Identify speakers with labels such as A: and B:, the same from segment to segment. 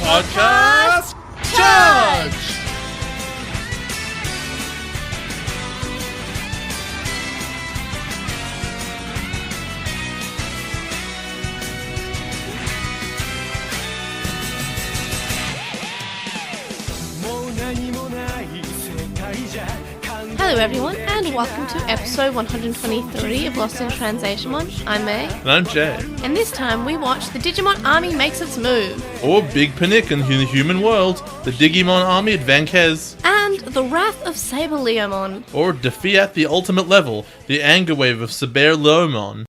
A: Podcast Charge!
B: Hello everyone, and welcome to episode 123 of LostinTranslationmon. I'm May.
A: And I'm Jay.
B: And this time we watch the Digimon army makes its move.
A: Or Big Panic in the human world, the Digimon army at Vankez.
B: And the wrath of SaberLeomon.
A: Or Defeat at the ultimate level, the anger wave of SaberLeomon.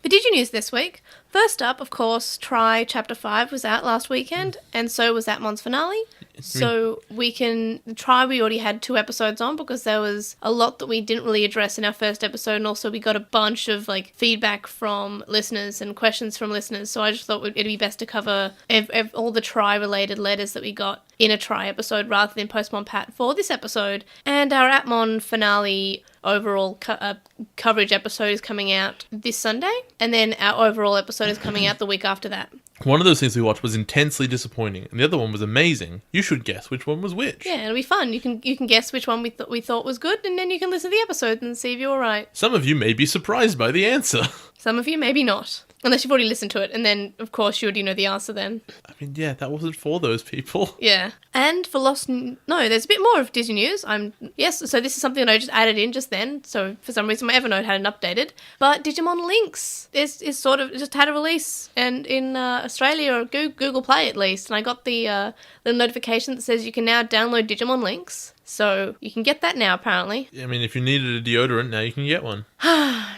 B: The DigiNews this week. First up, of course, Try Chapter 5 was out last weekend, and so was Atmon's finale. So we already had 2 episodes on because there was a lot that we didn't really address in our first episode, and also we got a bunch of feedback from listeners and questions from listeners, so I just thought it'd be best to cover all the Try-related letters that we got in a Try episode rather than Postmon Pat for this episode. And our Atmon finale overall coverage episode is coming out this Sunday, and then our overall episode is coming out the week after that.
A: One of those things we watched was intensely disappointing, and the other one was amazing. You should guess which one was which.
B: Yeah, it'll be fun. You can guess which one we thought was good, and then you can listen to the episode and see if you're right.
A: Some of you may be surprised by the answer.
B: Some of you maybe not. Unless you've already listened to it, and then, of course, you already know the answer then.
A: I mean, yeah, that wasn't for those people.
B: Yeah. And for there's a bit more of DigiNews. So this is something that I just added in just then, so for some reason my Evernote hadn't updated. But Digimon Links is sort of just had a release, and in Australia, or Google Play at least, and I got the little notification that says you can now download Digimon Links. So you can get that now, apparently.
A: I mean, if you needed a deodorant, now you can get one.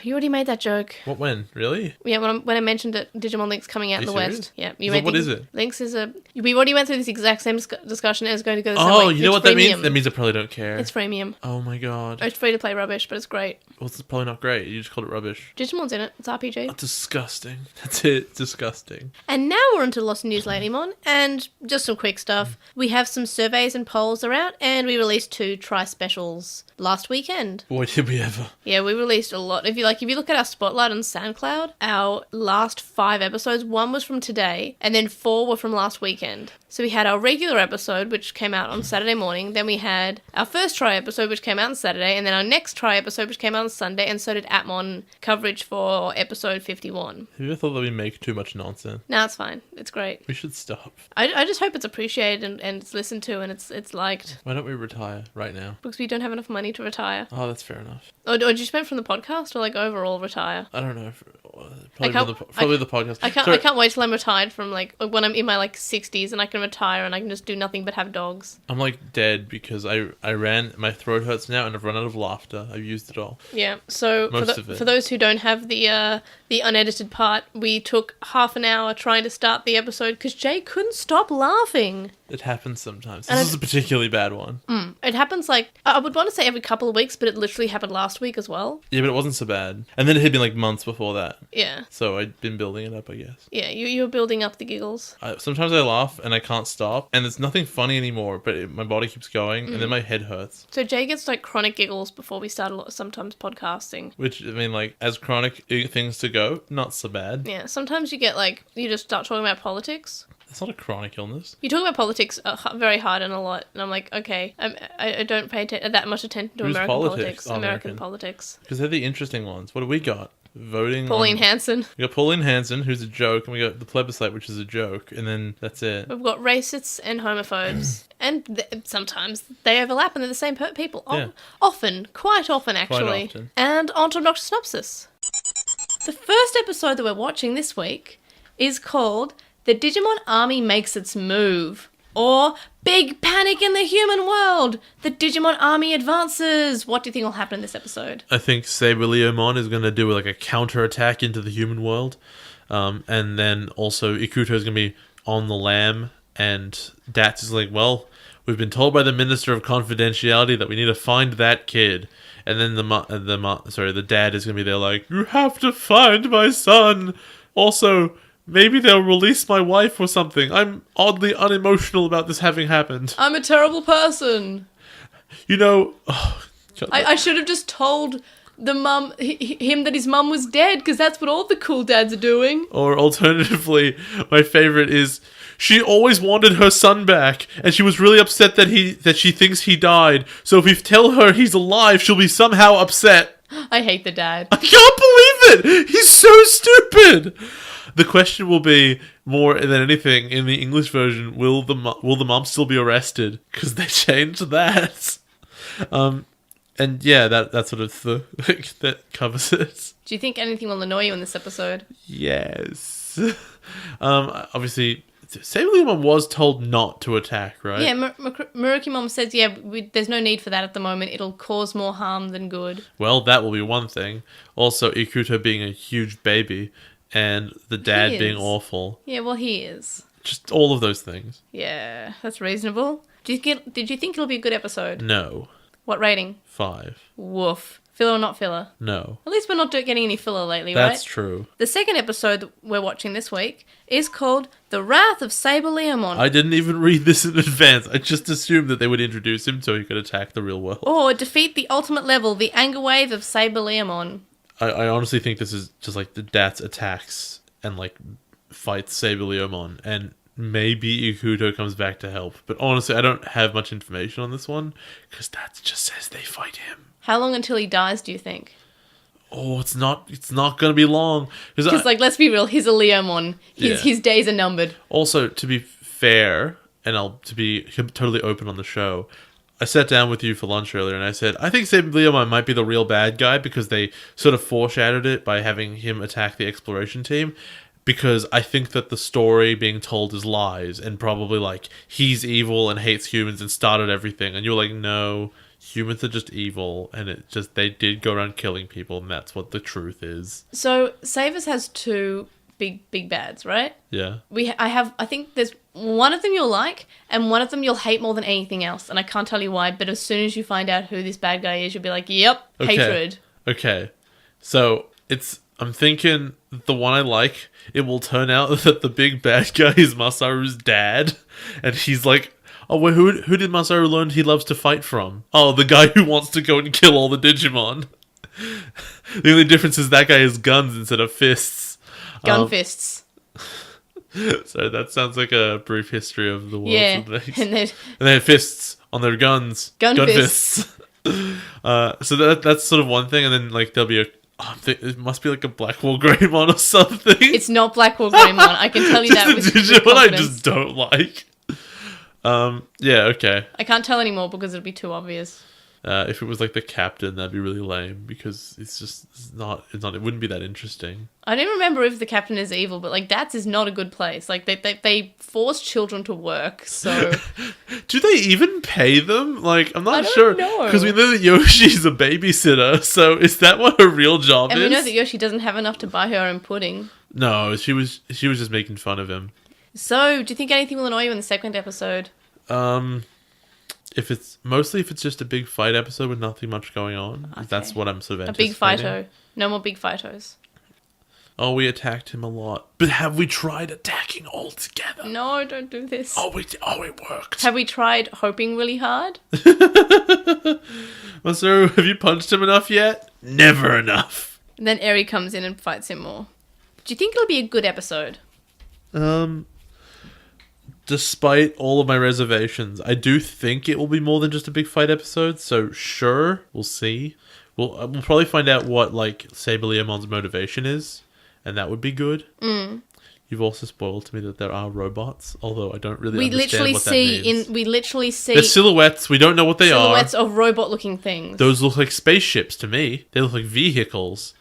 B: You already made that joke.
A: What, when? Really?
B: Yeah, when I mentioned it, Digimon Links coming out in the
A: serious?
B: West. Yeah.
A: What is it?
B: Links is we already went through this exact same discussion, and it's going to go the same way.
A: Oh, you know what that means? That means I probably don't care.
B: It's freemium.
A: Oh my god.
B: It's free to play rubbish, but it's great.
A: Well, it's probably not great. You just called it rubbish.
B: Digimon's in it. It's RPG.
A: Oh, disgusting. That's it. Disgusting.
B: And now we're into Lost NewsLatelymon, and just some quick stuff. We have some surveys and polls are out, and we released 2 Try specials last weekend.
A: Boy, did we ever.
B: Yeah, we released a lot. If you look at our Spotlight on SoundCloud, our last 5 episodes, 1 was from today, and then 4 were from last weekend. So we had our regular episode, which came out on Saturday morning. Then we had our first Try episode, which came out on Saturday, and then our next Try episode, which came out on Sunday, and so did Atmon coverage for episode 51.
A: Have you ever thought that we make too much nonsense?
B: No, it's fine. It's great.
A: We should stop.
B: I just hope it's appreciated and it's listened to and it's liked.
A: Why don't we retire right now?
B: Because we don't have enough money to retire.
A: Oh, that's fair enough.
B: Or did you spend from the podcast or overall retire?
A: I don't know. Probably the podcast.
B: I can't wait till I'm retired from when I'm in my 60s and I can retire and I can just do nothing but have dogs.
A: I'm dead because I ran. My throat hurts now and I've run out of laughter. I've used it all.
B: Yeah. So for those who don't have the unedited part, we took half an hour trying to start the episode because Jay couldn't stop laughing.
A: It happens sometimes. This is a particularly bad one.
B: It happens I would want to say every couple of weeks, but it literally happened last week as well.
A: Yeah, but it wasn't so bad. And then it had been months before that.
B: Yeah.
A: So I'd been building it up, I guess.
B: Yeah, you were building up the giggles.
A: Sometimes I laugh and I can't stop, and there's nothing funny anymore, but my body keeps going, and then my head hurts.
B: So Jay gets chronic giggles before we start sometimes podcasting.
A: Which, I mean, as chronic things to go, not so bad.
B: Yeah, sometimes you get you just start talking about politics.
A: It's not a chronic illness.
B: You talk about politics very hard and a lot, and I'm okay, I don't pay that much attention to American politics. American politics.
A: Because they're the interesting ones. What do we got? Voting
B: Pauline Hanson.
A: We got Pauline Hanson, who's a joke, and we got the plebiscite, which is a joke, and then that's it.
B: We've got racists and homophobes, and sometimes they overlap and they're the same people.
A: Yeah.
B: Quite often actually.
A: Quite often.
B: And on to Obnoxious Synopsis. The first episode that we're watching this week is called The Digimon Army Makes Its Move, or Big Panic in the Human World! The Digimon Army Advances! What do you think will happen in this episode?
A: I think SaberLeomon is going to do a counter-attack into the human world. And then also Ikuto is going to be on the lam, and Dats is we've been told by the Minister of Confidentiality that we need to find that kid. And then the dad is going to be there you have to find my son! Also, maybe they'll release my wife or something. I'm oddly unemotional about this having happened.
B: I'm a terrible person. I should have just told him that his mum was dead, because that's what all the cool dads are doing.
A: Or alternatively, my favorite is, She always wanted her son back, and she was really upset that she thinks he died. So if we tell her he's alive, she'll be somehow upset.
B: I hate the dad.
A: I can't believe it! He's so stupid! The question will be, more than anything, in the English version, will the mom still be arrested? Because they changed that. And yeah, that's sort of that covers it.
B: Do you think anything will annoy you in this episode?
A: Yes. Obviously, SaberLeomon was told not to attack, right?
B: Yeah, Muruki Mom says, there's no need for that at the moment. It'll cause more harm than good.
A: Well, that will be one thing. Also, Ikuto being a huge baby and the dad being awful.
B: Yeah, well, he is.
A: Just all of those things.
B: Yeah, that's reasonable. Did you think it'll be a good episode?
A: No.
B: What rating?
A: 5.
B: Woof. Filler or not filler?
A: No.
B: At least we're not getting any filler lately, right?
A: That's true.
B: The second episode that we're watching this week is called The Wrath of SaberLeomon.
A: I didn't even read this in advance. I just assumed that they would introduce him so he could attack the real world.
B: Or defeat the ultimate level, the anger wave of SaberLeomon.
A: I honestly think this is just like the Dats attacks and like fights SaberLeomon, and maybe Ikuto comes back to help. But honestly, I don't have much information on this one because that just says they fight him.
B: How long until he dies, do you think?
A: Oh, it's not going to be long.
B: Because, let's be real, he's a Leomon. His days are numbered.
A: Also, to be fair, and to be totally open on the show, I sat down with you for lunch earlier and I said, I think SaberLeomon might be the real bad guy because they sort of foreshadowed it by having him attack the exploration team. Because I think that the story being told is lies and probably like he's evil and hates humans and started everything. And you're like, no, humans are just evil and they did go around killing people and that's what the truth is.
B: So Savers has two big bads, right?
A: Yeah.
B: I think there's one of them you'll like and one of them you'll hate more than anything else. And I can't tell you why, but as soon as you find out who this bad guy is, you'll be like, yep, hatred.
A: Okay. So I'm thinking the one I like, it will turn out that the big bad guy is Masaru's dad. And he's like, oh, well, who did Masaru learn he loves to fight from? Oh, the guy who wants to go and kill all the Digimon. The only difference is that guy has guns instead of fists.
B: Fists.
A: So that sounds like a brief history of the world.
B: Yeah,
A: and they had fists on their guns.
B: Gun fists.
A: So that's sort of one thing, and then like there'll be it must be like a Blackwall Greymon or something.
B: It's not Blackwall Greymon. I can tell you that with
A: Digimon I
B: confidence.
A: just don't like. Yeah, okay.
B: I can't tell anymore because it'd be too obvious.
A: If it was like the captain, that'd be really lame because it wouldn't be that interesting.
B: I don't remember if the captain is evil, but like Dats is not a good place. Like they force children to work, so
A: do they even pay them? Like I'm not sure
B: know.
A: Because we know that Yoshi's a babysitter, so is that what her real job is?
B: And we know that Yoshi doesn't have enough to buy her own pudding.
A: No, she was just making fun of him.
B: So, do you think anything will annoy you in the second episode?
A: If it's just a big fight episode with nothing much going on,
B: okay.
A: That's what I'm sort of
B: anticipating. A big fighto.
A: No
B: No more big fightos.
A: Oh, we attacked him a lot. But have we tried attacking all together?
B: No, don't do this.
A: Oh, it worked.
B: Have we tried hoping really hard?
A: Masaru, have you punched him enough yet? Never enough.
B: And then Eri comes in and fights him more. Do you think it'll be a good episode?
A: Despite all of my reservations, I do think it will be more than just a big fight episode. So sure, we'll see. We'll probably find out what like SaberLeomon's motivation is, and that would be good. You've also spoiled to me that there are robots, although I don't really understand what that means.
B: We literally see
A: they're silhouettes. We don't know what they are.
B: Silhouettes of robot-looking things.
A: Those look like spaceships to me. They look like vehicles.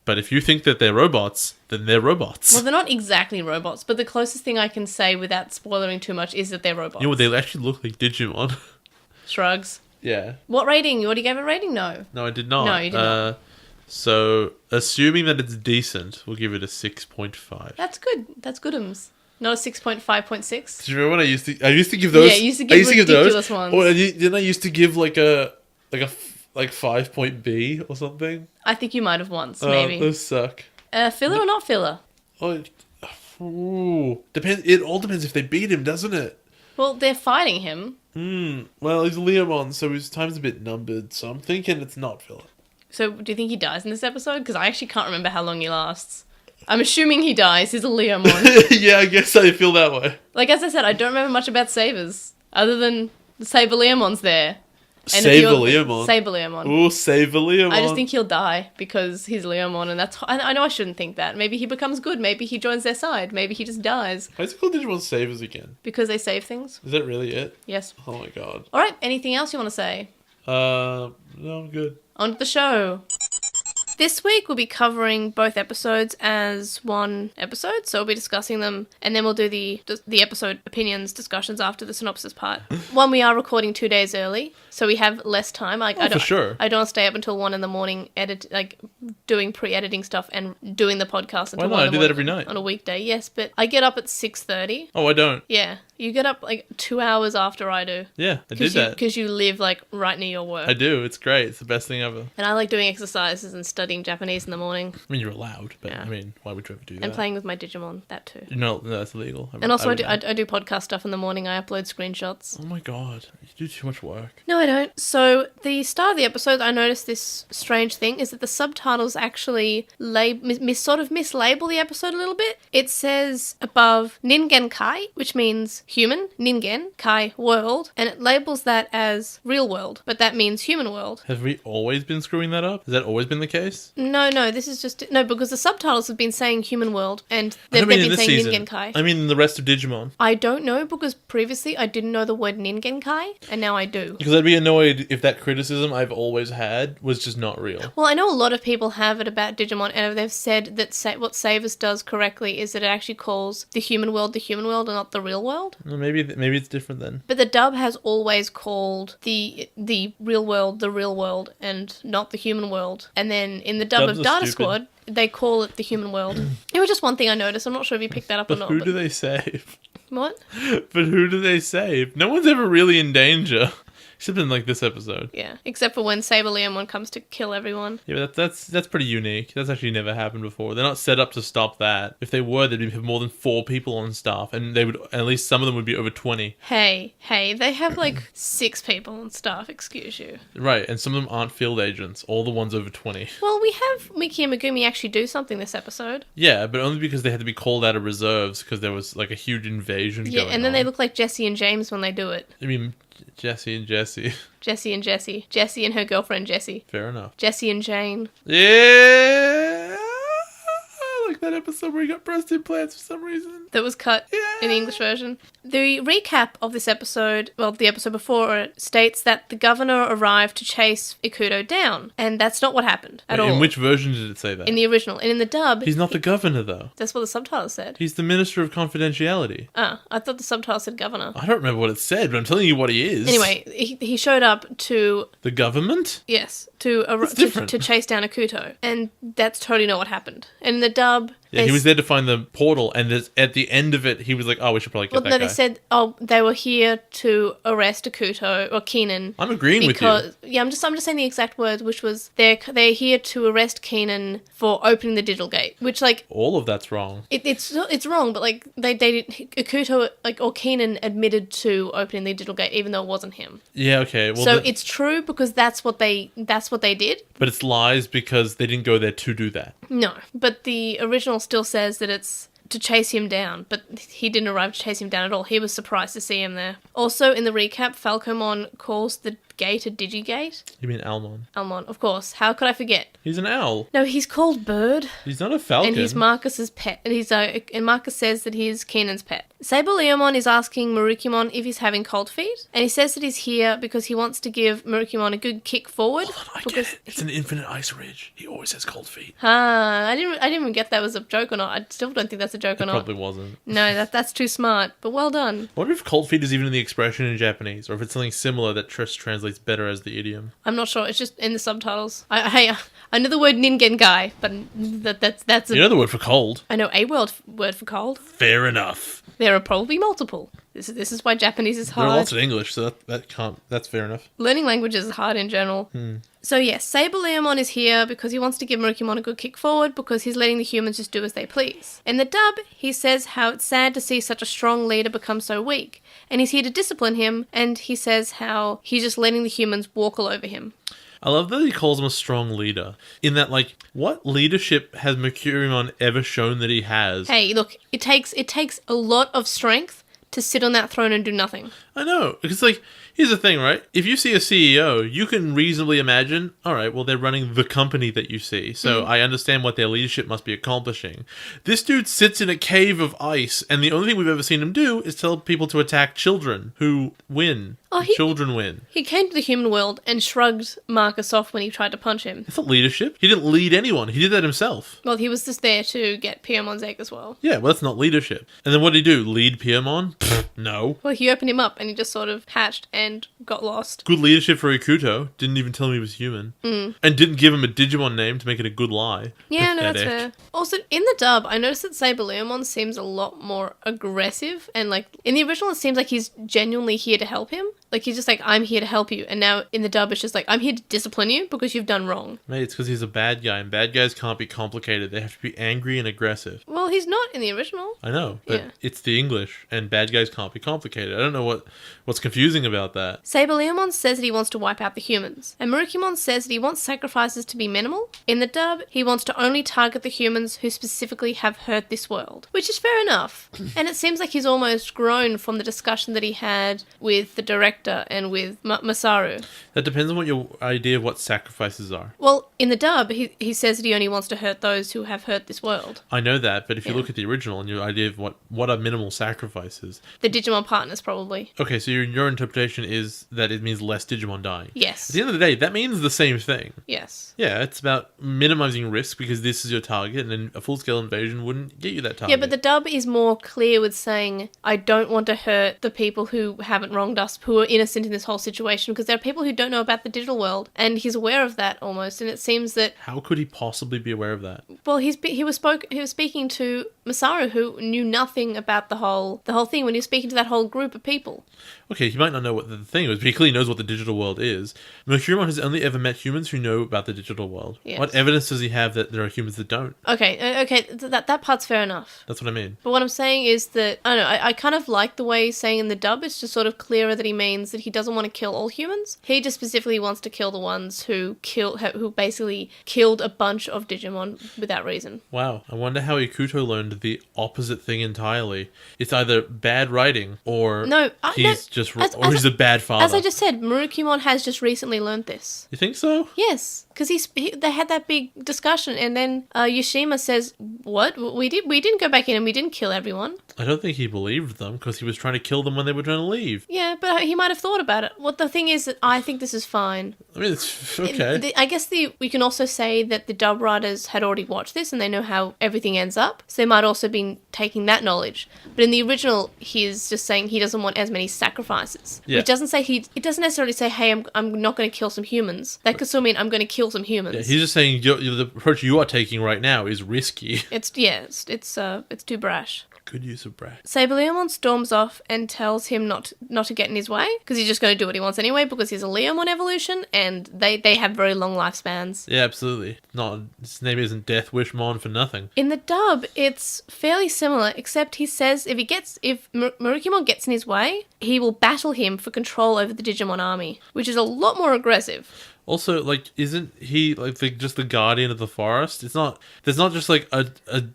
A: But if you think that they're robots, then they're robots.
B: Well, they're not exactly robots, but the closest thing I can say without spoiling too much is that they're robots.
A: You know what? They actually look like Digimon.
B: Shrugs.
A: Yeah.
B: What rating? You already gave a rating? No.
A: No, I did not.
B: No, you did not.
A: So, assuming that it's decent, we'll give it a 6.5.
B: That's good. That's goodums. Not a 6.5.6.
A: Do you remember when I used to give those?
B: Yeah, you used to give ridiculous ones.
A: Or didn't I used to give like a 5 or something?
B: I think you might have once, maybe.
A: Those suck.
B: Filler or not filler?
A: Depends. It all depends if they beat him, doesn't it?
B: Well, they're fighting him.
A: Well, he's Leomon, so his time's a bit numbered. So I'm thinking it's not filler.
B: So, do you think he dies in this episode? Because I actually can't remember how long he lasts. I'm assuming he dies. He's a Leomon.
A: Yeah, I guess I feel that way.
B: Like, as I said, I don't remember much about Sabers, other than the SaberLeomon's there. And
A: SaberLeomon.
B: SaberLeomon.
A: Ooh, SaberLeomon.
B: I just think he'll die because he's Leomon, and that's... I know I shouldn't think that. Maybe he becomes good. Maybe he joins their side. Maybe he just dies.
A: Why is it called Digimon Savers again?
B: Because they save things.
A: Is that really it?
B: Yes.
A: Oh my god.
B: Alright, anything else you want to say?
A: No, I'm good.
B: On to the show. This week we'll be covering both episodes as one episode, so we'll be discussing them, and then we'll do the episode opinions discussions after the synopsis part. One, we are recording 2 days early, so we have less time.
A: For sure.
B: I don't want to stay up until 1 a.m, doing pre-editing stuff and doing the podcast until 1
A: Why not?
B: a.m.
A: I do that every night.
B: On a weekday. Yes, but I get up at 6:30.
A: Oh, I don't.
B: Yeah, you get up like 2 hours after I do.
A: Yeah, I did that.
B: Because you live like right near your work.
A: I do. It's great. It's the best thing ever.
B: And I like doing exercises and studying Japanese in the morning.
A: I mean, you're allowed, but
B: Yeah.
A: I mean, why would you ever do that?
B: And playing with my Digimon, that too.
A: No, that's illegal.
B: And also, I
A: would
B: do podcast stuff in the morning. I upload screenshots.
A: Oh my god, you do too much work.
B: No, I don't. So, the start of the episode, I noticed this strange thing, is that the subtitles actually sort of mislabel the episode a little bit. It says above Ningen Kai, which means human, Ningen, Kai, world, and it labels that as real world, but that means human world.
A: Have we always been screwing that up? Has that always been the case?
B: No, this is just... No, because the subtitles have been saying human world, and
A: I
B: they've
A: don't mean in
B: been
A: this
B: saying
A: season.
B: Ningen Kai.
A: I mean in the rest of Digimon.
B: I don't know, because previously I didn't know the word Ningen Kai, and now I do.
A: Because I'd be annoyed if that criticism I've always had was just not real.
B: Well, I know a lot of people have it about Digimon, and they've said that what Savers does correctly is that it actually calls the human world and not the real world.
A: Well, maybe it's different then.
B: But the dub has always called the real world, and not the human world. And then in the dub
A: Dubs
B: of
A: are
B: Data
A: stupid.
B: Squad, they call it the human world. It was just one thing I noticed. I'm not sure if you picked that up or
A: But
B: not.
A: who do they save?
B: What?
A: But who do they save? No one's ever really in danger. Except in like this episode.
B: Yeah, except for when SaberLeomon comes to kill everyone.
A: Yeah, but that's pretty unique. That's actually never happened before. They're not set up to stop that. If they were, there'd be more than 4 people on staff, and they would at least some of them would be over 20.
B: Hey, they have like 6 people on staff, excuse you.
A: Right, and some of them aren't field agents. All the ones over 20.
B: Well, we have Miki and Megumi actually do something this episode.
A: Yeah, but only because they had to be called out of reserves because there was like a huge invasion going on.
B: Yeah, and then they look like Jesse and James when they do it.
A: I mean, Jesse and Jesse.
B: Jessie and Jessie. Jessie and her girlfriend Jessie.
A: Fair enough.
B: Jessie and Jane.
A: Yeah! I like that episode where he got breast implants for some reason.
B: That was cut in the English version. The recap of this episode, well, the episode before it, states that the governor arrived to chase Ikuto down. And that's not what happened at all.
A: In which version did it say that?
B: In the original. And in the dub...
A: He's not the governor, though.
B: That's what the subtitle said.
A: He's the Minister of Confidentiality.
B: I thought the subtitle said governor.
A: I don't remember what it said, but I'm telling you what he is.
B: Anyway, he showed up to...
A: The government?
B: Yes, to chase down Ikuto. And that's totally not what happened. And in the dub...
A: Yeah, he was there to find the portal, and at the end of it, he was like, oh, we should probably get that guy.
B: They said, they were here to arrest Ikuto, or Keenan.
A: I'm agreeing with you.
B: Yeah, I'm just saying the exact words, which was, they're here to arrest Keenan for opening the digital gate, which, like...
A: All of that's wrong.
B: It's wrong, but, like, they Ikuto, like, or Keenan admitted to opening the digital gate, even though it wasn't him.
A: Yeah, okay. Well,
B: so it's true because that's what they did.
A: But it's lies because they didn't go there to do that.
B: No, but the original still says that it's to chase him down, but he didn't arrive to chase him down at all. He was surprised to see him there. Also, in the recap, Falcomon calls the gate a Digigate.
A: You mean Almon?
B: Almon, of course. How could I forget?
A: He's an owl.
B: No, he's called Bird.
A: He's not a falcon.
B: And he's Marcus's pet. And Marcus says that he's Keenan's pet. SaberLeomon is asking Marukimon if he's having cold feet, and he says that he's here because he wants to give Marukimon a good kick forward.
A: Hold on, I get it. It's an infinite ice ridge. He always has cold feet.
B: I didn't even get that was a joke or not. I still don't think that's a joke or not.
A: Probably wasn't.
B: No, that's too smart, but well done.
A: I wonder if cold feet is even in the expression in Japanese, or if it's something similar that Trish translates better as the idiom.
B: I'm not sure. It's just in the subtitles. I know the word Ningen guy, but that's a...
A: You know the word for cold.
B: I know a word for cold.
A: Fair enough.
B: There are probably multiple. This is why Japanese is hard.
A: There are lots of English, so that's fair enough.
B: Learning languages is hard in general. So yes, SaberLeomon is here because he wants to give Marukimon a good kick forward because he's letting the humans just do as they please. In the dub, he says how it's sad to see such a strong leader become so weak, and he's here to discipline him, and he says how he's just letting the humans walk all over him.
A: I love that he calls him a strong leader. In that, like, what leadership has Mercurion ever shown that he has?
B: Hey, look, it takes a lot of strength to sit on that throne and do nothing.
A: I know. Because, like, here's the thing, right? If you see a CEO, you can reasonably imagine, all right, well, they're running the company that you see. So I understand what their leadership must be accomplishing. This dude sits in a cave of ice, and the only thing we've ever seen him do is tell people to attack children who win. Children win.
B: He came to the human world and shrugged Marcus off when he tried to punch him.
A: That's not leadership. He didn't lead anyone. He did that himself.
B: Well, he was just there to get Piemon's egg as well.
A: Yeah, well, that's not leadership. And then what did he do? Lead Piemon? No.
B: Well, he opened him up and he just sort of hatched and got lost.
A: Good leadership for Ikuto. Didn't even tell him he was human. And didn't give him a Digimon name to make it a good lie.
B: Yeah, no, that's fair. Also, in the dub, I noticed that SaberLeomon seems a lot more aggressive. And, like, in the original, it seems like he's genuinely here to help him. Like, he's just like, I'm here to help you. And now in the dub, it's just like, I'm here to discipline you because you've done wrong.
A: Mate, it's because he's a bad guy, and bad guys can't be complicated. They have to be angry and aggressive.
B: Well, he's not in the original.
A: I know, but it's the English, and bad guys can't be complicated. I don't know what's confusing about that.
B: SaberLeomon says that he wants to wipe out the humans. And Murukimon says that he wants sacrifices to be minimal. In the dub, he wants to only target the humans who specifically have hurt this world. Which is fair enough. And it seems like he's almost grown from the discussion that he had with the director and with Masaru.
A: That depends on what your idea of what sacrifices are.
B: Well, in the dub, he says that he only wants to hurt those who have hurt this world.
A: I know that, but if you look at the original and your idea of what are minimal sacrifices...
B: The Digimon partners, probably.
A: Okay, so your interpretation is that it means less Digimon dying.
B: Yes.
A: At the end of the day, that means the same thing.
B: Yes.
A: Yeah, it's about minimizing risk because this is your target, and then a full-scale invasion wouldn't get you that target.
B: Yeah, but the dub is more clear with saying, I don't want to hurt the people who haven't wronged us, who are innocent in this whole situation, because there are people who don't know about the digital world, and he's aware of that almost, and it seems that...
A: How could he possibly be aware of that?
B: Well, he was speaking to Masaru, who knew nothing about the whole thing when he was speaking to that whole group of people.
A: Okay, he might not know what the thing is, but he clearly knows what the digital world is. Mercurion has only ever met humans who know about the digital world.
B: Yes.
A: What evidence does he have that there are humans that don't?
B: Okay, that part's fair enough.
A: That's what I mean.
B: But what I'm saying is that, I don't know, I kind of like the way he's saying in the dub, it's just sort of clearer that he means that he doesn't want to kill all humans. He just specifically wants to kill the ones who basically killed a bunch of Digimon without reason.
A: Wow, I wonder how Ikuto learned the opposite thing entirely. It's either bad writing or he's a bad father.
B: As I just said, Murukimon has just recently learned this.
A: You think so?
B: Yes, because they had that big discussion, and then Yoshima says, "What? We didn't go back in and we didn't kill everyone."
A: I don't think he believed them because he was trying to kill them when they were trying to leave.
B: Yeah, but he might have thought about it. Well, the thing is that I think this is fine.
A: I mean, it's okay.
B: I guess we can also say that the dub writers had already watched this and they know how everything ends up, so they might also be taking that knowledge. But in the original, he's just saying he doesn't want as many sacrifices.
A: Yeah.
B: Which doesn't say it doesn't necessarily say, hey, I'm not going to kill some humans. That could still mean I'm going to kill some humans.
A: Yeah, he's just saying the approach you are taking right now is risky.
B: It's too brash.
A: Good use of brash.
B: SaberLeomon storms off and tells him not to get in his way, because he's just going to do what he wants anyway, because he's a Leomon evolution, and they have very long lifespans.
A: Yeah, absolutely. His name isn't Death Wish Mon for nothing.
B: In the dub, it's fairly similar, except he says if Murukimon gets in his way, he will battle him for control over the Digimon army, which is a lot more aggressive.
A: Also, like, isn't he like just the guardian of the forest? There's not just like a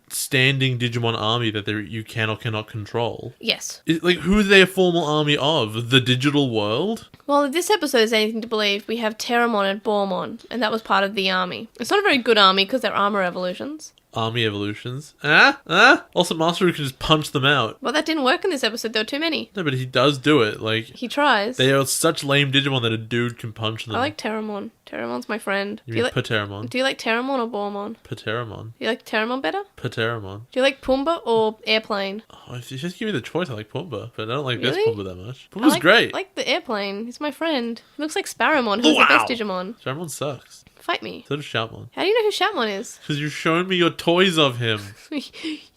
A: standing Digimon army that you can or cannot control.
B: Yes.
A: Who are they a formal army of? The digital world?
B: Well, if this episode is anything to believe, we have Terramon and Bormon, and that was part of the army. It's not a very good army because they're armor evolutions.
A: Army evolutions. Also, Masaru can just punch them out.
B: Well, that didn't work in this episode. There were too many.
A: No, but he does do it. Like,
B: he tries.
A: They are such lame Digimon that a dude can punch them.
B: I like Terramon. Terramon's my friend.
A: You mean Pateramon?
B: Do you like Terramon or Bormon?
A: Pateramon.
B: Do you like Terramon better?
A: Pateramon.
B: Do you like Pumbaa or Airplane?
A: Oh, if you just give me the choice, I like Pumbaa, but I don't like
B: Really?
A: Best Pumbaa that much. Pumbaa's great.
B: I like the Airplane. He's my friend. He looks like Sparrowmon, who's the best Digimon.
A: Sparrowmon sucks.
B: Fight me.
A: So does Shoutmon.
B: How do you know who Shoutmon is?
A: Because you've shown me your toys of him.
B: The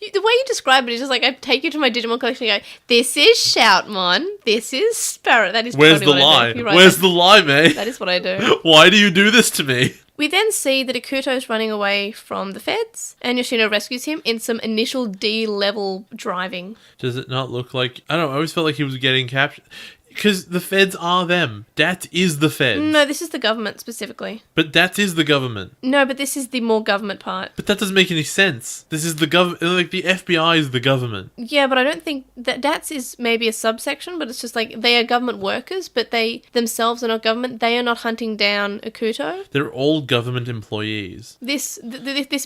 B: way you describe it is just like, I take you to my Digimon collection and go, this is Shoutmon, this is Sparrow. That is
A: Where's
B: totally
A: the
B: what I
A: lie?
B: do. You're right.
A: Where's the lie, mate?
B: That is what I do.
A: Why do you do this to me?
B: We then see that Ikuto's running away from the feds, and Yoshino rescues him in some initial D-level driving.
A: Does it not look like... I don't know, I always felt like he was getting captured. Because the feds are them. Dat is the feds.
B: No, this is the government specifically.
A: But Dat is the government.
B: No, but this is the more government part.
A: But that doesn't make any sense. This is the government. Like, the FBI is the government.
B: Yeah, but I don't think that DATS is maybe a subsection, but it's just like they are government workers, but they themselves are not government. They are not hunting down Ikuto.
A: They're all government employees.
B: This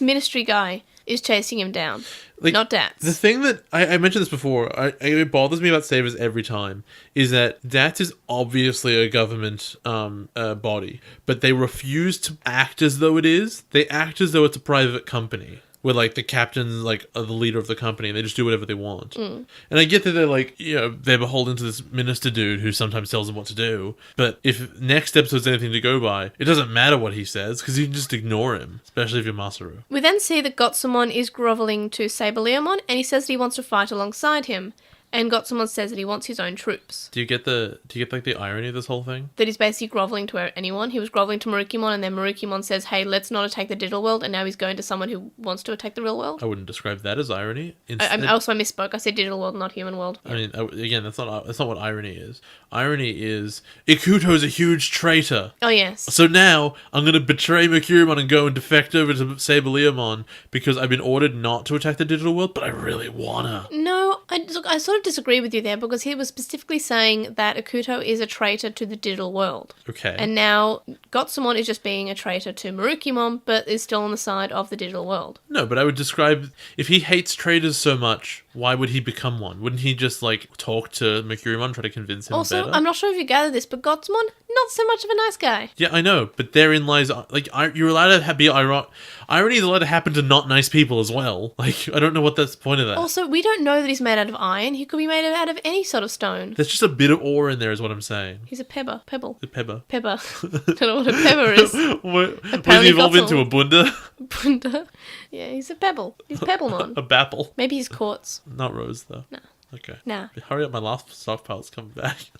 B: ministry guy is chasing him down.
A: Like,
B: not DATS.
A: The thing that I mentioned this before, it bothers me about Sabers every time, is that DATS is obviously a government body, but they refuse to act as though it is. They act as though it's a private company, where like the captain's like the leader of the company, and they just do whatever they want. And I get that they're like, they're beholden to this minister dude who sometimes tells them what to do. But if next episode's anything to go by, it doesn't matter what he says because you can just ignore him, especially if you're Masaru.
B: We then see that Gotsumon is groveling to SaberLeomon, and he says that he wants to fight alongside him. And Gotsumon says that he wants his own troops.
A: Do you get like the irony of this whole thing?
B: That he's basically groveling to anyone. He was groveling to Marukimon, and then Marukimon says, hey, let's not attack the digital world, and now he's going to someone who wants to attack the real world.
A: I wouldn't describe that as irony.
B: I also misspoke. I said digital world, not human world.
A: I mean, again, that's not what irony is. Irony is Ikuto's a huge traitor.
B: Oh, yes.
A: So now I'm going to betray Mercurymon and go and defect over to SaberLeomon because I've been ordered not to attack the digital world, but I really wanna.
B: No, I sort of disagree with you there because he was specifically saying that Ikuto is a traitor to the digital world.
A: Okay.
B: And now Gotsumon is just being a traitor to Marukimon, but is still on the side of the digital world.
A: No, but I would describe, if he hates traitors so much, why would he become one? Wouldn't he just like talk to Mercurymon, try to convince him
B: also,
A: better?
B: I'm not sure if you gathered this, but Gotsumon, not so much of a nice guy.
A: Yeah, I know, but therein lies, like, you're allowed to be ironic. Irony is allowed to happen to not nice people as well. Like, I don't know what that's the point of that.
B: Also, we don't know that he's made out of iron. He could be made out of any sort of stone.
A: There's just a bit of ore in there is what I'm saying.
B: He's a pebble.
A: A pebble.
B: Pebble. Don't know what a pebble is.
A: Was he evolved into a bunda?
B: Bunda. Yeah, he's a pebble. He's Pebblemon.
A: A bapple.
B: Maybe he's quartz.
A: Not rose, though.
B: No.
A: Okay.
B: Nah.
A: Hurry up, my last stockpile's coming back.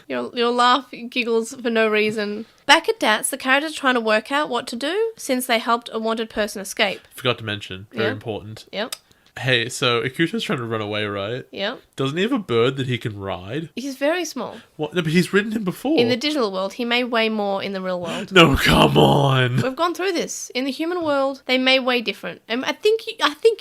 B: Your laugh giggles for no reason. Back at DATS, the characters are trying to work out what to do since they helped a wanted person escape.
A: Forgot to mention. Very important.
B: Yep.
A: Hey, so Ikuto's trying to run away, right?
B: Yep.
A: Doesn't he have a bird that he can ride?
B: He's very small.
A: What? No, but he's ridden him before.
B: In the digital world, he may weigh more in the real world.
A: No, come on.
B: We've gone through this. In the human world, they may weigh different. And I think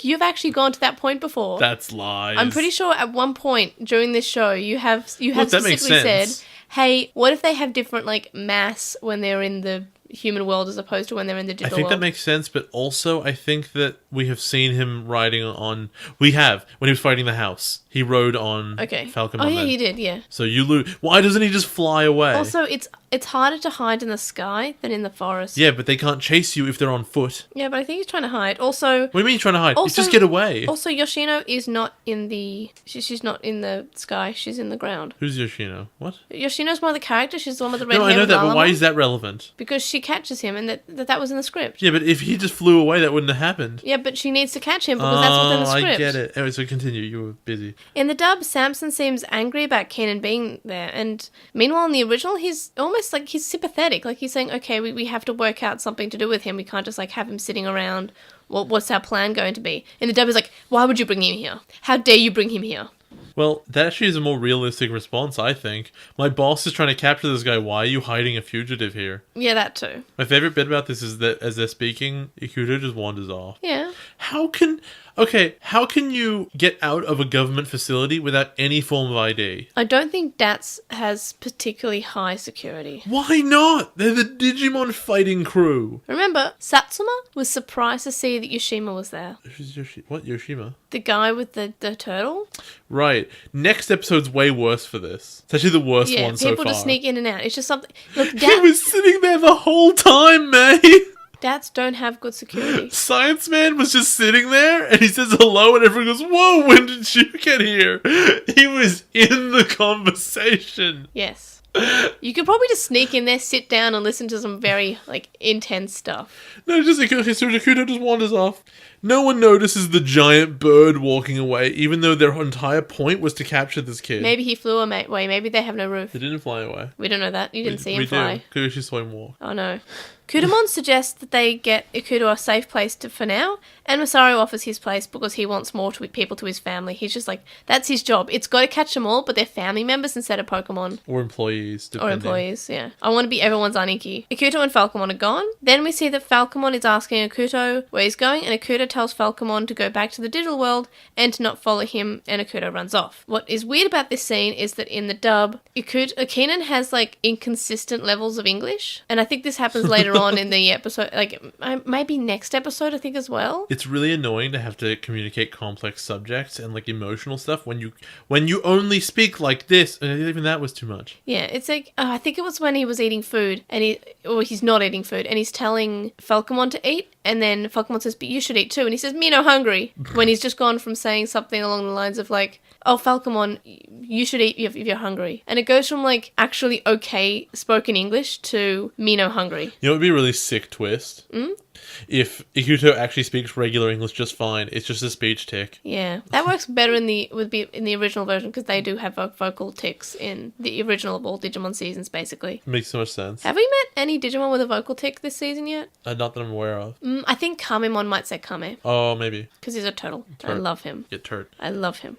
B: you've actually gone to that point before.
A: That's lies.
B: I'm pretty sure at one point during this show, you have
A: Look, that makes
B: specifically said,
A: sense.
B: hey, what if they have different like mass when they're in the human world as opposed to when they're in the digital
A: I think
B: world?
A: that makes sense, but also I think that we have seen him riding on... We have. When he was fighting the house. He rode on Falcon.
B: Oh, yeah, he did, yeah.
A: So you lose... Why doesn't he just fly away?
B: Also, it's harder to hide in the sky than in the forest.
A: Yeah, but they can't chase you if they're on foot.
B: Yeah, but I think he's trying to hide. Also...
A: What do you mean you're trying to hide?
B: Also,
A: just get away.
B: Also, Yoshino is not in the... She's not in the sky. She's in the ground.
A: Who's Yoshino? What?
B: Yoshino's one of the characters. She's the one with the red hair.
A: No, I know
B: with
A: that, but why
B: Lalamon.
A: is that relevant?
B: Because she catches him and that was in the script.
A: Yeah, but if he just flew away, that wouldn't have happened.
B: Yeah, but she needs to catch him because that's what's in the script.
A: I get it. Anyway, so continue. You were busy.
B: In the dub, Samson seems angry about Kenan being there, and meanwhile in the original, he's almost like he's sympathetic. Like he's saying, okay, we have to work out something to do with him. We can't just like have him sitting around. What's our plan going to be? In the dub, is like, why would you bring him here? How dare you bring him here?
A: Well, that actually is a more realistic response, I think. My boss is trying to capture this guy. Why are you hiding a fugitive here?
B: Yeah, that too.
A: My favorite bit about this is that as they're speaking, Ikuto just wanders off.
B: Yeah.
A: How can you get out of a government facility without any form of ID?
B: I don't think DATS has particularly high security.
A: Why not? They're the Digimon fighting crew.
B: Remember, Satsuma was surprised to see that Yoshima was there.
A: What, Yoshima?
B: The guy with the turtle?
A: Right. Next episode's way worse for this. It's actually the worst one so far.
B: Yeah, people just sneak in and out. It's just something... Look,
A: He was sitting there the whole time, May.
B: DATS don't have good security.
A: Science Man was just sitting there, and he says hello, and everyone goes, whoa, when did you get here? He was in the conversation.
B: Yes. You could probably just sneak in there, sit down, and listen to some very, like, intense stuff.
A: No, just Ikuto just wanders off. No one notices the giant bird walking away, even though their entire point was to capture this kid.
B: Maybe he flew away. Maybe they have no roof.
A: They didn't fly away.
B: We don't know that. You didn't see him fly.
A: We do. Kushi saw him walk.
B: Oh, no. Kudamon suggests that they get Ikuto a safe place for now, And Masaru offers his place because he wants more people to his family. He's just like, that's his job. It's got to catch them all, but they're family members instead of Pokemon.
A: Or employees, depending.
B: Or employees, yeah. I want to be everyone's Aniki. Ikuto and Falcomon are gone. Then we see that Falcomon is asking Ikuto where he's going, and Ikuto tells Falcomon to go back to the digital world and to not follow him, and Ikuto runs off. What is weird about this scene is that in the dub, Keenan has like inconsistent levels of English, and I think this happens later on in the episode, like maybe next episode I think as well.
A: It's really annoying to have to communicate complex subjects and like emotional stuff when you only speak like this, and even that was too much.
B: Yeah, it's like I think it was when he was eating food and he's not eating food and he's telling Falcomon to eat, and then Falcomon says, but you should eat too, and he says, me no hungry, when he's just gone from saying something along the lines of like, oh, Falcomon, you should eat if you're hungry. And it goes from like actually okay spoken English to me no hungry.
A: You know, it'd be a really sick twist. If Ikuto actually speaks regular English just fine, it's just a speech tick.
B: Yeah, that works better in the original version because they do have vocal tics in the original of all Digimon seasons, basically.
A: Makes so much sense.
B: Have we met any Digimon with a vocal tic this season yet?
A: Not that I'm aware of.
B: I think Kamemon might say Kame.
A: Oh, maybe.
B: Because he's a turtle.
A: Turd.
B: I love him.
A: Get turt.
B: I love him.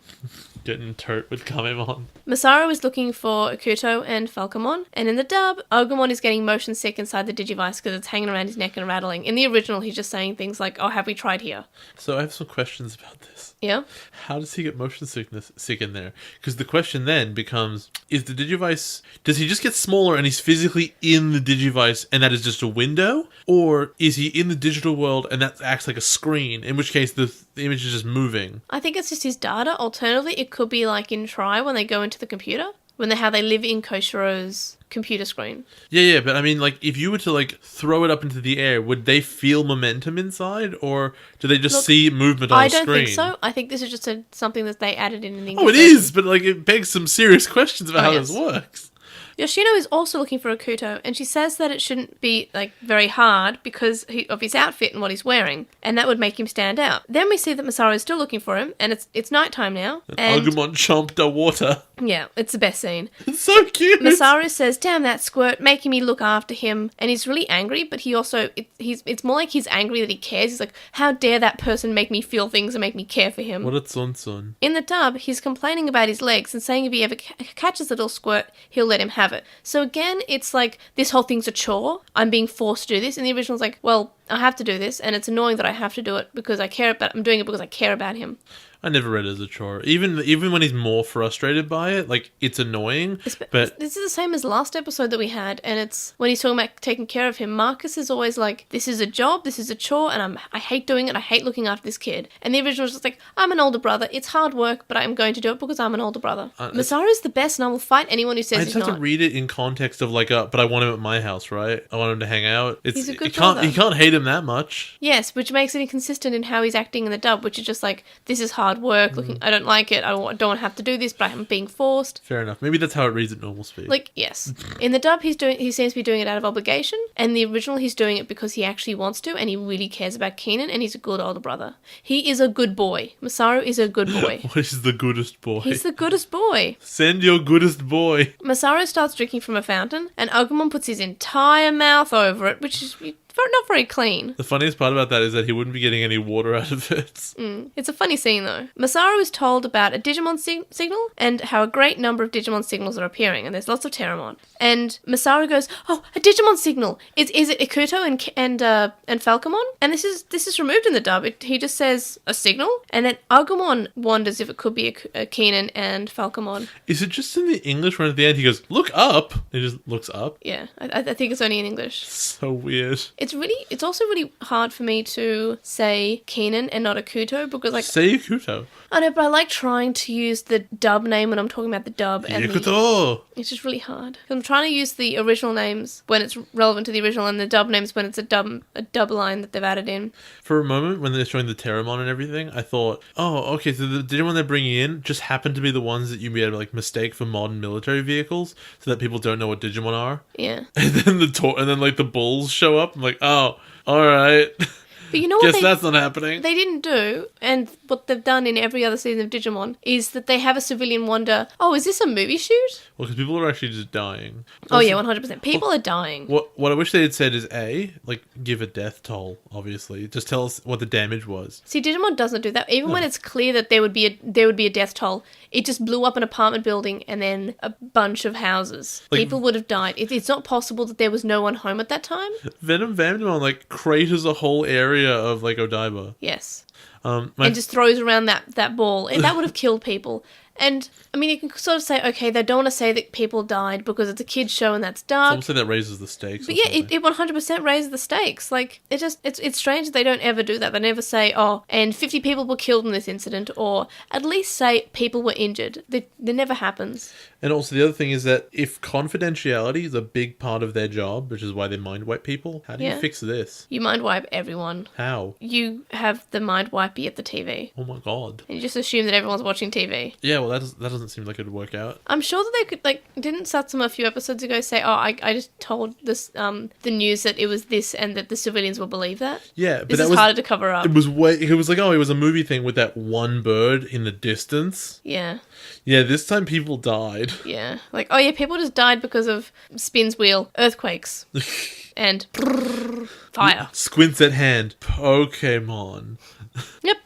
A: Getting turt with Kamemon.
B: Masaru is looking for Ikuto and Falcomon, and in the dub, Agumon is getting motion sick inside the Digivice because it's hanging around his neck and rattling. In the original, he's just saying things like, oh, have we tried here?
A: So I have some questions about this.
B: Yeah?
A: How does he get motion sick in there? Because the question then becomes, is the Digivice, does he just get smaller and he's physically in the Digivice and that is just a window? Or is he in the digital world and that acts like a screen, in which case the image is just moving?
B: I think it's just his data. Alternatively, it could be like in Try when they go into the computer, how they live in Koshiro's computer screen.
A: Yeah, but I mean, like, if you were to, like, throw it up into the air, would they feel momentum inside? Or do they just see movement on the screen?
B: I don't think so. I think this is just something that they added in the English
A: Oh, it
B: version.
A: is, but, like, it begs some serious questions about how this works.
B: Yoshino is also looking for Ikuto, and she says that it shouldn't be, like, very hard because of his outfit and what he's wearing, and that would make him stand out. Then we see that Masaru is still looking for him, and it's nighttime now.
A: And Agumon chomped the water.
B: Yeah, it's the best scene.
A: It's so cute.
B: Masaru says, damn that squirt, making me look after him, and he's really angry, but he also, it's more like he's angry that he cares. He's like, how dare that person make me feel things and make me care for him.
A: What a tsun.
B: In the dub, he's complaining about his legs and saying if he ever catches the little squirt, he'll let him have it. So again, it's like, this whole thing's a chore. I'm being forced to do this. And the original's like, well, I have to do this, and it's annoying that I have to do it because I'm doing it because I care about him.
A: I never read it as a chore. Even when he's more frustrated by it, like, it's annoying. But
B: this is the same as last episode that we had, and it's when he's talking about taking care of him. Marcus is always like, this is a job, this is a chore, and I hate doing it, I hate looking after this kid. And the original was just like, I'm an older brother, it's hard work, but I'm going to do it because I'm an older brother. Masaru is the best, and I will fight anyone who says he's not. I just have to
A: read it in context of like, but I want him at my house, right? I want him to hang out.
B: He's a good brother.
A: You can't hate him that much.
B: Yes, which makes it inconsistent in how he's acting in the dub, which is just like, this is hard work, I don't like it, I don't want to have to do this, but I'm being forced.
A: Fair enough. Maybe that's how it reads at normal speed.
B: Like, yes. In the dub, he seems to be doing it out of obligation, and the original, he's doing it because he actually wants to, and he really cares about Keenan, and he's a good older brother. He is a good boy. Masaru is a good boy.
A: What is the goodest boy?
B: He's the goodest boy.
A: Send your goodest boy.
B: Masaru starts drinking from a fountain, and Agumon puts his entire mouth over it, which is not very clean.
A: The funniest part about that is that he wouldn't be getting any water out of it.
B: It's a funny scene, though. Masaru is told about a Digimon signal and how a great number of Digimon signals are appearing, and there's lots of Terramon. And Masaru goes, oh, a Digimon signal! Is it Ikuto and Falcomon? And this is removed in the dub. He just says a signal, and then Agumon wonders if it could be a Keenan and Falcomon.
A: Is it just in the English when at the end he goes, look up? He just looks up?
B: Yeah, I think it's only in English.
A: So weird.
B: It's also really hard for me to say Keenan and not Ikuto because like
A: say Ikuto.
B: I know, but I like trying to use the dub name when I'm talking about the dub.
A: Ikuto.
B: It's just really hard. I'm trying to use the original names when it's relevant to the original, and the dub names when it's a dub line that they've added in.
A: For a moment, when they're showing the Terramon and everything, I thought, oh, okay, so the Digimon they're bringing in just happen to be the ones that you'd be able to like mistake for modern military vehicles, so that people don't know what Digimon are.
B: Yeah.
A: And then like the bulls show up. I'm like, oh, all right.
B: But you know what
A: Guess that's not happening.
B: they didn't do, and what they've done in every other season of Digimon, is that they have a civilian wonder, oh, is this a movie shoot?
A: Well, because people are actually just dying.
B: Oh yeah, 100%. People are dying.
A: What I wish they had said is give a death toll. Obviously, just tell us what the damage was.
B: See, Digimon doesn't do that. Even when it's clear that there would be a death toll, it just blew up an apartment building and then a bunch of houses. People would have died. It's not possible that there was no one home at that time.
A: Venom Vandemon craters a whole area of Odaiba.
B: Yes.
A: And
B: just throws around that ball. And that would have killed people. And, I mean, you can sort of say, okay, they don't want to say that people died because it's a kid's show and that's dark.
A: Some say that raises the stakes.
B: But yeah, it 100% raises the stakes. It's strange that they don't ever do that. They never say, oh, and 50 people were killed in this incident, or at least say people were injured. That never happens.
A: And also the other thing is that if confidentiality is a big part of their job, which is why they mind wipe people, how do you fix this?
B: You mind wipe everyone.
A: How?
B: You have the mind wipey at the TV.
A: Oh my god.
B: And you just assume that everyone's watching TV.
A: Yeah, well, that doesn't seem like it would work out.
B: I'm sure that they could, didn't Satsuma a few episodes ago say, oh, I just told this the news that it was this and that the civilians will believe that?
A: Yeah, but
B: this is harder to cover up.
A: It was it was a movie thing with that one bird in the distance.
B: Yeah.
A: Yeah, this time people died.
B: Yeah. People just died because of Spin's wheel, earthquakes, and fire.
A: Squints at hand. Pokemon.
B: Yep.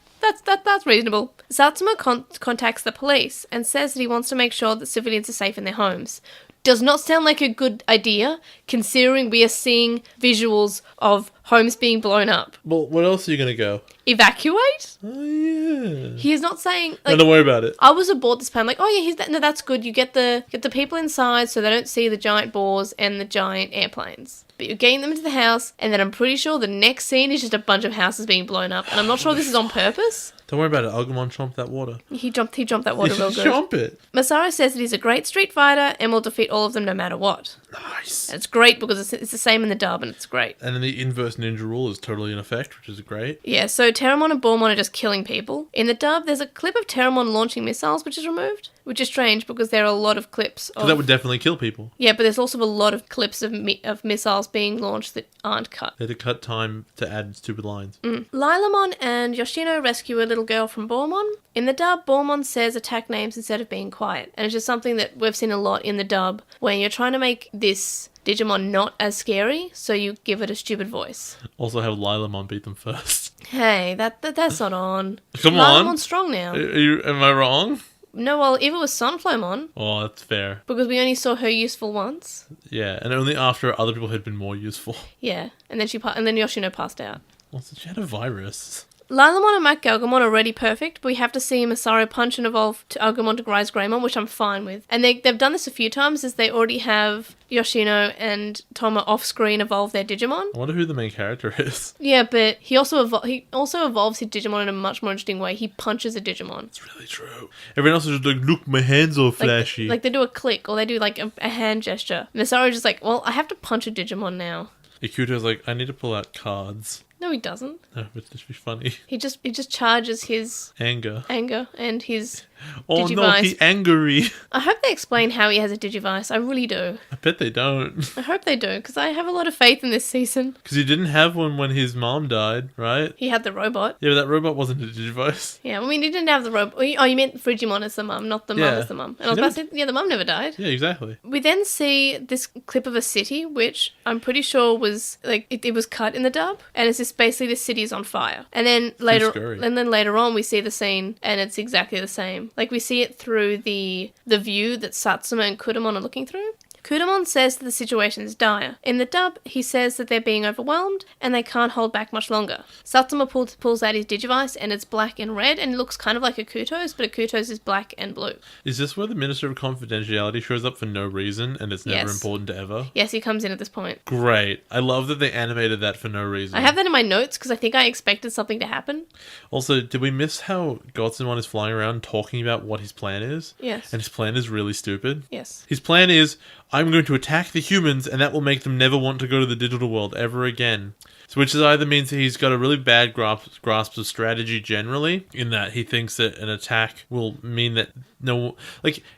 B: That's reasonable. Satsuma contacts the police and says that he wants to make sure that civilians are safe in their homes. Does not sound like a good idea, considering we are seeing visuals of homes being blown up.
A: Well, what else are you going to go?
B: Evacuate?
A: Oh, yeah.
B: He is not saying...
A: No, don't worry about it.
B: I was aboard this plan, no, that's good. You get the people inside so they don't see the giant boars and the giant airplanes. But you're getting them into the house, and then I'm pretty sure the next scene is just a bunch of houses being blown up. And I'm not sure this is on purpose.
A: Don't worry about it. Agumon chomped that water.
B: He jumped that water real good.
A: Chomp it.
B: Masaru says that he's a great street fighter and will defeat all of them no matter what.
A: Nice.
B: And it's great because it's the same in the dub and it's great.
A: And then the inverse ninja rule is totally in effect, which is great.
B: Yeah, so Terramon and Bormon are just killing people. In the dub, there's a clip of Terramon launching missiles, which is removed. Which is strange because there are a lot of clips of...
A: That would definitely kill people.
B: Yeah, but there's also a lot of clips of missiles being launched that aren't cut.
A: They had to cut time to add stupid lines.
B: LiTymon and Yoshino rescue a little girl from Bormon. In the dub, Bormon says attack names instead of being quiet. And it's just something that we've seen a lot in the dub, when you're trying to make this Digimon not as scary, so you give it a stupid voice.
A: Also have LiTymon beat them first.
B: Hey, that's not on.
A: Come on.
B: LiTymon's strong now.
A: Am I wrong?
B: No, well, if it was Sunflowmon...
A: Oh, that's fair.
B: Because we only saw her useful once.
A: Yeah, and only after other people had been more useful.
B: Yeah, and then Yoshino passed out.
A: Well, so she had a virus.
B: LiTymon and Galgamon are already perfect, but we have to see Masaru punch and evolve to Agumon to Rise Greymon, which I'm fine with. And they've done this a few times, as they already have Yoshino and Toma off-screen evolve their Digimon.
A: I wonder who the main character is.
B: Yeah, but he also evolves his Digimon in a much more interesting way. He punches a Digimon.
A: It's really true. Everyone else is just look, my hands are flashy.
B: They do a click, or they do a hand gesture. Masaru's just well, I have to punch a Digimon now.
A: Ikuto's I need to pull out cards.
B: No, he doesn't.
A: No, but it'd be funny.
B: He just charges his
A: anger
B: and his
A: Oh
B: Digivice.
A: No, he's angry.
B: I hope they explain how he has a Digivice. I really do.
A: I bet they don't.
B: I hope they do, because I have a lot of faith in this season.
A: Because he didn't have one when his mom died, right?
B: He had the robot.
A: Yeah, but that robot wasn't a Digivice.
B: Yeah, I mean, he didn't have the robot. Oh, you meant Frigimon as the mum, not the mum as the mum. And I was about to say, yeah, the mum never died.
A: Yeah, exactly.
B: We then see this clip of a city, which I'm pretty sure was, it was cut in the dub. And it's just basically the city is on fire. And then later on, we see the scene, and it's exactly the same. We see it through the view that Satsuma and Kudamon are looking through. Kudamon says that the situation is dire. In the dub, he says that they're being overwhelmed and they can't hold back much longer. Satsuma pulls out his Digivice and it's black and red and it looks kind of like Akuto's, but Akuto's is black and blue.
A: Is this where the Minister of Confidentiality shows up for no reason and it's never important to ever?
B: Yes, he comes in at this point.
A: Great. I love that they animated that for no reason.
B: I have that in my notes because I think I expected something to happen.
A: Also, did we miss how Godsonmon is flying around talking about what his plan is?
B: Yes.
A: And his plan is really stupid?
B: Yes.
A: His plan is, I'm going to attack the humans, and that will make them never want to go to the digital world ever again. So which is either means that he's got a really bad grasp of strategy generally, in that he thinks that an attack will mean that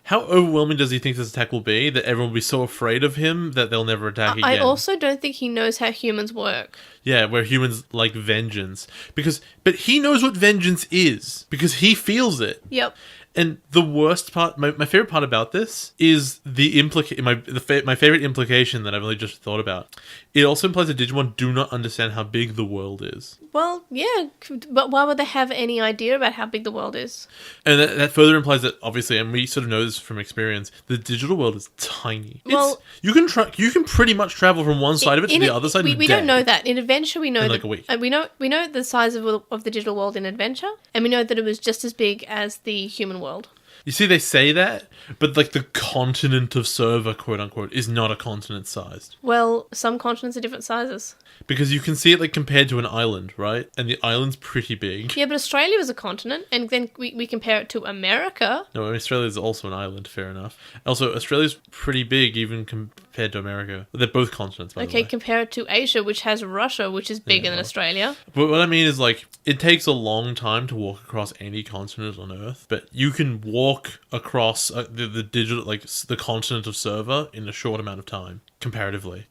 A: how overwhelming does he think this attack will be that everyone will be so afraid of him that they'll never attack again?
B: I also don't think he knows how humans work.
A: Yeah, where humans like vengeance. But he knows what vengeance is, because he feels it.
B: Yep.
A: And the worst part, my favorite part about this is my favorite implication that I've only just thought about. It also implies that Digimon do not understand how big the world is.
B: Well, yeah, but why would they have any idea about how big the world is?
A: And that further implies that, obviously, and we sort of know this from experience, the digital world is tiny.
B: Well,
A: you can pretty much travel from one side of it to the other side.
B: We don't know that. In Adventure, we know
A: in like a week.
B: We know the size of the digital world in Adventure, and we know that it was just as big as the human world.
A: You see, they say that, but like the continent of Server, quote unquote, is not a continent sized.
B: Well, some continents are different sizes.
A: Because you can see it like compared to an island, right? And the island's pretty big.
B: Yeah, but Australia is a continent, and then we compare it to America.
A: No, Australia is also an island, fair enough. Also, Australia's pretty big even compared to America. They're both continents, by the way.
B: Okay, compare it to Asia, which has Russia, which is bigger than Australia.
A: But what I mean is, like, it takes a long time to walk across any continent on Earth, but you can walk across the digital, like, the continent of Server in a short amount of time, comparatively.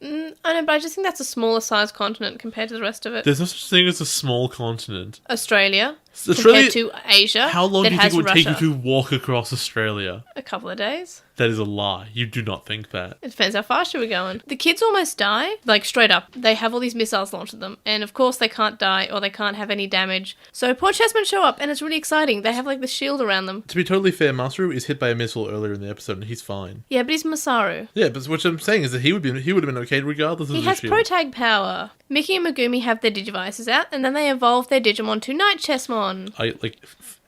B: I know, but I just think that's a smaller size continent compared to the rest of it.
A: There's no such thing as a small continent.
B: Australia compared to Asia.
A: How long do you think it would take you to walk across Australia?
B: A couple of days.
A: That is a lie. You do not think that.
B: It depends how fast you were going. The kids almost die, like straight up. They have all these missiles launched at them, and of course they can't die or they can't have any damage. So poor chessmen show up, and it's really exciting. They have like the shield around them.
A: To be totally fair, Masaru is hit by a missile earlier in the episode, and he's fine.
B: Yeah, but he's Masaru.
A: Yeah, but what I'm saying is that he would have been okay regardless of the shield.
B: He has protag power. Miki and Megumi have their Digivices out, and then they evolve their Digimon to Night Chessmon.
A: I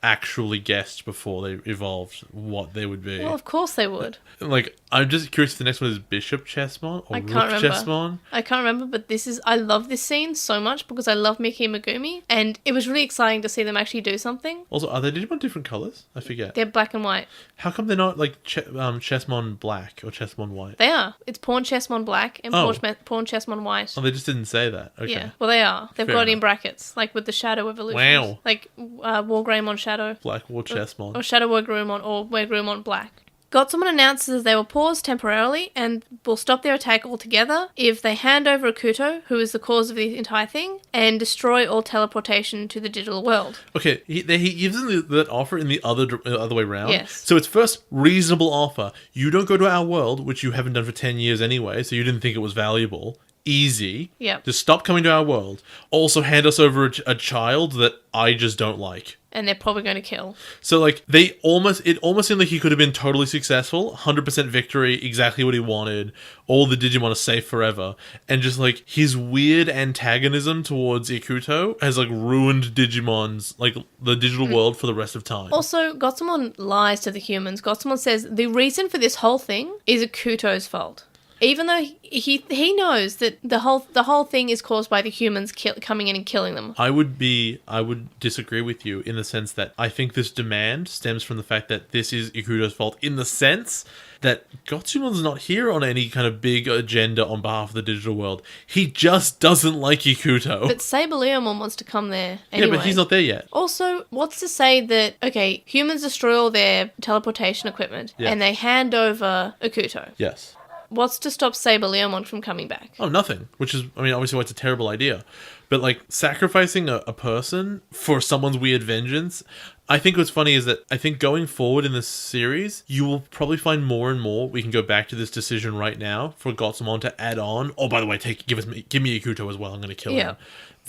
A: actually guessed before they evolved what they would be.
B: Well, of course they would.
A: Like, I'm just curious if the next one is Bishop Chessmon or Rook Chessmon.
B: I can't remember, but I love this scene so much because I love Miki and Megumi, and it was really exciting to see them actually do something.
A: Also, are they Digimon different colours? I forget.
B: They're black and white.
A: How come they're not like Chessmon black or Chessmon white?
B: They are. It's Pawn Chessmon black and Pawn Chessmon white.
A: Oh, they just didn't say that. Okay.
B: Yeah, well they are. They've got it in brackets, like with the Shadow evolution.
A: Wow.
B: Like Wargreymon Shadow.
A: Black War Chessmon.
B: Or Shadow Wargreymon or Wargreymon black. Gotsumon announces they will pause temporarily and will stop their attack altogether if they hand over Akuto, who is the cause of the entire thing, and destroy all teleportation to the digital world.
A: Okay, he gives them that offer in the other way around.
B: Yes.
A: So it's first reasonable offer. You don't go to our world, which you haven't done for 10 years anyway, so you didn't think it was valuable. Easy.
B: Yep.
A: Just stop coming to our world. Also hand us over a child that I just don't like.
B: And they're probably going to kill.
A: So, like, it almost seemed like he could have been totally successful, 100% victory, exactly what he wanted, all the Digimon are safe forever, and just, like, his weird antagonism towards Ikuto has, like, ruined Digimon's, like, the digital world for the rest of time.
B: Also, Gotsumon lies to the humans. Gotsumon says the reason for this whole thing is Akuto's fault. Even though he knows that the whole thing is caused by the humans coming in and killing them.
A: I would disagree with you in the sense that I think this demand stems from the fact that this is Ikuto's fault, in the sense that Gotsumon's not here on any kind of big agenda on behalf of the digital world. He just doesn't like Ikuto.
B: But SaberLeomon wants to come there anyway.
A: Yeah, but he's not there yet.
B: Also, what's to say that, okay, humans destroy all their teleportation equipment and they hand over Akuto.
A: Yes.
B: What's to stop SaberLeomon from coming back?
A: Oh, nothing. Which is, I mean, obviously why it's a terrible idea. But, like, sacrificing a person for someone's weird vengeance, I think what's funny is that I think going forward in this series, you will probably find more and more, we can go back to this decision right now, for Gotsumon to add on, oh, by the way, give me Ikuto as well, I'm going to kill him.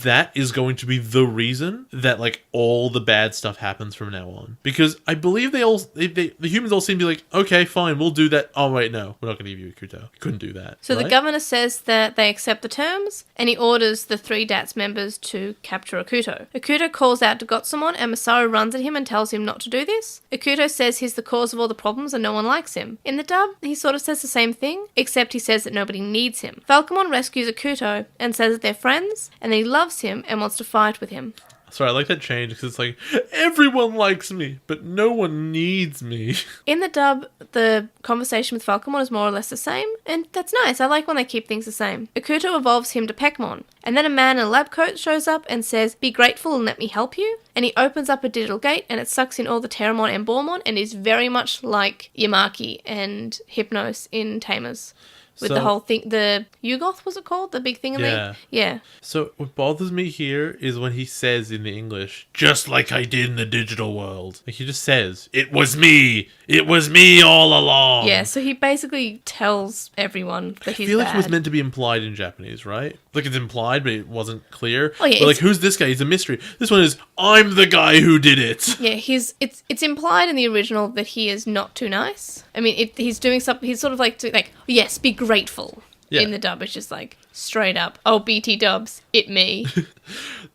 A: That is going to be the reason that, like, all the bad stuff happens from now on. Because I believe the humans all seem to be like, okay, fine, we'll do that. Oh, wait, no, we're not going to give you Ikuto. You couldn't do that.
B: So the governor says that they accept the terms, and he orders the 3 DATS members to capture Akuto. Akuto calls out to Gotsumon, and Masaru runs at him and tells him not to do this. Akuto says he's the cause of all the problems and no one likes him. In the dub, he sort of says the same thing, except he says that nobody needs him. Falcomon rescues Akuto and says that they're friends, and that he loves him and wants to fight with him.
A: Sorry, I like that change because it's like, everyone likes me, but no one needs me.
B: In the dub, the conversation with Falcomon is more or less the same, and that's nice. I like when they keep things the same. Ikuto evolves him to Peckmon, and then a man in a lab coat shows up and says, "Be grateful and let me help you." And he opens up a digital gate, and it sucks in all the Terramon and Bormon, and is very much like Yamaki and Hypnos in Tamers. With the whole thing, the Yugoth, was it called? The big thing in there? Yeah.
A: So what bothers me here is when he says in the English, just like I did in the digital world. Like he just says, "It was me! It was me all along!"
B: Yeah, so he basically tells everyone that he's
A: I feel
B: bad.
A: like it was meant to be implied in Japanese, right? Like it's implied, but it wasn't clear.
B: Oh, yeah,
A: but like, who's this guy? He's a mystery. This one is, I'm the guy who did it.
B: Yeah, it's implied in the original that he is not too nice. I mean, he's doing something. He's sort of like, yes, be grateful. Yeah. In the dub, it's just like straight up, "Oh, BT dubs, it me."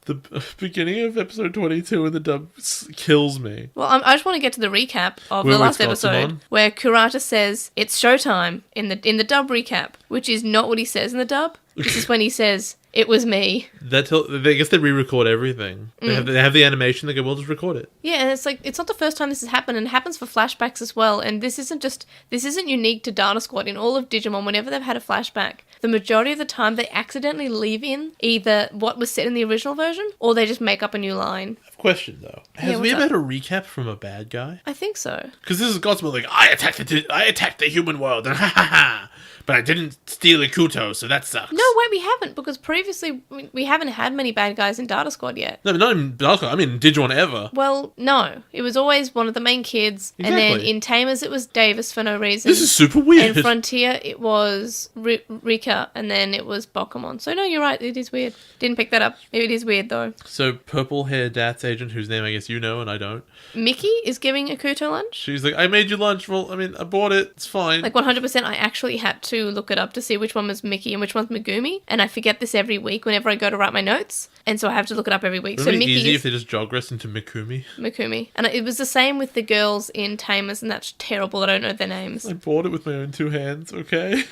A: The beginning of episode 22 in the dub kills me.
B: Well, I just want to get to the recap of the last episode where Kurata says it's showtime in the dub recap, which is not what he says in the dub. This is when he says, "It was me."
A: I guess they re-record everything. They have the animation. They go, "We'll just record it."
B: Yeah, and it's like it's not the first time this has happened, and it happens for flashbacks as well. And this isn't unique to Data Squad. In all of Digimon, whenever they've had a flashback, the majority of the time they accidentally leave in either what was said in the original version, or they just make up a new line.
A: I have a question though: Has we ever had a recap from a bad guy?
B: I think so.
A: Because this is Gospel like, I attacked the human world, and ha ha ha. But I didn't steal Ikuto, so that sucks.
B: No, wait, we haven't, because previously we haven't had many bad guys in Data Squad yet.
A: No, but not in Data Squad. I mean, Digimon ever.
B: Well, no. It was always one of the main kids.
A: Exactly.
B: And then in Tamers, it was Davis for no reason.
A: This is super weird.
B: In Frontier, it was Rika, and then it was Bokomon. So, no, you're right. It is weird. Didn't pick that up. It is weird, though.
A: So, purple hair DATS agent, whose name I guess you know and I don't.
B: Miki is giving Ikuto lunch.
A: She's like, I made you lunch. Well, I mean, I bought it. It's fine.
B: Like, 100%, I actually had to look it up to see which one was Miki and which one's Megumi. And I forget this every week whenever I go to write my notes. And so I have to look it up every week.
A: Wouldn't
B: so
A: it be
B: Miki
A: easy
B: is
A: if they just jog rest into Mikumi?
B: And it was the same with the girls in Tamers, and that's terrible that I don't know their names.
A: I bought it with my own two hands, okay?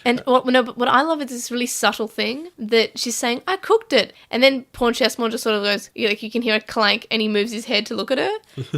B: And what I love is this really subtle thing that she's saying, "I cooked it," and then Pawn Chessmon just sort of goes, like you can hear a clank, and he moves his head to look at her,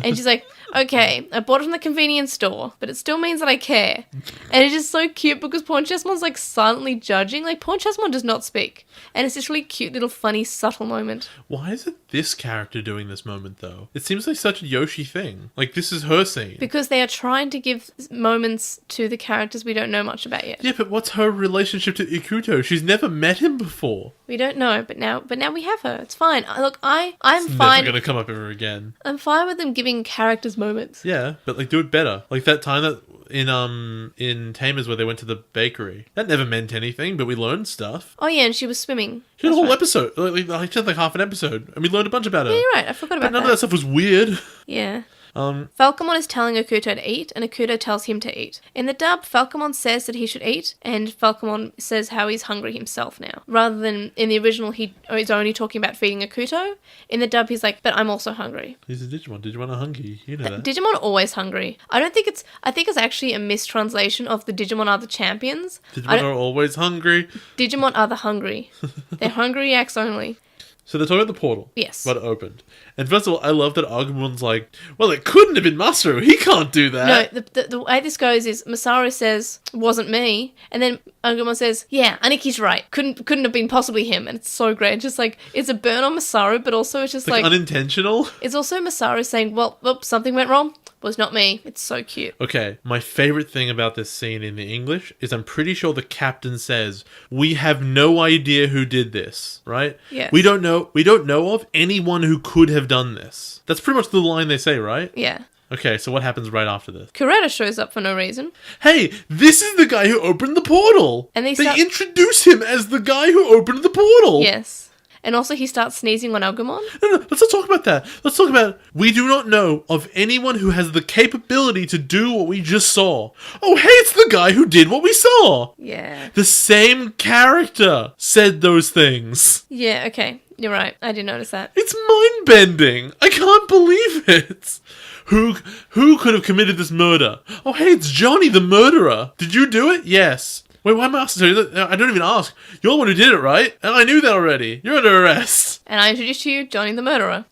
B: and she's like, "Okay, I bought it from the convenience store, but it still means that I care." And it's just so cute because Pawn Chessmon's like silently judging. Like Pawn Chessmon does not speak, and it's this really cute little funny subtle moment.
A: Why is it this character doing this moment though? It seems like such a Yoshi thing. Like this is her scene.
B: Because they are trying to give moments to the characters we don't know much about yet.
A: Yeah, but what's her relationship to Ikuto? She's never met him before.
B: We don't know, but now we have her. It's fine. Look, I'm
A: it's
B: fine.
A: Never gonna come up ever again.
B: I'm fine with them giving characters moments.
A: Yeah, but like do it better. Like that time that in Tamers where they went to the bakery. That never meant anything, but we learned stuff.
B: Oh yeah, and she was swimming.
A: She had a whole episode. She had like half an episode, and we learned a bunch about her.
B: Yeah, you're right. I forgot about
A: but none of that stuff was weird.
B: Yeah. Falcomon is telling Ikuto to eat, and Ikuto tells him to eat. In the dub, Falcomon says that he should eat, and Falcomon says how he's hungry himself now. Rather than in the original, he's only talking about feeding Ikuto. In the dub, he's like, "But I'm also hungry."
A: He's a Digimon. Digimon are hungry. You know that.
B: Digimon are always hungry. I think it's actually a mistranslation of the Digimon are the champions.
A: Digimon are always hungry.
B: Digimon are the hungry. They're hungry acts only.
A: So they're talking about the portal.
B: Yes.
A: But it opened. And first of all, I love that Agumon's like, well, it couldn't have been Masaru. He can't do that.
B: No, the way this goes is Masaru says, "Wasn't me." And then Agumon says, "Yeah, Aniki's right. Couldn't have been possibly him." And it's so great. It's just like, it's a burn on Masaru, but also it's just like
A: unintentional. It's
B: also Masaru saying, well, something went wrong. Was not me. It's so cute.
A: Okay, my favorite thing about this scene in the English is I'm pretty sure the captain says, "We have no idea who did this," right?
B: Yeah.
A: We don't know of anyone who could have done this. That's pretty much the line they say, right?
B: Yeah.
A: Okay, so what happens right after this?
B: Kurata shows up for no reason.
A: Hey, this is the guy who opened the portal!
B: And they
A: introduce him as the guy who opened the portal!
B: Yes. And also he starts sneezing on Agumon.
A: No, let's not talk about that. Let's talk about, we do not know of anyone who has the capability to do what we just saw. Oh, hey, it's the guy who did what we saw!
B: Yeah.
A: The same character said those things.
B: Yeah, okay. You're right. I did notice that.
A: It's mind-bending. I can't believe it. Who could have committed this murder? Oh, hey, it's Johnny the murderer. Did you do it? Yes. Wait, why am I asking? I don't even ask. You're the one who did it, right? And I knew that already. You're under arrest.
B: And I introduce to you Johnny the murderer.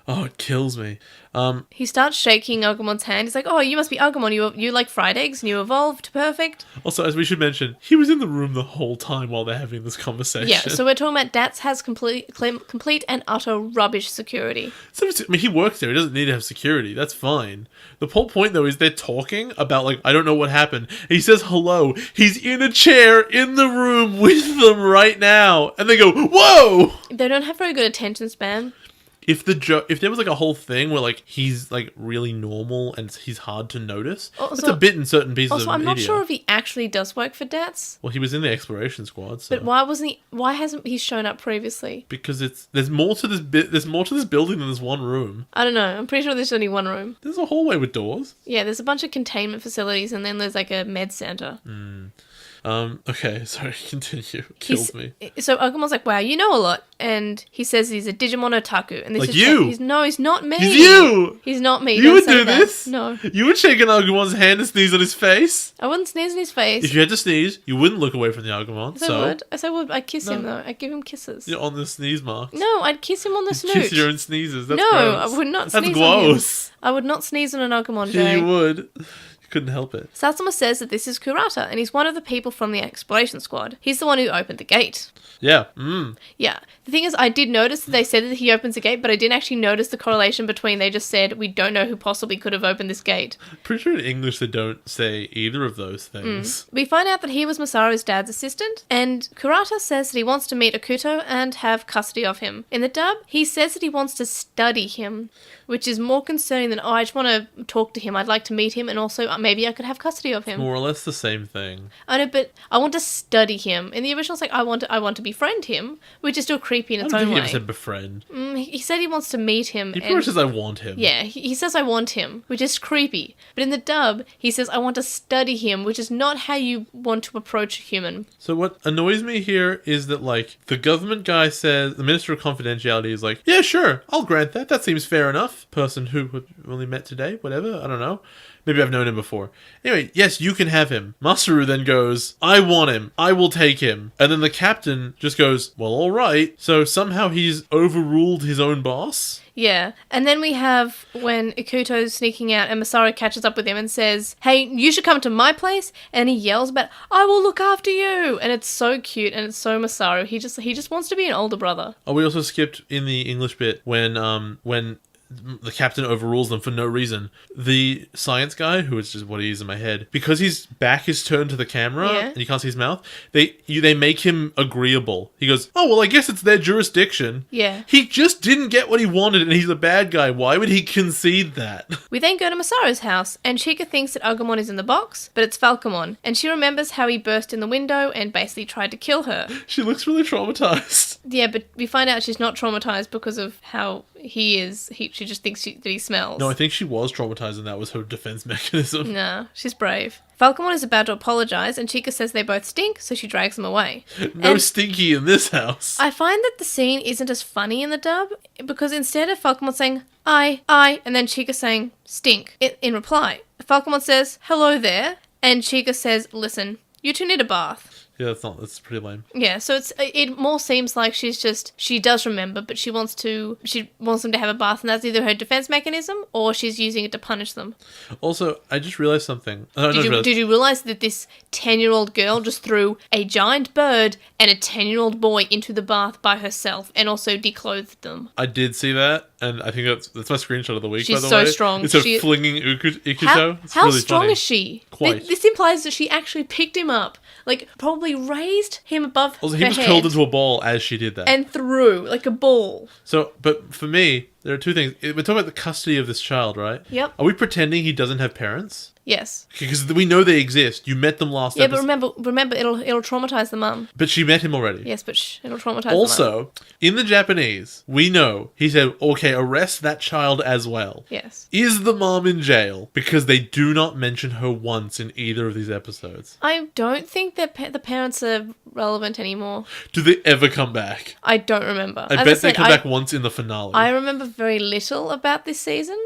A: Oh, it kills me.
B: He starts shaking Agumon's hand. He's like, oh, you must be Agumon. You like fried eggs and you evolved perfect.
A: Also, as we should mention, he was in the room the whole time while they're having this conversation.
B: Yeah, so we're talking about Dats has complete and utter rubbish security.
A: So, I mean, he works there. He doesn't need to have security. That's fine. The whole point, though, is they're talking about, like, I don't know what happened. He says hello. He's in a chair in the room with them right now. And they go, whoa!
B: They don't have very good attention span.
A: If there was like a whole thing where like he's like really normal and he's hard to notice, it's a bit in certain pieces of media.
B: I'm not sure if he actually does work for Dats.
A: Well, he was in the exploration squad, so.
B: But why hasn't he shown up previously?
A: Because there's more to this building than this one room.
B: I don't know. I'm pretty sure there's only one room.
A: There's a hallway with doors.
B: Yeah, there's a bunch of containment facilities, and then there's like a med center.
A: Okay, sorry, continue. Kills me.
B: So Agumon's like, wow, you know a lot. And he says he's a Digimon otaku. And this
A: like
B: is
A: you!
B: He's not me.
A: He's you!
B: He's not me.
A: You would do this?
B: No.
A: You would shake an Agumon's hand and sneeze on his face?
B: I wouldn't sneeze in his face.
A: If you had to sneeze, you wouldn't look away from the Agumon,
B: Yes, I would. Yes, I would. I'd kiss him, though. I'd give him kisses.
A: You're on the sneeze marks.
B: No, I'd kiss him on the snoot.
A: Kiss your own sneezes. That's
B: no,
A: gross.
B: I would not
A: That's
B: sneeze
A: gross.
B: on him. I would not sneeze on an Agumon,
A: Yeah,
B: Jay.
A: you would. Couldn't help it.
B: Satsuma says that this is Kurata, and he's one of the people from the exploration squad. He's the one who opened the gate.
A: Yeah.
B: Yeah. The thing is, I did notice that they said that he opens the gate, but I didn't actually notice the correlation between they just said, we don't know who possibly could have opened this gate.
A: Pretty sure in English they don't say either of those things.
B: We find out that he was Masaru's dad's assistant, and Kurata says that he wants to meet Okuto and have custody of him. In the dub, he says that he wants to study him, which is more concerning than, oh, I just want to talk to him, I'd like to meet him, and also maybe I could have custody of him.
A: More or less the same thing.
B: I know, but I want to study him. In the original, it's like, I want to befriend him, which is still creepy in its own way.
A: He ever said befriend.
B: He said he wants to meet him.
A: He pretty much says I want him.
B: Yeah, he says I want him, which is creepy. But in the dub, he says I want to study him, which is not how you want to approach a human.
A: So what annoys me here is that, like, the government guy says, the Minister of Confidentiality is like, yeah, sure, I'll grant that. That seems fair enough. Person who we only met today, whatever, I don't know. Maybe I've known him before. Anyway, yes, you can have him. Masaru then goes, I want him. I will take him. And then the captain just goes, well, all right. So somehow he's overruled his own boss?
B: Yeah. And then we have when Ikuto's sneaking out and Masaru catches up with him and says, hey, you should come to my place. And he yells about, I will look after you. And it's so cute and it's so Masaru. He just wants to be an older brother.
A: Oh, we also skipped in the English bit when the captain overrules them for no reason. The science guy, who is just what he is in my head, because his back is turned to the camera and you can't see his mouth, they make him agreeable. He goes, oh, well, I guess it's their jurisdiction.
B: Yeah.
A: He just didn't get what he wanted and he's a bad guy. Why would he concede that?
B: We then go to Masaru's house, and Chika thinks that Agumon is in the box, but it's Falcomon, and she remembers how he burst in the window and basically tried to kill her.
A: She looks really traumatized.
B: Yeah, but we find out she's not traumatized because of how he is. She just thinks that he smells.
A: No, I think she was traumatized and that was her defense mechanism.
B: No, she's brave. Falcomon is about to apologize, and Chika says they both stink, so she drags them away.
A: No stinky in this house.
B: I find that the scene isn't as funny in the dub, because instead of Falcomon saying, I, and then Chika saying, stink, in reply, Falcomon says, hello there, and Chika says, listen, you two need a bath.
A: Yeah, that's pretty lame.
B: Yeah, so it more seems like she does remember, but she wants them to have a bath, and that's either her defense mechanism or she's using it to punish them.
A: Also, I just realized something.
B: Did you realize that this 10-year-old girl just threw a giant bird and a 10-year-old boy into the bath by herself and also declothed them?
A: I did see that, and I think that's my screenshot of the week,
B: She's
A: by the
B: so
A: way.
B: strong.
A: It's her flinging Ikuto.
B: How
A: really
B: strong
A: funny.
B: is she?
A: Quite.
B: This implies that she actually picked him up, like probably raised him above
A: Also,
B: her
A: he was
B: head
A: curled into a ball as she did that.
B: and threw like a ball.
A: So, but for me, there are two things. We're talking about the custody of this child, right?
B: Yep.
A: Are we pretending he doesn't have parents?
B: Yes.
A: Because we know they exist. You met them last
B: Yeah,
A: episode.
B: but remember, it'll traumatize the mum.
A: But she met him already.
B: Yes, but it'll traumatize the mum.
A: Also, in the Japanese, we know he said, okay, arrest that child as well.
B: Yes.
A: Is the mom in jail? Because they do not mention her once in either of these episodes.
B: I don't think that the parents are relevant anymore.
A: Do they ever come back?
B: I don't remember.
A: I bet they come back once in the finale.
B: I remember very little about this season.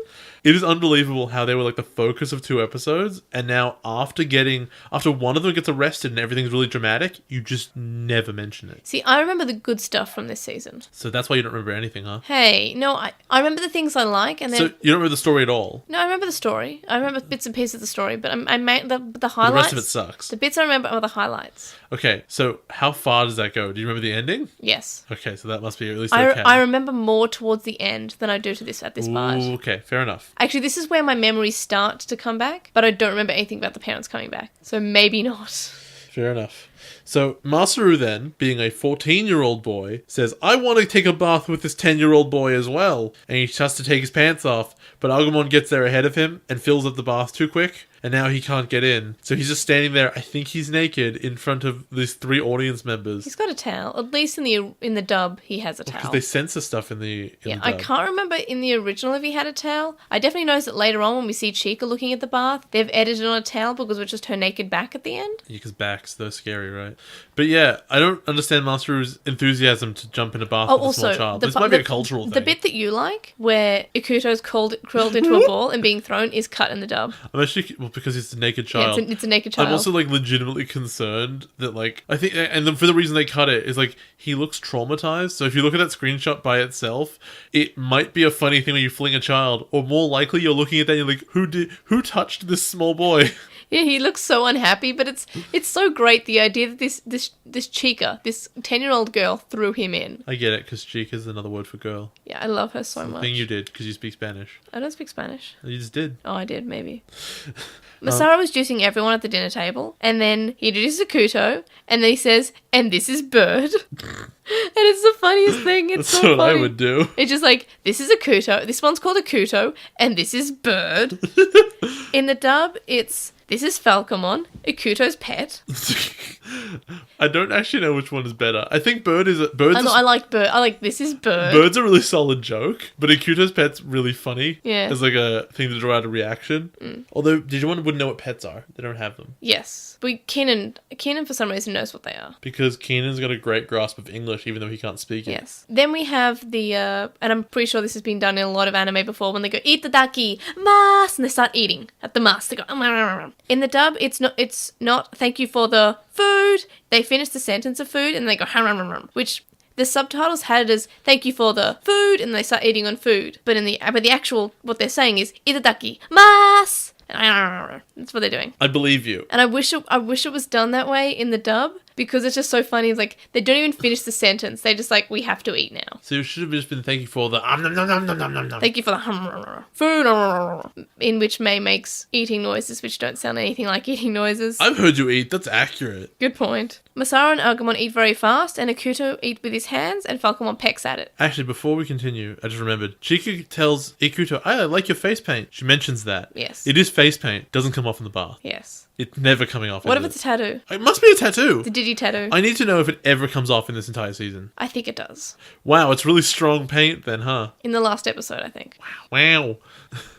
A: It is unbelievable how they were like the focus of 2 episodes, and now after one of them gets arrested and everything's really dramatic, you just never mention it.
B: See, I remember the good stuff from this season.
A: So that's why you don't remember anything, huh?
B: Hey, no, I remember the things I like, and then...
A: So you don't remember the story at all?
B: No, I remember the story. I remember bits and pieces of the story, but I made the highlights...
A: The rest of it sucks.
B: The bits I remember are the highlights.
A: Okay, so how far does that go? Do you remember the ending?
B: Yes.
A: Okay, so that must be at least okay.
B: I remember more towards the end than I do to this at this part.
A: Ooh, okay, fair enough.
B: Actually, this is where my memories start to come back, but I don't remember anything about the parents coming back. So maybe not.
A: Fair enough. So Masaru then, being a 14-year-old boy, says, I want to take a bath with this 10-year-old boy as well. And he has to take his pants off, but Agumon gets there ahead of him and fills up the bath too quick. And now he can't get in. So he's just standing there, I think he's naked, in front of these 3 audience members.
B: He's got a towel. At least in the dub, he has a towel.
A: Because they censor stuff in the dub.
B: I can't remember in the original if he had a towel. I definitely noticed that later on when we see Chica looking at the bath, they've edited on a towel because it's just her naked back at the end.
A: Yeah, because back's so scary, right? But yeah, I don't understand Masaru's enthusiasm to jump in a bath with a small child. This might be a cultural thing.
B: The bit that you like, where Ikuto's curled into a ball and being thrown, is cut in the dub.
A: I'm actually... Well, because it's a naked child.
B: Yeah, it's a naked child.
A: I'm also like legitimately concerned that like I think, and then for the reason they cut it is like he looks traumatized. So if you look at that screenshot by itself, it might be a funny thing when you fling a child, or more likely you're looking at that and you're like, who touched this small boy?
B: Yeah, he looks so unhappy, but it's so great the idea that this Chica, this 10-year-old girl, threw him in.
A: I get it, because chica is another word for girl.
B: Yeah, I love her so much.
A: Thing you did because you speak Spanish.
B: I don't speak Spanish.
A: You just did.
B: Oh, I did, maybe. Masaru was juicing everyone at the dinner table, and then he introduces Akuto, and then he says, and this is Bird. And it's the funniest thing. It's
A: That's
B: so
A: what
B: funny.
A: I would do.
B: It's just like, this is Akuto, this one's called Akuto, and this is Bird. In the dub, this is Falcomon, Akuto's pet.
A: I don't actually know which one is better. I think Bird is...
B: I like Bird. I like, this is Bird.
A: Bird's a really solid joke, but Akuto's pet's really funny.
B: Yeah.
A: As like a thing to draw out a reaction. Although Digimon wouldn't know what pets are. They don't have them.
B: Yes. But Keenan for some reason knows what they are.
A: Because Keenan's got a great grasp of English, even though he can't speak it.
B: Yes. Then we have the, and I'm pretty sure this has been done in a lot of anime before, when they go, itadaki, mas, and they start eating at the mas. They go, in the dub, it's not thank you for the food. They finish the sentence of food and they go, which the subtitles had it as thank you for the food, and they start eating on food. But the actual, what they're saying is itadaki, mas. That's what they're doing.
A: I believe you.
B: And I wish it was done that way in the dub, because it's just so funny. It's like, they don't even finish the sentence. They just like, we have to eat now.
A: So it should have just been thank you for the
B: Thank you for the food, in which May makes eating noises, which don't sound anything like eating noises.
A: I've heard you eat. That's accurate.
B: Good point. Masaru and Agumon eat very fast, and Akuto eat with his hands, and Falcomon pecks at it.
A: Actually, before we continue, I just remembered. Chika tells Ikuto, I like your face paint. She mentions that.
B: Yes.
A: It is face paint. Doesn't come off in the bath.
B: Yes.
A: It's never coming off.
B: What if it's a tattoo?
A: It must be a tattoo.
B: It's a digi tattoo.
A: I need to know if it ever comes off in this entire season.
B: I think it does.
A: Wow, it's really strong paint then, huh?
B: In the last episode, I think.
A: Wow.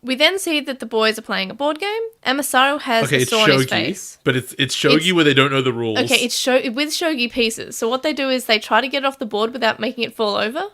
B: We then see that the boys are playing a board game, and Masaru has a sore on his face.
A: But it's shogi where they don't know the rules.
B: Okay, it's with shogi pieces. So what they do is they try to get it off the board without making it fall over.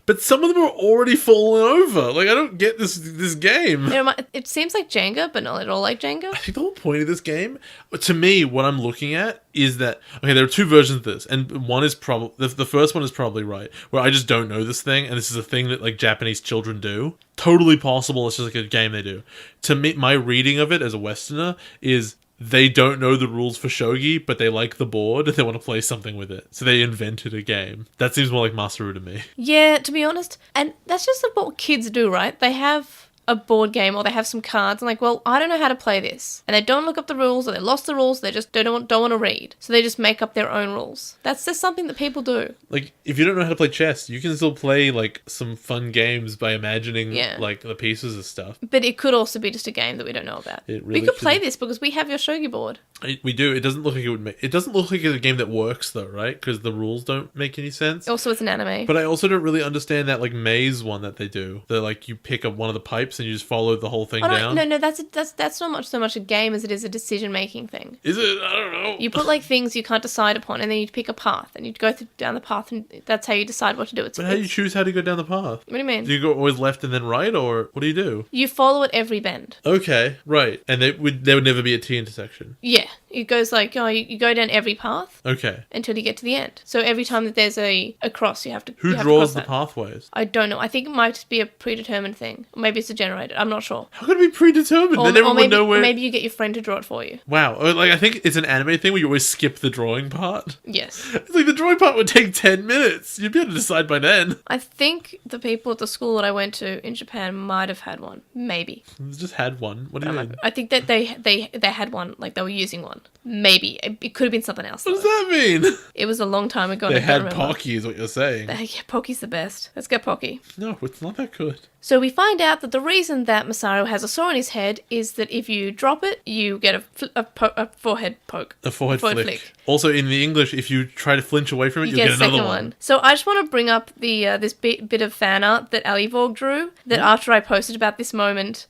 A: But some of them are already falling over. Like, I don't get this game.
B: It seems like Jenga, but not at all like Jenga.
A: I think the whole point of this game, to me, what I'm looking at is that, okay, there are 2 versions of this, and one is probably, the first one is probably right, where I just don't know this thing, and this is a thing that, like, Japanese children do. Totally possible, it's just like a game they do. To me, my reading of it as a Westerner is, they don't know the rules for shogi, but they like the board and they want to play something with it. So they invented a game. That seems more like Masaru to me. Yeah,
B: to be honest. And that's just what kids do, right? They have a board game or they have some cards and like, well, I don't know how to play this. And they don't look up the rules, or they lost the rules, they just don't want to read. So they just make up their own rules. That's just something that people do.
A: Like, if you don't know how to play chess, you can still play, like, some fun games by imagining, like, the pieces of stuff.
B: But it could also be just a game that we don't know about.
A: It really
B: we could play this because we have your shogi board.
A: We do. It doesn't look like it would make. It doesn't look like it's a game that works though, right? Because the rules don't make any sense.
B: Also, it's an anime.
A: But I also don't really understand that like maze one that they do. The like you pick up one of the pipes and you just follow the whole thing down.
B: No, that's not so much a game as it is a decision making thing.
A: Is it? I don't know.
B: You put like things you can't decide upon, and then you pick a path, and you go down the path, and that's how you decide what to do.
A: But how do you choose how to go down the path?
B: What do you mean?
A: Do you go always left and then right, or what do you do?
B: You follow at every bend.
A: Okay, right. And there would never be a T intersection.
B: Yeah, it goes like you go down every path.
A: Okay.
B: Until you get to the end. So every time that there's a cross, you have to.
A: Who draws the pathways?
B: I don't know. I think it might be a predetermined thing. Or maybe it's a generated. I'm not sure.
A: How could it be predetermined? Then everyone would know where.
B: Maybe you get your friend to draw it for you.
A: Wow. Like I think it's an anime thing where you always skip the drawing part.
B: Yes.
A: It's like the drawing part would take 10 minutes. You'd be able to decide by then.
B: I think the people at the school that I went to in Japan might have had one. Maybe.
A: They just had one. What do you mean?
B: I think that they had one. Like they were using one. Maybe. It could have been something else.
A: What does that mean?
B: It was a long time ago.
A: They had Pocky is what you're saying.
B: Yeah, Pocky's the best. Let's get Pocky.
A: No, it's not that good.
B: So we find out that the reason that Masaru has a sore on his head is that if you drop it, you get a forehead poke.
A: A forehead flick. Also, in the English, if you try to flinch away from it, you'll get another one.
B: So I just want to bring up the this bit of fan art that Ali Vorg drew. That after I posted about this moment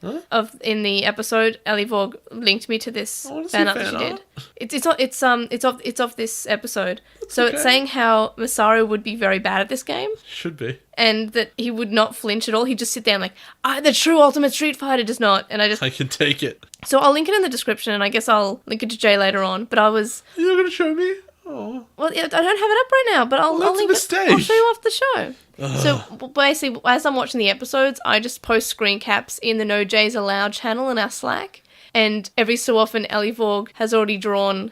B: in the episode, Ali Vorg linked me to this fan art that she did. It's of this episode. So it's saying how Masaru would be very bad at this game.
A: Should be.
B: And that he would not flinch at all. He'd just sit there and like, the true Ultimate Street Fighter does not. And I can
A: take it.
B: So I'll link it in the description, and I guess I'll link it to Jay later on. But I was...
A: You're going to show me? Oh.
B: Well, I don't have it up right now, but I'll link it. I'll show you off the show. So basically, as I'm watching the episodes, I just post screen caps in the No Jays Allowed channel in our Slack. And every so often, Ellie Vorg has already drawn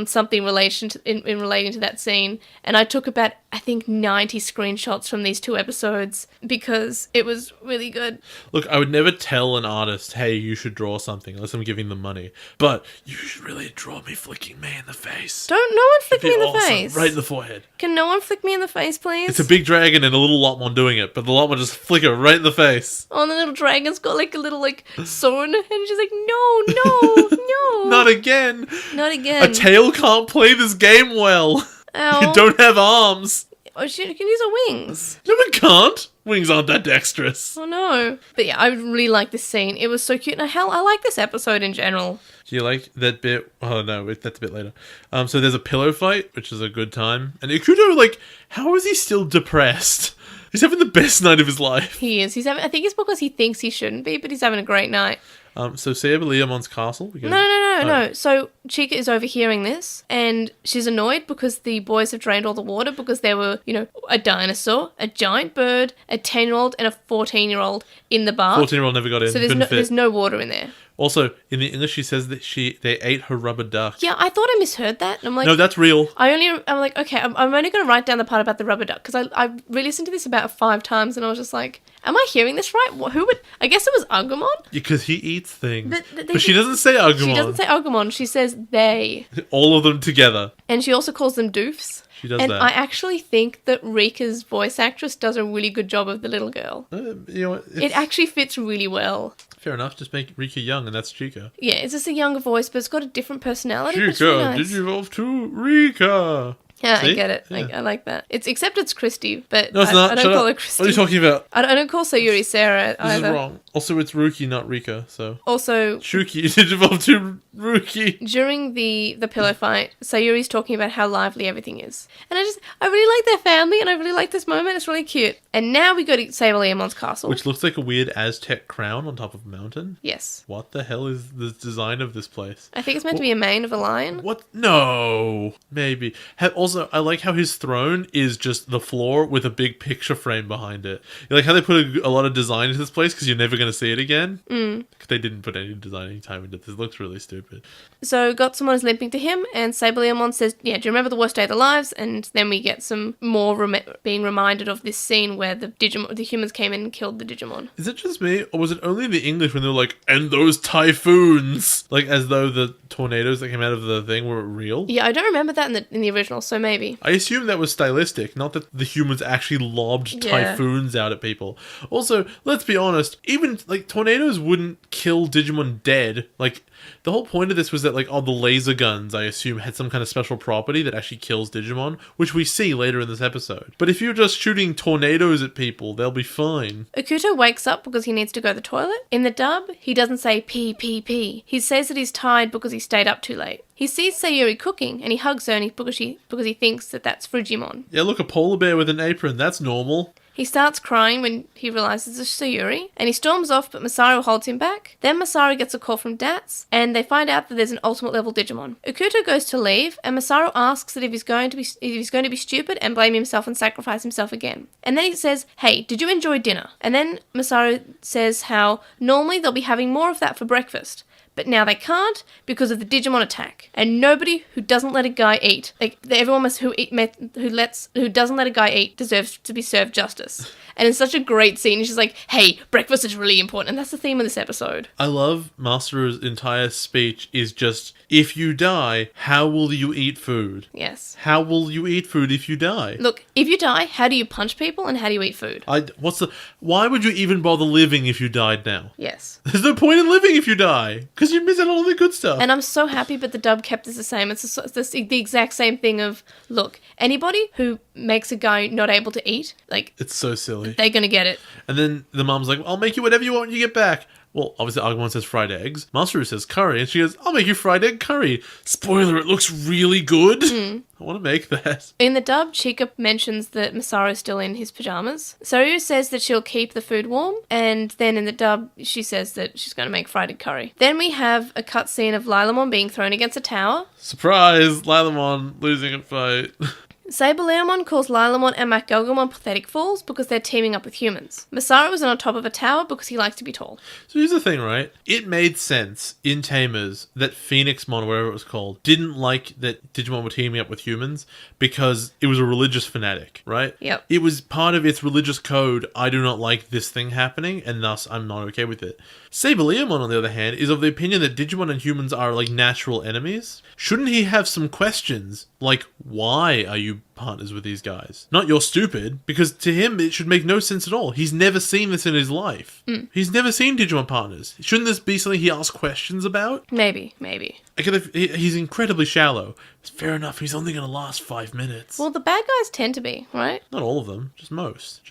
B: something in relating to that scene. And I took about, I think, 90 screenshots from these 2 episodes because it was really good.
A: Look, I would never tell an artist, hey, you should draw something unless I'm giving them money. But you should really draw me flicking me in the face.
B: No one flick me in the face.
A: Right in the forehead.
B: Can no one flick me in the face, please?
A: It's a big dragon and a little Lotmon doing it, but the Lotmon just flick her right in the face.
B: Oh, and the little dragon's got like a little sword, and she's like, no.
A: Not again.
B: Not again.
A: A tail can't play this game well.
B: Ow.
A: You don't have arms.
B: Oh, she can use her wings.
A: No, it can't. Wings aren't that dexterous.
B: Oh, no. But yeah, I really like this scene. It was so cute. And I like this episode in general.
A: Do you like that bit? Oh, no, that's a bit later. So there's a pillow fight, which is a good time. And Ikuto, how is he still depressed? He's having the best night of his life.
B: He is. I think it's because he thinks he shouldn't be, but he's having a great night.
A: So SaberLeomon's castle?
B: No. So Chica is overhearing this, and she's annoyed because the boys have drained all the water because there were, a dinosaur, a giant bird, a 10-year-old, and a 14-year-old in the bath.
A: 14-year-old never got in.
B: So there's no water in there.
A: Also, in the English, she says that they ate her rubber duck.
B: Yeah, I thought I misheard that. And I'm like,
A: no, that's real.
B: I'm like, okay, I'm only going to write down the part about the rubber duck because I re-listened to this about 5 times, and I was just like, am I hearing this right? Who would? I guess it was Agumon.
A: Because he eats things. But she doesn't say Agumon.
B: She doesn't say Agumon. She says they.
A: All of them together.
B: And she also calls them doofs.
A: She does
B: and
A: that.
B: I actually think that Rika's voice actress does a really good job of the little girl.
A: You know what?
B: It actually fits really well.
A: Fair enough. Just make Rika young, and that's Chica.
B: Yeah, it's just a younger voice, but it's got a different personality.
A: Chica,
B: really nice.
A: digivolve to Rika.
B: Yeah,
A: See?
B: I get it.
A: Yeah.
B: I like that. Except it's Christy, but
A: no, it's not.
B: I don't call her Christy.
A: What are you talking about?
B: I don't call Sayuri Sarah either.
A: This is wrong. Also, it's Ruki, not Rika, so...
B: Also...
A: Shuki, digivolve to Ruki.
B: During the pillow fight, Sayuri's talking about how lively everything is. And I really like their family, and I really like this moment. It's really cute. And now we go to SaberLeomon's castle.
A: Which looks like a weird Aztec crown on top of a mountain.
B: Yes.
A: What the hell is the design of this place?
B: I think it's meant to be a mane of a lion.
A: What? No. Maybe. Also, I like how his throne is just the floor with a big picture frame behind it. You like how they put a lot of design into this place because you're never going to see it again? They didn't put any design any time into this. It looks really stupid. So
B: Gotsumon is limping to him, and SaberLeomon says, yeah, do you remember the worst day of their lives? And then we get some more being reminded of this scene where the humans came in and killed the Digimon.
A: Is it just me, or was it only in the English when they were like, and those typhoons? Like, as though the tornadoes that came out of the thing were real?
B: Yeah, I don't remember that in the original, so maybe.
A: I assume that was stylistic, not that the humans actually lobbed typhoons out at people. Also, let's be honest, even, tornadoes wouldn't kill Digimon dead. The whole point of this was that, like, the laser guns, I assume, had some kind of special property that actually kills Digimon, which we see later in this episode. But if you're just shooting tornadoes at people, they'll be fine.
B: Okuto wakes up because he needs to go to the toilet. In the dub, he doesn't say pee, pee, pee. He says that he's tired because he stayed up too late. He sees Sayuri cooking, and he hugs her because he thinks that that's Frigimon.
A: Yeah, look, a polar bear with an apron, that's normal.
B: He starts crying when he realizes it's Sayuri, and he storms off, but Masaru holds him back. Then Masaru gets a call from Dats, and they find out that there's an ultimate level Digimon. Okuto goes to leave, and Masaru asks that if he's going to be stupid and blame himself and sacrifice himself again. And then he says, "Hey, did you enjoy dinner?" And then Masaru says how normally they'll be having more of that for breakfast. But now they can't because of the Digimon attack. And nobody who doesn't let a guy eat, who doesn't let a guy eat deserves to be served justice. And it's such a great scene. She's like, "Hey, breakfast is really important." And that's the theme of this episode.
A: I love Masaru's entire speech is just, if you die, how will you eat food?
B: Yes.
A: How will you eat food if you die?
B: Look, if you die, how do you punch people and how do you eat food?
A: Why would you even bother living if you died now?
B: Yes.
A: There's no point in living if you die, because you miss out on all the good stuff.
B: And I'm so happy, but the dub kept this the same. It's the exact same thing of, look, anybody who makes a guy not able to eat, like...
A: It's so silly.
B: They're gonna get it.
A: And then the mom's like, "I'll make you whatever you want when you get back." Well, obviously Agumon says fried eggs. Masaru says curry, and she goes, "I'll make you fried egg curry." Spoiler, it looks really good. I want to make that.
B: In the dub, Chika mentions that Masaru's still in his pajamas. Sayuri says that she'll keep the food warm, and then in the dub, she says that she's going to make fried egg curry. Then we have a cutscene of LiTymon being thrown against a tower.
A: Surprise! LiTymon losing a fight.
B: SaberLeomon calls LiTymon and MacGelgamon pathetic fools because they're teaming up with humans. Masaru is on top of a tower because he likes to be tall.
A: So here's the thing, right? It made sense in Tamers that Phoenixmon, whatever it was called, didn't like that Digimon were teaming up with humans because it was a religious fanatic, right?
B: Yep.
A: It was part of its religious code, I do not like this thing happening, and thus I'm not okay with it. SaberLeomon, on the other hand, is of the opinion that Digimon and humans are like natural enemies. Shouldn't he have some questions? Like, why are you partners with these guys? Not you're stupid, because to him it should make no sense at all. He's never seen this in his life. He's never seen Digimon partners. Shouldn't this be something he asks questions about?
B: Maybe.
A: He's incredibly shallow. It's fair enough, he's only going to last 5 minutes.
B: Well, the bad guys tend to be, right?
A: Not all of them, just most.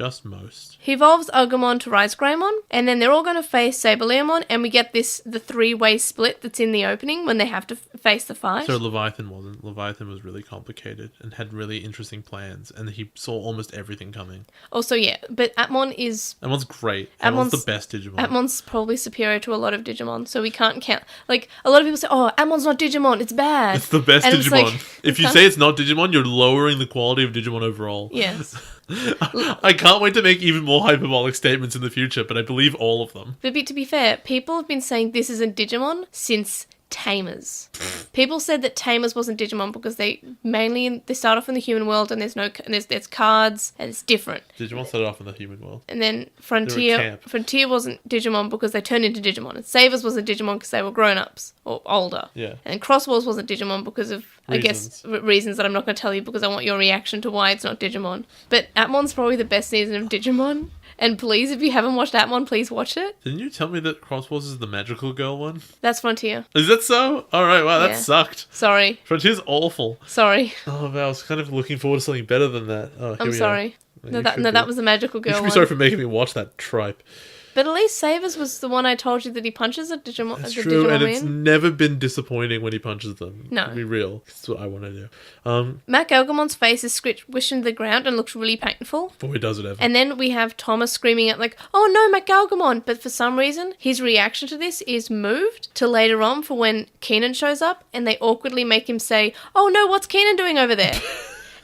B: He evolves Agumon to Rise Greymon, and then they're all going to face SaberLeomon, and we get the 3-way split that's in the opening when they have to face the fight.
A: So Leviathan wasn't. Leviathan was really complicated and had really interesting plans, and he saw almost everything coming.
B: Also, yeah, but Atmon's
A: great. Atmon's the best Digimon.
B: Atmon's probably superior to a lot of Digimon, so we can't count. Like, a lot of people say, "Oh, Atmon's not Digimon, it's bad."
A: It's the best
B: and
A: Digimon. If you say it's not Digimon, you're lowering the quality of Digimon overall.
B: Yes.
A: I can't wait to make even more hyperbolic statements in the future, but I believe all of them.
B: But to be fair, people have been saying this isn't Digimon since Tamers. People said that Tamers wasn't Digimon because they start off in the human world and there's cards and it's different.
A: Digimon started off in the human world.
B: And then Frontier wasn't Digimon because they turned into Digimon. And Savers wasn't Digimon because they were grown-ups or older.
A: Yeah.
B: And Crosswalls wasn't Digimon because of, reasons that I'm not going to tell you because I want your reaction to why it's not Digimon. But Atmon's probably the best season of Digimon. And please, if you haven't watched Atmon, please watch it.
A: Didn't you tell me that Crosswalls is the magical girl one?
B: That's Frontier.
A: Is that so? Alright, wow, that sucked.
B: Sorry.
A: Frontier's awful.
B: Sorry.
A: Oh, man, I was kind of looking forward to something better than that. Oh,
B: I'm sorry. That was the magical girl
A: one. You should be
B: one.
A: sorry for making me watch that tripe.
B: But at least Savers was the one I told you that he punches a Digimon.
A: That's true, and it's never been disappointing when he punches them.
B: No.
A: To be real. That's what I want to do.
B: MacGelgamon's face is squished into the ground and looks really painful.
A: Before he does it ever.
B: And then we have Thomas screaming at "Oh no, MacGelgamon!" But for some reason, his reaction to this is moved to later on for when Keenan shows up and they awkwardly make him say, "Oh no, what's Keenan doing over there?"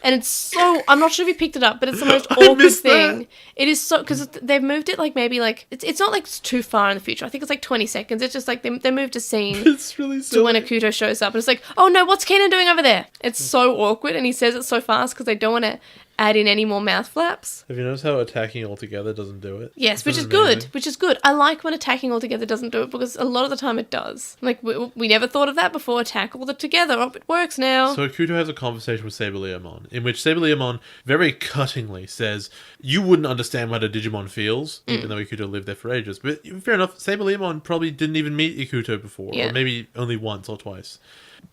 B: And it's so... I'm not sure if you picked it up, but it's the most awkward thing. That. It is so... Because they've moved it It's not it's too far in the future. I think it's 20 seconds. It's just they moved a scene
A: it's really silly.
B: to when Akuto shows up. And it's "Oh no, what's Kenan doing over there?" It's so awkward and he says it so fast because they don't want to add in any more mouth flaps.
A: Have you noticed how attacking altogether doesn't do it?
B: Yes, which is
A: Doesn't
B: good.
A: matter.
B: Which is good. I like when attacking altogether doesn't do it because a lot of the time it does. Like, we never thought of that before. Attack all together. Oh, it works now.
A: So Akuto has a conversation with SaberLeomon, in which SaberLeomon very cuttingly says, you wouldn't understand what a Digimon feels, even though Ikuto lived there for ages. But fair enough, SaberLeomon probably didn't even meet Ikuto before,
B: Yeah.
A: or maybe only once or twice.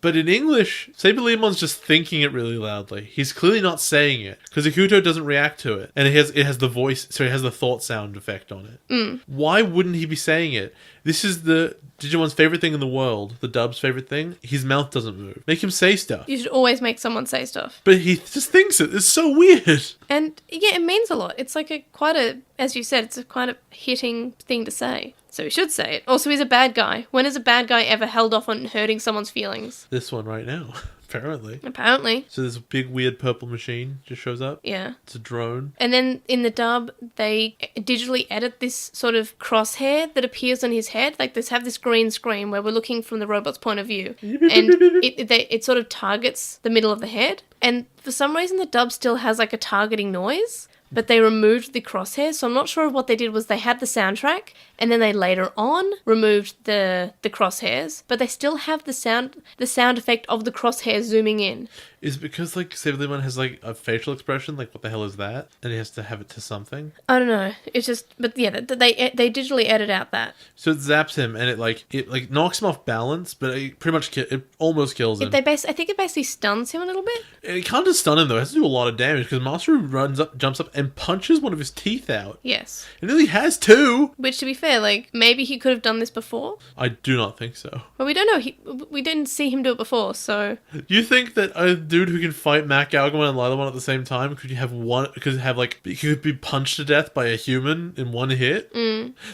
A: But in English, SaberLeomon's just thinking it really loudly. He's clearly not saying it, because Ikuto doesn't react to it. And it has the voice, so it has the thought sound effect on it. Why wouldn't he be saying it? This is the Digimon's favorite thing in the world, the dub's favorite thing. His mouth doesn't move. Make him say stuff.
B: You should always make someone say stuff.
A: But he just thinks it. It's so weird.
B: And yeah, it means a lot. It's like as you said, it's quite a hitting thing to say. So he should say it. Also, he's a bad guy. When has a bad guy ever held off on hurting someone's feelings?
A: This one right now, apparently.
B: Apparently.
A: So this big weird purple machine just shows up.
B: Yeah.
A: It's a drone.
B: And then in the dub, they digitally edit this sort of crosshair that appears on his head. Like, have this green screen where we're looking from the robot's point of view. And it sort of targets the middle of the head. And for some reason, the dub still has like a targeting noise. But they removed the crosshair, so I'm not sure what they did was they had the soundtrack, and then they later on removed the crosshairs, but they still have the sound effect of the crosshair zooming in.
A: Is it because, like, SaberLeomon has, like, a facial expression? Like, what the hell is that? And he has to have it to something?
B: I don't know. It's just... But yeah, they digitally edit out that.
A: So it zaps him, and it knocks him off balance, but it pretty much... It almost kills him.
B: I think it basically stuns him a little bit.
A: It can't just stun him, though. It has to do a lot of damage, because Masaru jumps up, and punches one of his teeth out.
B: Yes.
A: And then he has two!
B: Which, to be fair, like, maybe he could have done this before.
A: I do not think so.
B: But we don't know. We didn't see him do it before, so...
A: You think that a dude who can fight Mac Galgamon and LiTlemon at the same time could be punched to death by a human in one hit?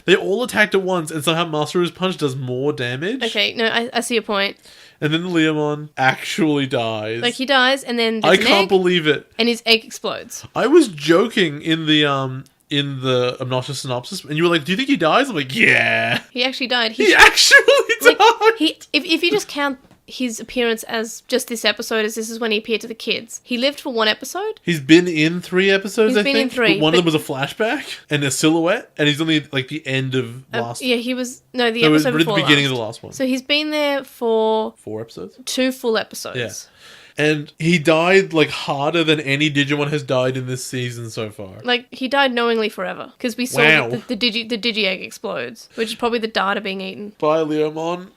A: They all attacked at once, and somehow Masaru's punch does more damage?
B: Okay, no, I see your point.
A: And then Leomon actually dies.
B: Like, he dies, and then
A: I
B: there's an
A: can't
B: egg,
A: believe it.
B: and his egg explodes.
A: I was joking in the Obnoxious Synopsis, and you were like, do you think he dies? I'm like, yeah.
B: He actually died.
A: He actually died!
B: If you just count his appearance as just this episode, as this is when he appeared to the kids, he lived for one episode.
A: He's been in 3 episodes,
B: He's
A: I
B: been
A: think.
B: in 3,
A: but one of
B: but-
A: them was a flashback and a silhouette, and he's only like the end of last.
B: Yeah, he was... No, the
A: No, it was
B: episode
A: right at
B: before
A: the beginning
B: last.
A: of the last one.
B: So he's been there for
A: 4 episodes?
B: 2 full episodes.
A: Yeah. And he died, like, harder than any Digimon has died in this season so far.
B: Like, he died knowingly forever. Because we saw
A: Wow.
B: that the Digi-Egg explodes. Which is probably the data being eaten.
A: Bye, Leomon.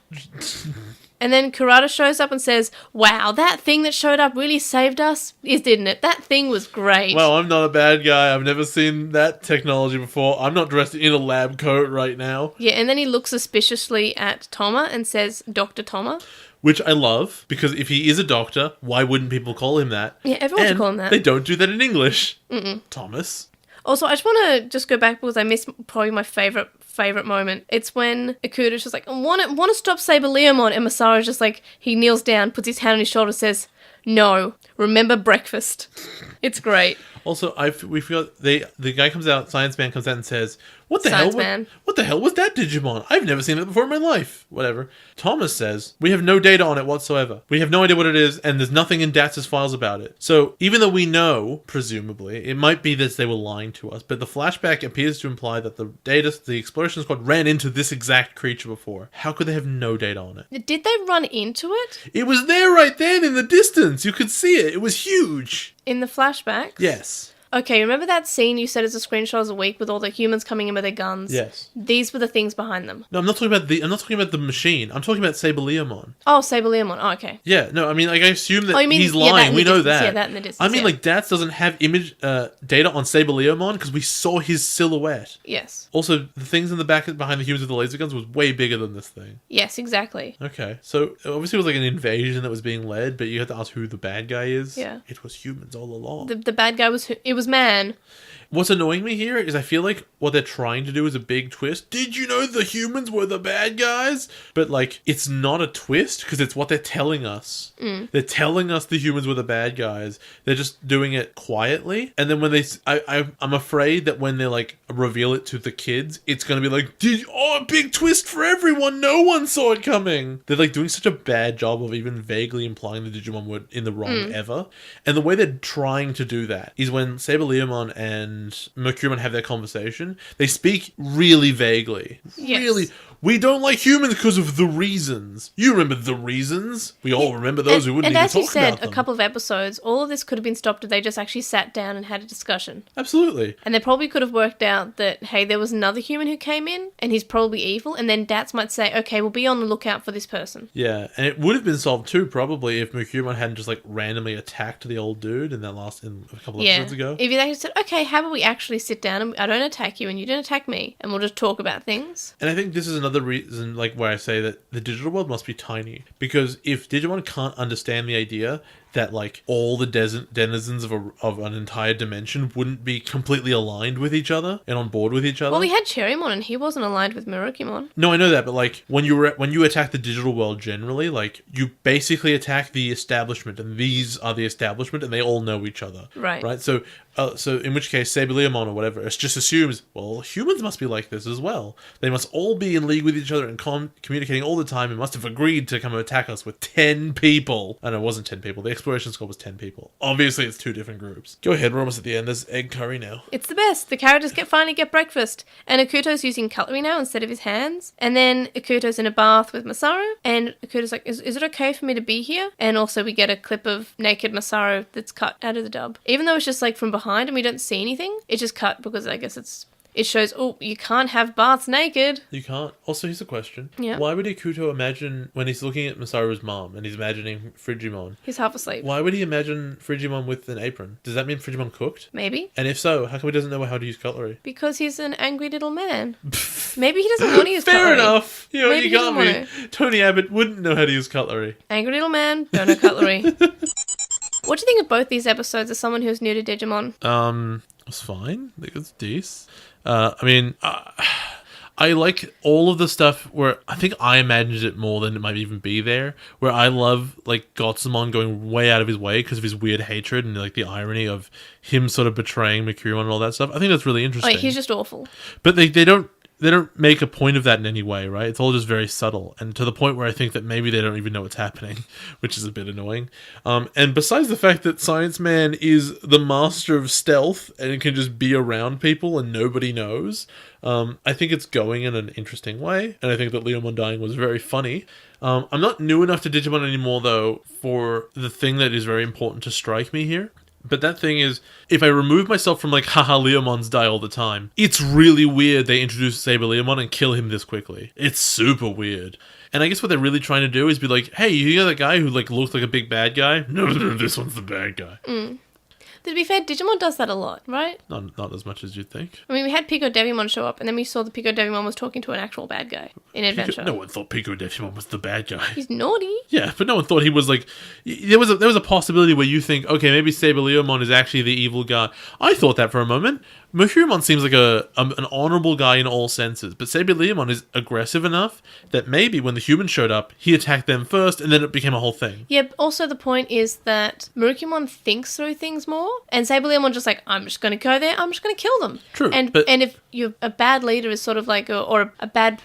B: And then Kurata shows up and says, wow, that thing that showed up really saved us, didn't it? That thing was great.
A: Well, I'm not a bad guy. I've never seen that technology before. I'm not dressed in a lab coat right now.
B: Yeah, and then he looks suspiciously at Toma and says, Dr. Toma.
A: Which I love, because if he is a doctor, why wouldn't people call him that?
B: Yeah, everyone should
A: And
B: call him that.
A: They don't do that in English. Thomas.
B: Also, I just want to just go back because I missed probably my favorite moment. It's when Akuta's just like, I want to stop SaberLeomon, and Masaru's just like, he kneels down, puts his hand on his shoulder, says, no, remember breakfast. It's great.
A: Also, we forgot the guy comes out, Science Man comes out and says, What the
B: Science
A: hell?
B: Man.
A: What the hell was that Digimon? I've never seen it before in my life. Whatever. Thomas says, we have no data on it whatsoever. We have no idea what it is, and there's nothing in DATS's files about it. So, even though we know, presumably, it might be that they were lying to us, but the flashback appears to imply that the exploration squad ran into this exact creature before. How could they have no data on it?
B: Did they run into it?
A: It was there right then in the distance. You could see it. It was huge.
B: In the flashbacks?
A: Yes.
B: Okay, remember that scene you said is a screenshot of the week with all the humans coming in with their guns?
A: Yes.
B: These were the things behind them.
A: No, I'm not talking about the machine. I'm talking about SaberLeomon.
B: Oh, SaberLeomon. Oh, okay.
A: Yeah, no, I mean, like, I assume that
B: Oh, you mean-
A: he's
B: yeah, that
A: lying.
B: in
A: We
B: the
A: know
B: distance.
A: that.
B: Yeah, that in the distance,
A: I mean,
B: yeah.
A: like, DATS doesn't have image data on SaberLeomon because we saw his silhouette.
B: Yes.
A: Also, the things in the back behind the humans with the laser guns was way bigger than this thing.
B: Yes, exactly.
A: Okay, so obviously it was like an invasion that was being led, but you had to ask who the bad guy is.
B: Yeah.
A: It was humans all along.
B: The bad guy was... It was man.
A: What's annoying me here is I feel like what they're trying to do is a big twist. Did you know the humans were the bad guys? But like, it's not a twist because it's what they're telling us. They're telling us the humans were the bad guys. They're just doing it quietly. And then when I'm afraid that when they like reveal it to the kids, it's going to be like, a big twist for everyone. No one saw it coming. They're like doing such a bad job of even vaguely implying the Digimon were in the wrong ever. And the way they're trying to do that is when SaberLeomon and Mercuremon have their conversation, they speak really vaguely.
B: Yes.
A: Really. We don't like humans because of the reasons. You remember the reasons? We all remember those who wouldn't even talk about them.
B: And as you said, a couple of episodes, all of this could have been stopped if they just actually sat down and had a discussion.
A: Absolutely.
B: And they probably could have worked out that, hey, there was another human who came in, and he's probably evil, and then Dats might say, okay, we'll be on the lookout for this person.
A: Yeah, and it would have been solved too, probably, if Mercuremon hadn't just, like, randomly attacked the old dude in a couple episodes ago.
B: If they said, okay, how about we actually sit down and I don't attack you and you don't attack me, and we'll just talk about things.
A: And I think this is another reason, like, where I say that the digital world must be tiny. Because if Digimon can't understand the idea that, like, all the denizens of an entire dimension wouldn't be completely aligned with each other and on board with each other.
B: Well, we had Cherrymon and he wasn't aligned with Murukimon.
A: No, I know that, but, like, when you attack the digital world generally, like, you basically attack the establishment, and these are the establishment, and they all know each other.
B: Right.
A: So in which case, SaberLeomon or whatever, it just assumes, well, humans must be like this as well. They must all be in league with each other and communicating all the time, and must have agreed to come and attack us with 10 people. And it wasn't 10 people. The exploration squad was 10 people. Obviously, it's 2 different groups. Go ahead, we're almost at the end. There's egg curry now.
B: It's the best. The characters finally get breakfast. And Akuto's using cutlery now instead of his hands. And then Akuto's in a bath with Masaru. And Akuto's like, is it okay for me to be here? And also we get a clip of naked Masaru that's cut out of the dub. Even though it's just like from behind and we don't see anything, it's just cut because I guess it shows, you can't have baths naked.
A: You can't. Also, here's a question.
B: Yeah.
A: Why would Ikuto imagine, when he's looking at Masaru's mom and he's imagining Frigimon,
B: He's half asleep.
A: why would he imagine Frigimon with an apron? Does that mean Frigimon cooked?
B: Maybe.
A: And if so, how come he doesn't know how to use cutlery?
B: Because he's an angry little man. Maybe he doesn't want to use cutlery.
A: Fair enough.
B: Maybe
A: You
B: he
A: got
B: doesn't
A: me. Tony Abbott wouldn't know how to use cutlery.
B: Angry little man, don't know cutlery. What do you think of both these episodes as someone who's new to Digimon?
A: It's fine. I think it's decent. I like all of the stuff where I think I imagined it more than it might even be there. Where I love like Gotsumon going way out of his way because of his weird hatred and like the irony of him sort of betraying Mercuremon and all that stuff. I think that's really interesting.
B: He's just awful.
A: But they don't make a point of that in any way, right? It's all just very subtle, and to the point where I think that maybe they don't even know what's happening, which is a bit annoying. And besides the fact that Science Man is the master of stealth and can just be around people and nobody knows, I think it's going in an interesting way, and I think that Leomon dying was very funny. I'm not new enough to Digimon anymore, though, for the thing that is very important to strike me here. But that thing is, if I remove myself from like, haha, Leomons die all the time, it's really weird they introduce SaberLeomon and kill him this quickly. It's super weird. And I guess what they're really trying to do is be like, hey, you know that guy who like looks like a big bad guy? No, this one's the bad guy.
B: To be fair, Digimon does that a lot, right?
A: Not as much as you'd think.
B: I mean, we had Pico Devimon show up, and then we saw the Pico Devimon was talking to an actual bad guy in Adventure.
A: No one thought Pico Devimon was the bad guy.
B: He's naughty.
A: Yeah, but no one thought he was like... There was a possibility where you think, okay, maybe SaberLeomon is actually the evil guy. I thought that for a moment. Mercuremon seems like an honorable guy in all senses, but SaberLeomon is aggressive enough that maybe when the humans showed up, he attacked them first, and then it became a whole thing.
B: Yeah, but also the point is that Murukimon thinks through things more, and SaberLeomon just like, I'm just going to go there, I'm just going to kill them.
A: True,
B: and if you're a bad leader is sort of like, or a bad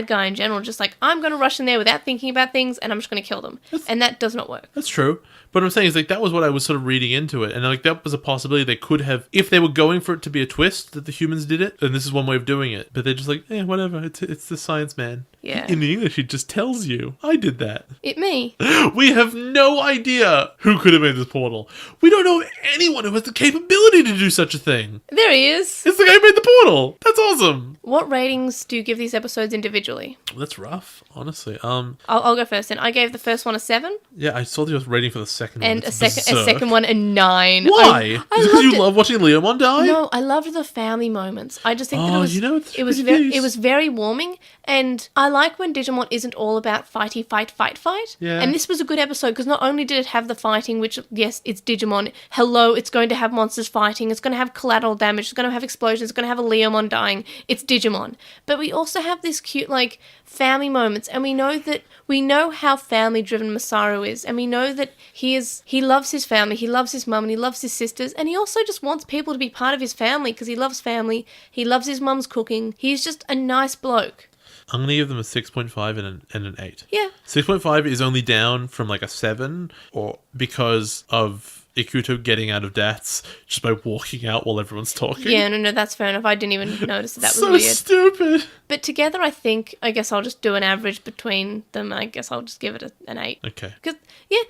B: guy in general, just like, I'm going to rush in there without thinking about things, and I'm just going to kill them. And that does not work.
A: That's true. But what I'm saying is, like, that was what I was sort of reading into it. And, like, that was a possibility they could have, if they were going for it to be a twist that the humans did it, and this is one way of doing it. But they're just like, whatever, it's the science man.
B: Yeah.
A: In the English, he just tells you, I did that.
B: Me.
A: We have no idea who could have made this portal. We don't know anyone who has the capability to do such a thing.
B: There he is.
A: It's the guy who made the portal. That's awesome.
B: What ratings do you give these episodes individually?
A: That's rough, honestly.
B: I'll go first then. I gave the first one a 7.
A: Yeah, I saw the rating for the second
B: and
A: one.
B: And a second one a 9.
A: Why? Is it because you love watching Leomon die?
B: No, I loved the family moments. I just think that it was
A: very
B: very warming, and I like when Digimon isn't all about fighty, fight.
A: Yeah.
B: And this was a good episode because not only did it have the fighting, which, yes, it's Digimon. Hello, it's going to have monsters fighting. It's going to have collateral damage. It's going to have explosions. It's going to have a Leomon dying. It's Digimon. But we also have this cute, like, family moments. And we know how family-driven Masaru is. And we know that he loves his family. He loves his mum and he loves his sisters. And he also just wants people to be part of his family because he loves family. He loves his mum's cooking. He's just a nice bloke.
A: I'm going to give them a 6.5 and an 8.
B: Yeah.
A: 6.5 is only down from like a 7 or because of Ikuto getting out of deaths just by walking out while everyone's talking.
B: Yeah, no, that's fair enough. I didn't even notice that was
A: so
B: weird.
A: Stupid.
B: But together, I guess I'll just do an average between them. I guess I'll just give it an 8.
A: Okay.
B: Because, yeah,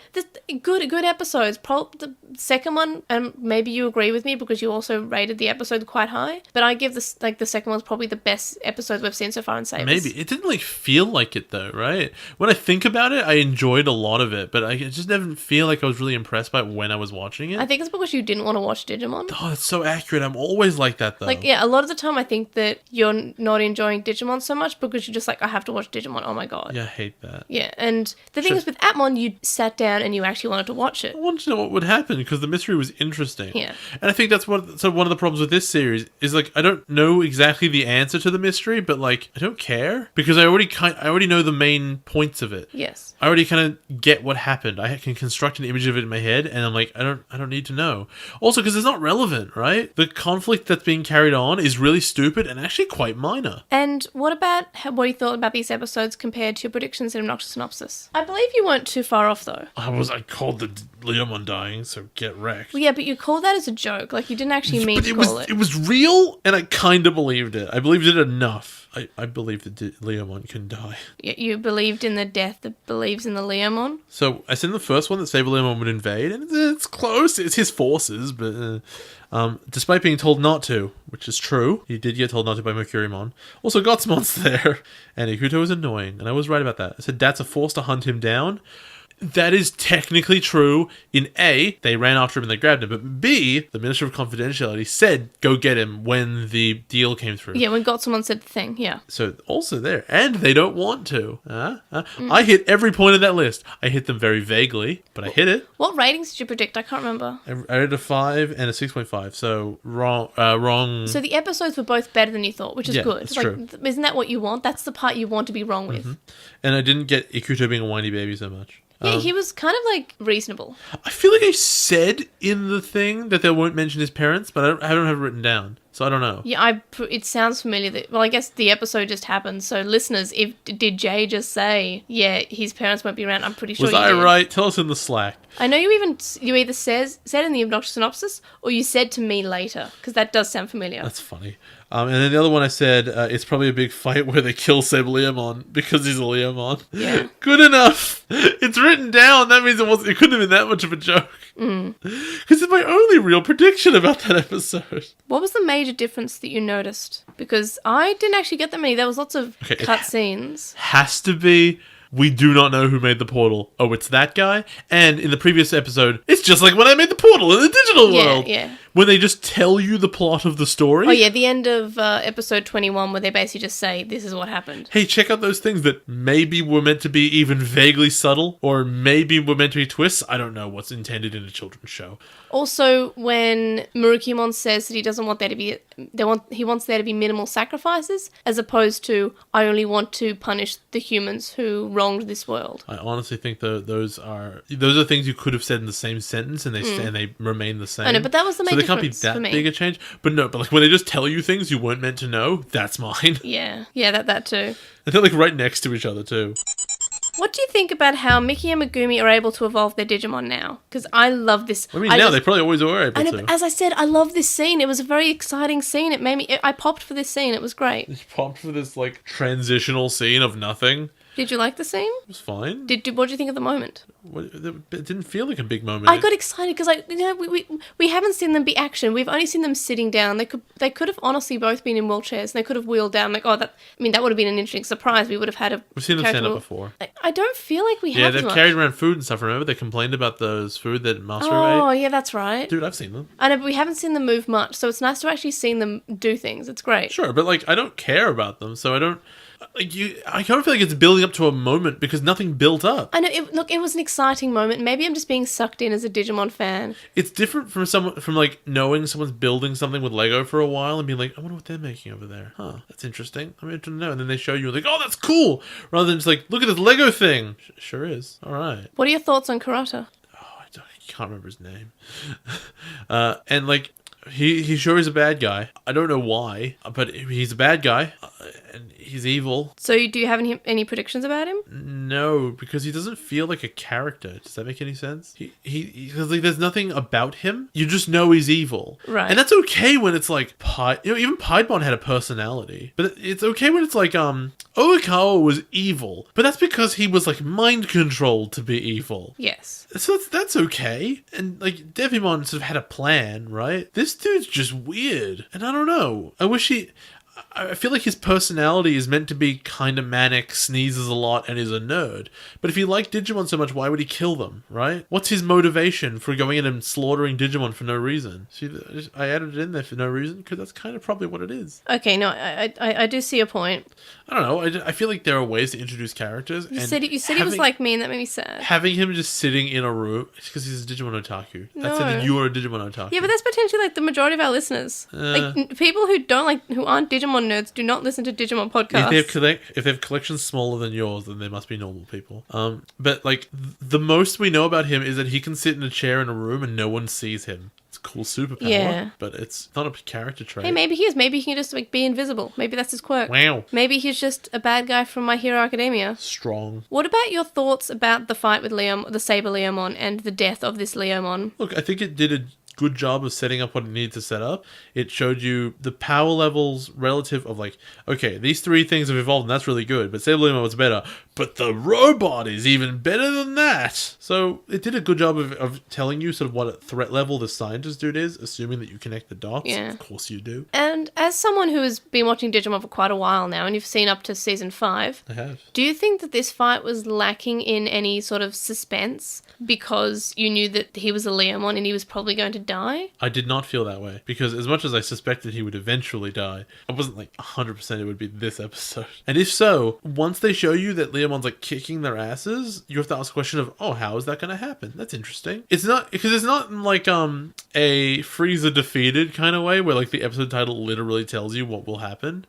B: good episodes. The second one, and maybe you agree with me because you also rated the episode quite high, but I give this, like, the second one's probably the best episode we've seen so far in Sabers.
A: Maybe. It didn't, like, feel like it, though, right? When I think about it, I enjoyed a lot of it, but I just didn't feel like I was really impressed by it when I was watching it.
B: I think it's because you didn't want to watch Digimon.
A: Oh, that's so accurate. I'm always like that, though.
B: Like, yeah, a lot of the time I think that you're not enjoying Digimon so much because you're just like, I have to watch Digimon. Oh my god.
A: Yeah, I hate that.
B: Yeah, and the thing is with Atmon, you sat down and you actually wanted to watch it.
A: I wanted to know what would happen because the mystery was interesting.
B: Yeah.
A: And I think that's one of the problems with this series is, like, I don't know exactly the answer to the mystery, but, like, I don't care because I already know the main points of it.
B: Yes.
A: I already kind of get what happened. I can construct an image of it in my head, and I'm like, I don't need to know. Also, because it's not relevant, right? The conflict that's being carried on is really stupid and actually quite minor.
B: And what about what you thought about these episodes compared to your predictions in Obnoxious Synopsis? I believe you weren't too far off, though.
A: I called the Leomon dying, so get wrecked.
B: Well, yeah, but you called that as a joke. Like, you didn't actually mean to call it.
A: It was real, and I kind of believed it. I believed it enough. I believe that Leomon can die.
B: You believed in the death that believes in the Leomon?
A: So, I said in the first one that SaberLeomon would invade, and it's close. It's his forces, but despite being told not to, which is true, he did get told not to by Mercurymon. Also, Gotsmon's there, and Ikuto is annoying, and I was right about that. I said Dat's a force to hunt him down. That is technically true. In A, they ran after him and they grabbed him. But B, the Minister of Confidentiality said, go get him when the deal came through.
B: Yeah, when Gotsumon said the thing, yeah.
A: So, also there. And they don't want to. I hit every point of that list. I hit them very vaguely, but I hit it.
B: What ratings did you predict? I can't remember.
A: I rated a 5 and a 6.5. So, wrong.
B: So the episodes were both better than you thought, which is good.
A: That's
B: like,
A: true.
B: Isn't that what you want? That's the part you want to be wrong with.
A: And I didn't get Ikuto being a whiny baby so much.
B: Yeah, he was kind of, like, reasonable.
A: I feel like I said in the thing that they won't mention his parents, but I don't have it written down. So I don't know.
B: Yeah, it sounds familiar. Well, I guess the episode just happened. So listeners, did Jay just say, yeah, his parents won't be around? I'm pretty sure
A: Was I right? Tell us in the Slack.
B: I know you either said in the Obnoxious Synopsis or you said to me later, because that does sound familiar.
A: That's funny. And then the other one I said, it's probably a big fight where they kill SaberLeomon because he's a Leomon.
B: Yeah.
A: Good enough. It's written down. That means it couldn't have been that much of a joke. Because it's my only real prediction about that episode.
B: What was the major difference that you noticed? Because I didn't actually get that many. There was lots of cut scenes.
A: Has to be... We do not know who made the portal. Oh, it's that guy? And in the previous episode, it's just like when I made the portal in the digital world.
B: Yeah.
A: When they just tell you the plot of the story.
B: Oh, yeah, the end of episode 21 where they basically just say, this is what happened.
A: Hey, check out those things that maybe were meant to be even vaguely subtle, or maybe were meant to be twists. I don't know what's intended in a children's show.
B: Also, when Murukimon says that he doesn't want there to be... he wants there to be minimal sacrifices, as opposed to, I only want to punish the humans who wronged this world.
A: I honestly think those are things you could have said in the same sentence, and they remain the same.
B: I know, but that was the main difference.
A: So they can't be that big a change. But no, like when they just tell you things you weren't meant to know, that's mine.
B: Yeah, that too.
A: And they're like right next to each other too.
B: What do you think about how Miki and Megumi are able to evolve their Digimon now? Because I love this.
A: I mean, they probably always were able to.
B: As I said, I love this scene. It was a very exciting scene. It made me... I popped for this scene. It was great.
A: You popped for this, like, transitional scene of nothing.
B: Did you like the scene?
A: It was fine.
B: What did you think of the moment?
A: It didn't feel like a big moment.
B: I got excited because we haven't seen them be action. We've only seen them sitting down. They could have honestly both been in wheelchairs and they could have wheeled down. Like, that would have been an interesting surprise. We would have had
A: We've seen them stand up before.
B: I don't feel like we have.
A: Yeah, they've carried around food and stuff. Remember they complained about those food that Master ate?
B: Oh, yeah, that's right.
A: Dude, I've seen them.
B: I know, but we haven't seen them move much, so it's nice to actually see them do things. It's great.
A: Sure, but like I don't care about them, so I don't I kind of feel like it's building up to a moment because nothing built up.
B: I know. It was an exciting moment. Maybe I'm just being sucked in as a Digimon fan.
A: It's different from like knowing someone's building something with Lego for a while and being like, I wonder what they're making over there. Huh, that's interesting. I'm interested to know. And then they show you like, oh, that's cool. Rather than just like, look at this Lego thing. Sure is. All right.
B: What are your thoughts on Kurata?
A: I can't remember his name. And like, he sure is a bad guy. I don't know why, but he's a bad guy, and he's evil.
B: So do you have any predictions about him?
A: No, because he doesn't feel like a character. Does that make any sense? Because like there's nothing about him. You just know he's evil,
B: right?
A: And that's okay when it's like even Piedmon had a personality, but it's okay when it's like Oikawa was evil, but that's because he was like mind controlled to be evil.
B: Yes.
A: So that's okay. And like Devimon sort of had a plan, right? This dude's just weird, and I don't know. I feel like his personality is meant to be kind of manic, sneezes a lot, and is a nerd. But if he liked Digimon so much, why would he kill them, right? What's his motivation for going in and slaughtering Digimon for no reason? See, I added it in there for no reason, because that's kind of probably what it is.
B: Okay, no, I do see a point.
A: I don't know. I feel like there are ways to introduce characters.
B: You said he was like me, and that made me sad.
A: Having him just sitting in a room, because he's a Digimon otaku.
B: No.
A: That's that you are a Digimon otaku.
B: Yeah, but that's potentially like the majority of our listeners. Like people who aren't Digimon nerds do not listen to Digimon podcasts.
A: If they have collections smaller than yours, then they must be normal people. But like the most we know about him is that he can sit in a chair in a room and no one sees him. It's a cool superpower. Yeah. But it's not a character trait.
B: Hey, maybe he is. Maybe he can just like be invisible. Maybe that's his quirk.
A: Wow.
B: Maybe he's just a bad guy from My Hero Academia.
A: Strong.
B: What about your thoughts about the fight with the SaberLeomon and the death of this Leomon?
A: Look, I think it did a good job of setting up what it needed to set up. It showed you the power levels relative of like, okay, these three things have evolved and that's really good, but SaberLeomon was better, but the robot is even better than that. So it did a good job of telling you sort of what threat level the scientist dude is, assuming that you connect the dots.
B: Yeah.
A: Of course you do.
B: And as someone who has been watching Digimon for quite a while now, and you've seen up to season 5,
A: I have.
B: Do you think that this fight was lacking in any sort of suspense because you knew that he was a Leomon and he was probably going to die?
A: I did not feel that way, because as much as I suspected he would eventually die, I wasn't like 100% it would be this episode. And if so, once they show you that Leomon's like kicking their asses, you have to ask the question of, oh, how is that going to happen? That's interesting. It's not, because it's not like a Frieza defeated kind of way where like the episode title literally tells you what will happen.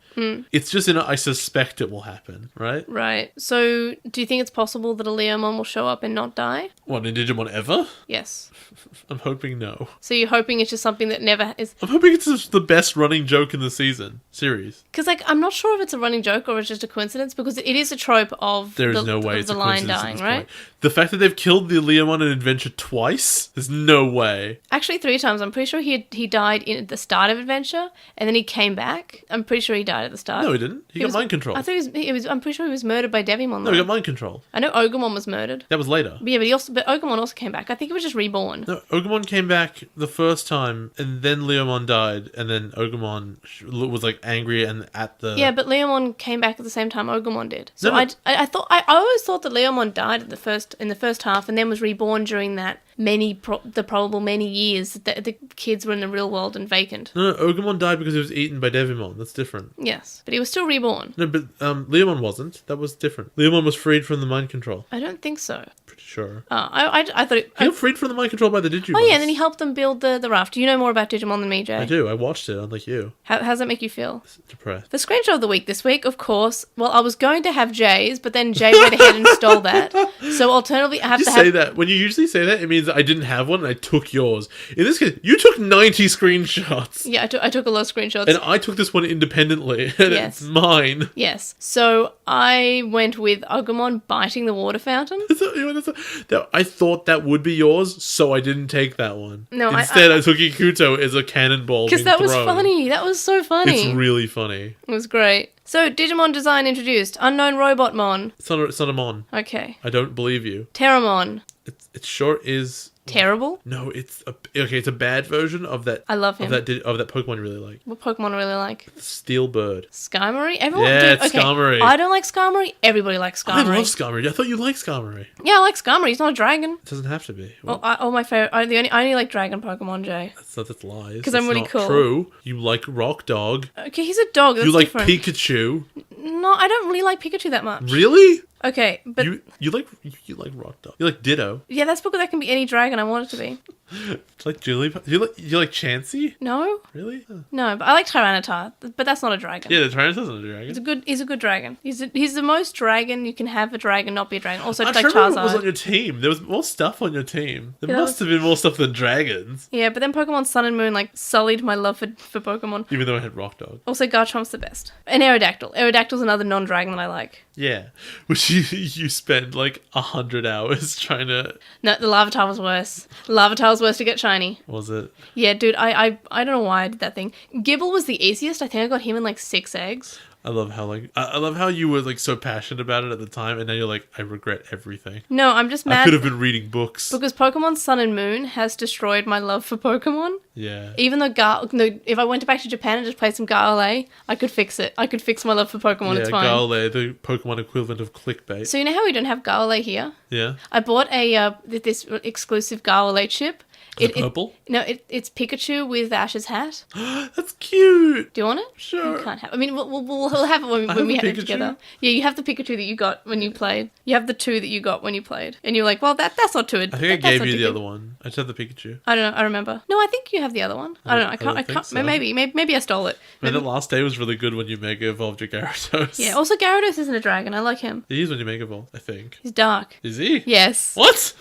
A: It's just in a, I suspect it will happen, right?
B: Right. So do you think it's possible that a Leomon will show up and not die?
A: What, in Digimon ever?
B: Yes.
A: I'm hoping no.
B: So you're hoping it's just something that never is...
A: I'm hoping it's just the best running joke in the series.
B: Because like I'm not sure if it's a running joke or it's just a coincidence, because it is a trope of
A: there is no way it's
B: the
A: a
B: lion dying, right?
A: Point. The fact that they've killed the Leomon in Adventure twice, there's no way.
B: Actually 3 times. I'm pretty sure he died at the start of Adventure and then he came back. I'm pretty sure he died at the start.
A: No, he didn't. He got mind control.
B: I thought I'm pretty sure he was murdered by Devimon.
A: No, he got mind control.
B: I know Ogumon was murdered.
A: That was later.
B: But yeah, but Ogumon also came back. I think he was just reborn.
A: No, Ogumon came back the first time and then Leomon died and then Ogumon was like angry and at the...
B: Yeah, but Leomon came back at the same time Ogumon did. So
A: no.
B: I always thought that Leomon died in the first half and then was reborn during that probable many years that the kids were in the real world and vacant.
A: No, Ogumon died because he was eaten by Devimon. That's different.
B: Yes, but he was still reborn.
A: No, but Leomon wasn't. That was different. Leomon was freed from the mind control.
B: I don't think so.
A: Pretty sure.
B: Oh, I thought it...
A: He got freed from the mind control by the Digimon.
B: Oh yeah, and then he helped them build the raft. Do you know more about Digimon than me, Jay?
A: I do. I watched it, unlike you.
B: How does that make you feel?
A: Depressed.
B: The screenshot of the week this week, of course. Well, I was going to have Jay's, but then Jay went ahead and stole that. So alternatively, I have
A: you
B: to
A: say that. When you usually say that, it means I didn't have one and I took yours. In this case, you took 90 screenshots.
B: Yeah, I took a lot of screenshots.
A: And I took this one independently. And
B: yes.
A: It's mine.
B: Yes. So I went with Agumon biting the water fountain.
A: I thought that would be yours, so I didn't take that one.
B: No,
A: Instead, I took Ikuto as a cannonball.
B: Because that was funny. That was so funny.
A: It's really funny.
B: It was great. So, Digimon design introduced. Unknown Robotmon.
A: It's not a mon.
B: Okay.
A: I don't believe you.
B: Terramon.
A: It sure is
B: Terrible.
A: No, it's a bad version of that.
B: I love him.
A: Of that Pokemon you really like.
B: What Pokemon I really like?
A: Steel Bird.
B: Skarmory? Everyone,
A: Yeah,
B: dude,
A: it's Skarmory.
B: I don't like Skarmory. Everybody likes Skarmory.
A: I love Skarmory. I thought you liked Skarmory.
B: Yeah, I like Skarmory. He's not a dragon.
A: It doesn't have to be.
B: Well, my favorite. I only like dragon Pokemon, Jay.
A: That's lies.
B: 'Cause I'm really
A: not
B: cool.
A: True. You like Rock Dog.
B: Okay, he's a dog. That's
A: You like
B: different.
A: Pikachu.
B: No, I don't really like Pikachu that much.
A: Really?
B: Okay, but
A: You like Rock Dog. You like Ditto.
B: yeah, that's because that can be any dragon I want it to be.
A: Like Julie. You like Chansey?
B: No,
A: Really? Huh.
B: no, but I like Tyranitar, but that's not a dragon.
A: Yeah, the Tyranitar's not a dragon.
B: He's a good dragon. He's the most dragon you can have a dragon not be a dragon. Also,
A: I'm
B: like
A: sure it was on
B: Charizard.
A: your team. There was more stuff on your team. There
B: Yeah,
A: must have been more stuff than dragons.
B: Yeah, but then Pokemon Sun and Moon like sullied my love for Pokemon.
A: Even though I had Rock Dog.
B: Also, Garchomp's the best. And Aerodactyl. Aerodactyl's another non-dragon that I like.
A: Yeah. Which you spend like 100 hours trying to...
B: No, the Larvitar was worse. The Larvitar was worse to get shiny.
A: Was it?
B: Yeah, dude, I don't know why I did that thing. Gibble was the easiest. I think I got him in like 6 eggs.
A: I love how you were like so passionate about it at the time, and now you're like, I regret everything.
B: No, I'm just
A: I
B: mad
A: could have been reading books.
B: because Pokemon Sun and Moon has destroyed my love for Pokemon.
A: Yeah.
B: Even though if I went back to Japan and just played some Garle, I could fix it. I could fix my love for Pokemon.
A: Yeah,
B: It's fine.
A: Garle, the Pokemon equivalent of clickbait.
B: So you know how we don't have Garle here?
A: Yeah.
B: I bought this exclusive Garle chip.
A: Is it purple?
B: It's Pikachu with Ash's hat.
A: That's cute.
B: Do you want it?
A: Sure.
B: You can't have. I mean, we'll have it when we have it
A: Pikachu?
B: together. Yeah, you have the Pikachu that you got when you played. You have the 2 that you got when you played, and you're like, well, that's not too.
A: I think I gave you the other one. I just had the Pikachu.
B: I don't know. I remember. No, I think you have the other one. I don't know. I can't.
A: think so.
B: Maybe I stole it.
A: Man, the last day was really good when you Mega Evolved your Gyarados.
B: Yeah. Also, Gyarados isn't a dragon. I like him.
A: He is when you Mega Evolve, I think.
B: He's dark.
A: Is he?
B: Yes.
A: What?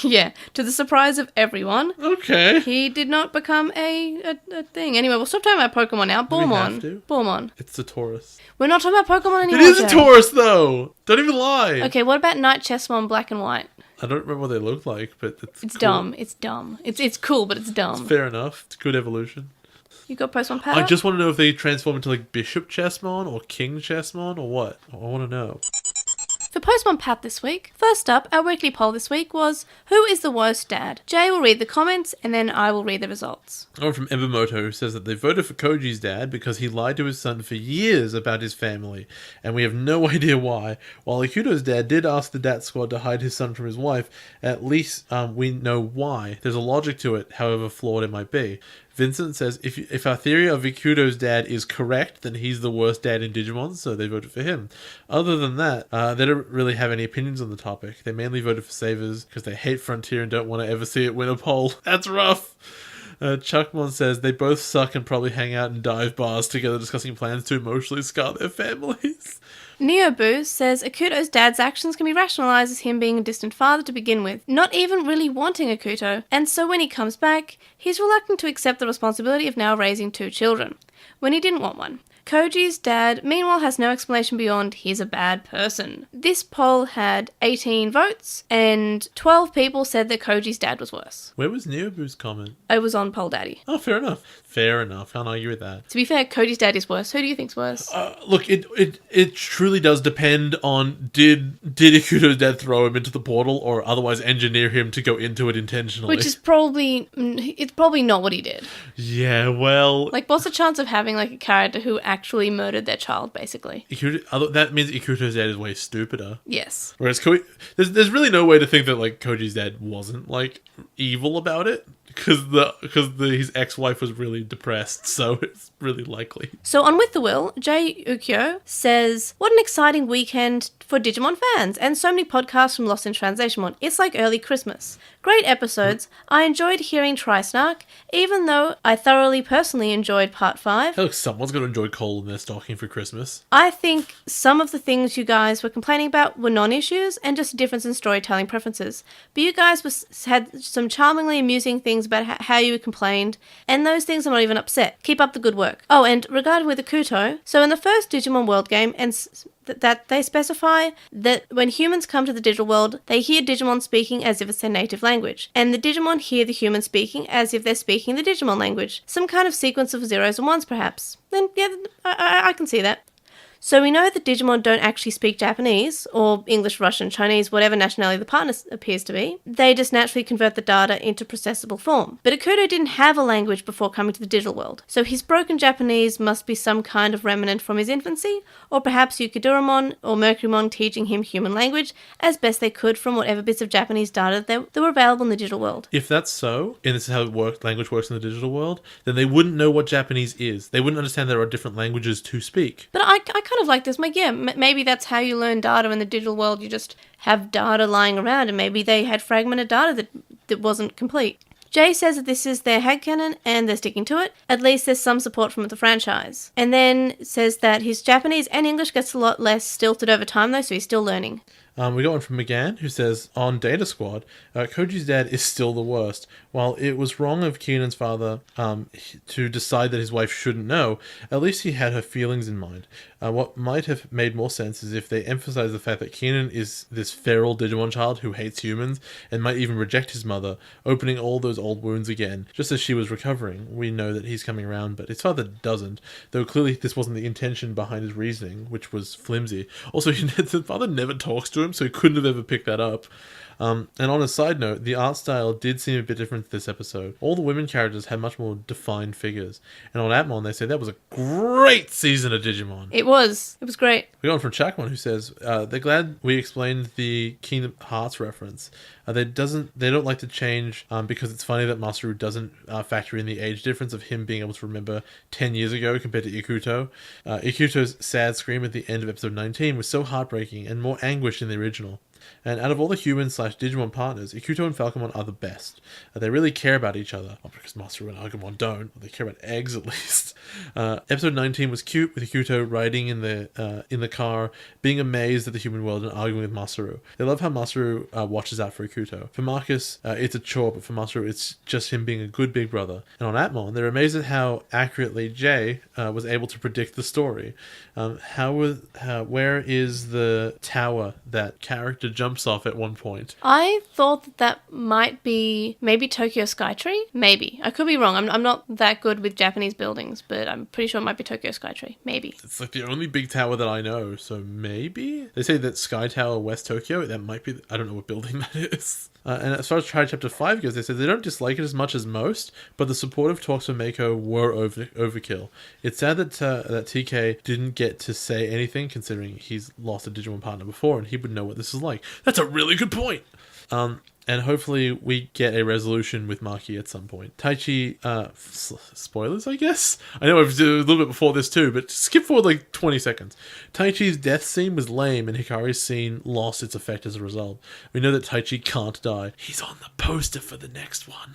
B: Yeah. To the surprise of everyone,
A: Okay.
B: he did not become a thing. Anyway, we'll stop talking about Pokemon now.
A: we have to?
B: Bullmon. Bullmon.
A: It's a Taurus.
B: We're not talking about Pokemon anymore.
A: It is a
B: Jay.
A: Taurus, though. Don't even lie.
B: Okay, what about Night Chessmon Black and White?
A: I don't remember what they look like, but
B: It's
A: cool.
B: dumb. It's dumb. It's cool, but it's dumb.
A: Fair enough. It's good evolution.
B: You got Postmon Pat?
A: I just want to know if they transform into like Bishop Chessmon or King Chessmon or what. I want to know.
B: For Postmon Pat this week, first up, our weekly poll this week was, who is the worst dad? Jay will read the comments, and then I will read the results.
A: One from Embermoto who says that they voted for Koji's dad because he lied to his son for years about his family, and we have no idea why. While Ikuto's dad did ask the DAT squad to hide his son from his wife, at least we know why. There's a logic to it, however flawed it might be. Vincent says, if our theory of Ikuto's dad is correct, then he's the worst dad in Digimon, so they voted for him. Other than that, they don't really have any opinions on the topic. They mainly voted for Savers because they hate Frontier and don't want to ever see it win a poll. That's rough. Chuckmon says, they both suck and probably hang out in dive bars together discussing plans to emotionally scar their families.
B: Neoboo says Akuto's dad's actions can be rationalised as him being a distant father to begin with, not even really wanting Akuto, and so when he comes back, he's reluctant to accept the responsibility of now raising 2 children, when he didn't want one. Koji's dad, meanwhile, has no explanation beyond he's a bad person. This poll had 18 votes, and 12 people said that Koji's dad was worse.
A: Where was Neoboo's comment?
B: It was on Poll Daddy.
A: Oh, fair enough. Fair enough. Can't argue with that.
B: To be fair, Koji's dad is worse. Who do you think's worse?
A: Look, it truly does depend on did Ikuto's dad throw him into the portal or otherwise engineer him to go into it intentionally?
B: Which is probably not what he did.
A: Yeah, well,
B: Like, what's the chance of having like a character who actually murdered their child, basically?
A: that means Ikuto's dad is way stupider.
B: Yes.
A: Whereas there's really no way to think that like Koji's dad wasn't like evil about it. Because his ex-wife was really depressed, so it's really likely.
B: So on With the Will, Jay Ukyo says, what an exciting weekend for Digimon fans, and so many podcasts from LostinTranslationmon. It's like early Christmas. Great episodes. I enjoyed hearing Tri-Snark, even though I thoroughly personally enjoyed Part 5.
A: Look, someone's going to enjoy coal in their stocking for Christmas.
B: I think some of the things you guys were complaining about were non-issues and just a difference in storytelling preferences. But you guys had some charmingly amusing things about how you complained, and those things are not even upset. Keep up the good work. Oh, and regarding with Akuto, so in the first Digimon World game, and that they specify that when humans come to the digital world, they hear Digimon speaking as if it's their native language, and the Digimon hear the human speaking as if they're speaking the Digimon language. Some kind of sequence of zeros and ones, perhaps. Then, yeah, I can see that. So we know that Digimon don't actually speak Japanese, or English, Russian, Chinese, whatever nationality the partner appears to be. They just naturally convert the data into processable form. But Ikuto didn't have a language before coming to the digital world, so his broken Japanese must be some kind of remnant from his infancy, or perhaps Yukiduramon or Mercurymon teaching him human language as best they could from whatever bits of Japanese data that were available in the digital world.
A: If that's so, and this is how language works in the digital world, then they wouldn't know what Japanese is. They wouldn't understand there are different languages to speak.
B: But I kind of like this. Like, yeah, maybe that's how you learn data in the digital world. You just have data lying around, and maybe they had fragmented data that wasn't complete. Jay says that this is their headcanon and they're sticking to it. At least there's some support from the franchise. And then says that his Japanese and English gets a lot less stilted over time though, so he's still learning.
A: We got one from McGann, who says, on Data Squad, Koji's dad is still the worst. While it was wrong of Keenan's father to decide that his wife shouldn't know, at least he had her feelings in mind. What might have made more sense is if they emphasized the fact that Keenan is this feral Digimon child who hates humans and might even reject his mother, opening all those old wounds again. Just as she was recovering, we know that he's coming around, but his father doesn't, though clearly this wasn't the intention behind his reasoning, which was flimsy. Also, the father never talks to him, so he couldn't have ever picked that up. And on a side note, the art style did seem a bit different this episode. All the women characters had much more defined figures. And on Atmon, they say that was a great season of Digimon.
B: It was great.
A: We got one from Chakmon, who says, they're glad we explained the Kingdom Hearts reference. They don't like to change because it's funny that Masaru doesn't factor in the age difference of him being able to remember 10 years ago compared to Ikuto. Ikuto's sad scream at the end of episode 19 was so heartbreaking and more anguish than the original. And out of all the human/Digimon partners, Ikuto and Falcomon are the best. They really care about each other. Well, because Masaru and Agumon don't. They care about eggs, at least. Episode 19 was cute, with Ikuto riding in the car, being amazed at the human world and arguing with Masaru. They love how Masaru watches out for Ikuto. For Marcus, it's a chore, but for Masaru, it's just him being a good big brother. And on Atmon, they're amazed at how accurately Jay was able to predict the story. Where is the tower that character jumps off at one point?
B: I thought that might be maybe Tokyo Skytree. Maybe. I could be wrong. I'm not that good with Japanese buildings, but I'm pretty sure it might be Tokyo Skytree. Maybe.
A: It's like the only big tower that I know, so maybe? They say that Sky Tower West Tokyo, that might be... I don't know what building that is. And as far as Try Chapter 5 goes, they said they don't dislike it as much as most, but the supportive talks from Mako were overkill. It's sad that TK didn't get to say anything, considering he's lost a Digimon partner before, and he would know what this is like. That's a really good point! And hopefully we get a resolution with Maki at some point. Taichi, spoilers, I guess? I know I've did a little bit before this too, but skip forward like 20 seconds. Taichi's death scene was lame, and Hikari's scene lost its effect as a result. We know that Taichi can't die. He's on the poster for the next one.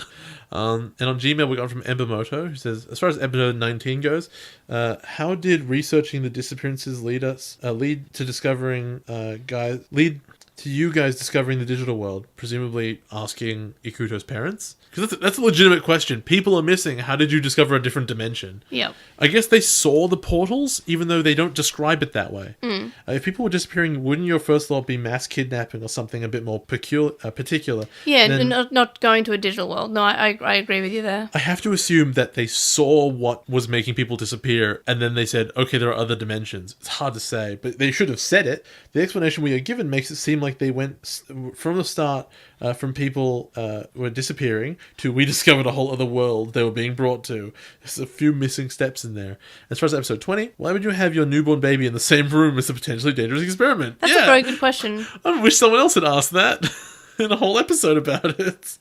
A: And on Gmail we got from Embamoto, who says, as far as episode 19 goes, how did researching the disappearances lead to you guys discovering the digital world, presumably asking Ikuto's parents? Because that's a legitimate question. People are missing. How did you discover a different dimension?
B: Yep.
A: I guess they saw the portals, even though they don't describe it that way. If people were disappearing, wouldn't your first thought be mass kidnapping or something a bit more particular?
B: Yeah, not going to a digital world. No, I agree with you there.
A: I have to assume that they saw what was making people disappear, and then they said, okay, there are other dimensions. It's hard to say, but they should have said it. The explanation we are given makes it seem like they went from the start from people were disappearing to we discovered a whole other world they were being brought to. There's a few missing steps in there. As far as episode 20, why would you have your newborn baby in the same room as a potentially dangerous experiment?
B: That's a very good question.
A: I wish someone else had asked that in a whole episode about it.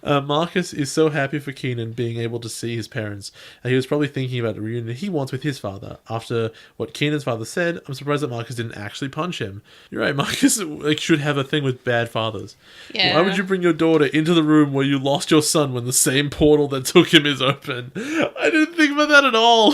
A: Marcus is so happy for Keenan being able to see his parents. He was probably thinking about the reunion he wants with his father. After what Keenan's father said, I'm surprised that Marcus didn't actually punch him. You're right, Marcus should have a thing with bad fathers.
B: Yeah.
A: Why would you bring your daughter into the room where you lost your son when the same portal that took him is open? I didn't think about that at all.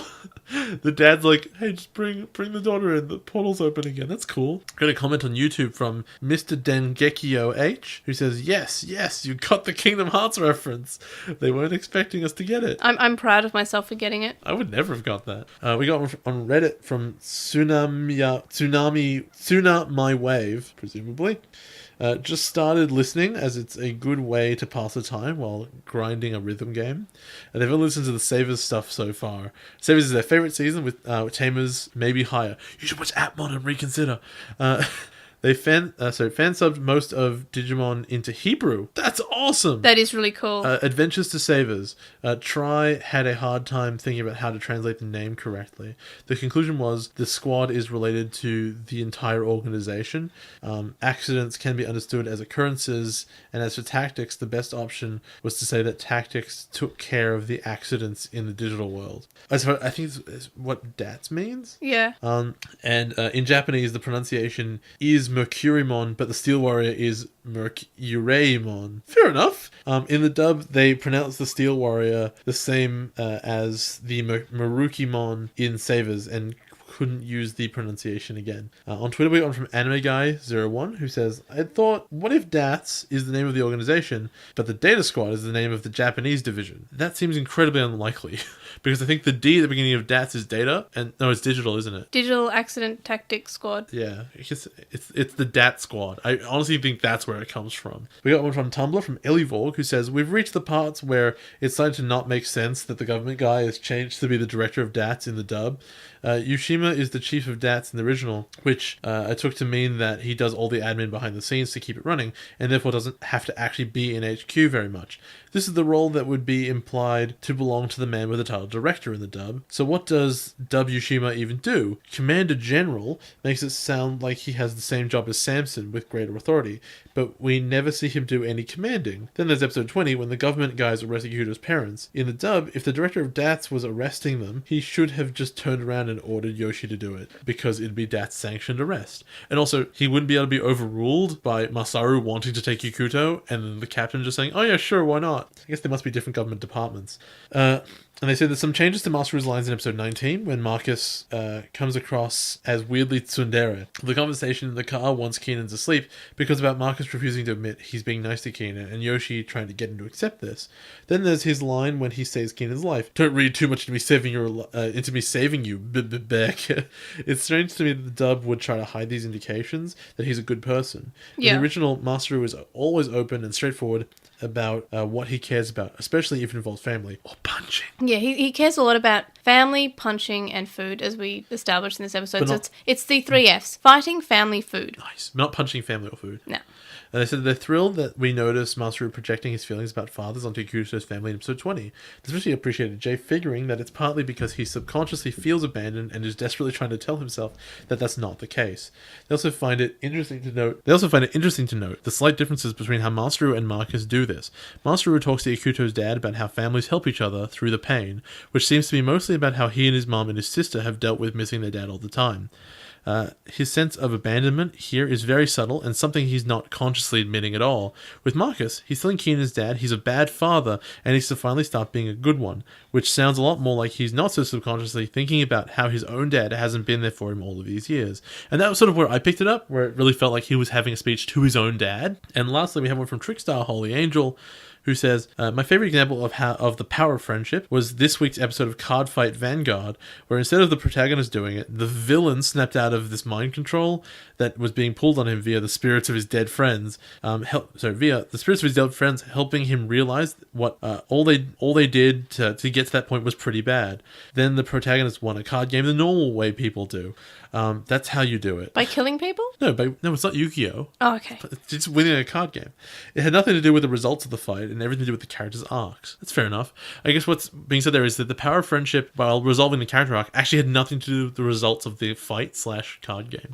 A: The dad's like, hey, just bring the daughter in. The portal's open again. That's cool. Got a comment on YouTube from Mr. Dengekio H, who says, yes, you got the Kingdom Hearts reference. They weren't expecting us to get it.
B: I'm proud of myself for getting it.
A: I would never have got that. We got one on Reddit from Tsunami My Wave, presumably. Just started listening as it's a good way to pass the time while grinding a rhythm game. And they've only listened to the Savers stuff so far. Savers is their favorite season with Tamers maybe higher. You should watch Atmon and reconsider. They fan subbed most of Digimon into Hebrew. That's awesome.
B: That is really cool.
A: Adventures to Savers. Try had a hard time thinking about how to translate the name correctly. The conclusion was the squad is related to the entire organization. Accidents can be understood as occurrences, and as for tactics, the best option was to say that tactics took care of the accidents in the digital world. I think it's what DATS means.
B: Yeah.
A: And in Japanese, the pronunciation is Mercurymon, but the Steel Warrior is Mercureymon. Fair enough. In the dub, they pronounce the Steel Warrior the same as the Marukimon in Savers, and couldn't use the pronunciation again. On Twitter, we got one from AnimeGuy01 who says, I thought, what if DATS is the name of the organization, but the Data Squad is the name of the Japanese division? That seems incredibly unlikely, because I think the D at the beginning of DATS is data, and no, it's digital, isn't it?
B: Digital Accident Tactics Squad.
A: Yeah, it's the DAT Squad. I honestly think that's where it comes from. We got one from Tumblr from Ellivorg who says, we've reached the parts where it's starting to not make sense that the government guy has changed to be the director of DATS in the dub. Yushima is the chief of DATS in the original, which I took to mean that he does all the admin behind the scenes to keep it running, and therefore doesn't have to actually be in HQ very much. This is the role that would be implied to belong to the man with the title director in the dub. So what does Dub Yushima even do? Commander General makes it sound like he has the same job as Samson with greater authority, but we never see him do any commanding. Then there's episode 20 when the government guys arrest Ikuto's parents. In the dub, if the director of DATS was arresting them, he should have just turned around and ordered Yoshi to do it, because it'd be DATS sanctioned arrest. And also, he wouldn't be able to be overruled by Masaru wanting to take Ikuto, and then the captain just saying, oh yeah, sure, why not? I guess there must be different government departments. And they said there's some changes to Masaru's lines in episode 19 when Marcus comes across as weirdly tsundere. The conversation in the car once Keenan's asleep because about Marcus refusing to admit he's being nice to Keenan and Yoshi trying to get him to accept this. Then there's his line when he saves Keenan's life. Don't read too much into me saving you, Beck. It's strange to me that the dub would try to hide these indications that he's a good person.
B: Yeah.
A: In the original, Masaru is always open and straightforward about what he cares about, especially if it involves family or punching.
B: Yeah, he cares a lot about family, punching, and food, as we established in this episode. So it's the 3 Fs. Fighting, family, food.
A: Nice. Not punching family or food.
B: No.
A: And they said they're thrilled that we noticed Masaru projecting his feelings about fathers onto Ikuto's family in episode 20. They especially appreciated Jay figuring that it's partly because he subconsciously feels abandoned and is desperately trying to tell himself that that's not the case. They also find it interesting to note the slight differences between how Masaru and Marcus do this. Masaru talks to Ikuto's dad about how families help each other through the pain, which seems to be mostly about how he and his mom and his sister have dealt with missing their dad all the time. His sense of abandonment here is very subtle and something he's not consciously admitting at all. With Marcus, he's telling Keenan's dad he's a bad father and needs to finally start being a good one, which sounds a lot more like he's not so subconsciously thinking about how his own dad hasn't been there for him all of these years. And that was sort of where I picked it up, where it really felt like he was having a speech to his own dad. And lastly, we have one from Trickstar Holy Angel, who says, my favorite example of the power of friendship was this week's episode of Card Fight Vanguard, where instead of the protagonist doing it, the villain snapped out of this mind control that was being pulled on him via the spirits of his dead friends, helping him realize what all they did to get to that point was pretty bad. Then the protagonist won a card game the normal way people do. That's how you do it.
B: By killing people?
A: No, it's not Yu-Gi-Oh!
B: Oh, okay.
A: It's just winning a card game. It had nothing to do with the results of the fight and everything to do with the character's arcs. That's fair enough. I guess what's being said there is that the power of friendship, while resolving the character arc, actually had nothing to do with the results of the fight/card game.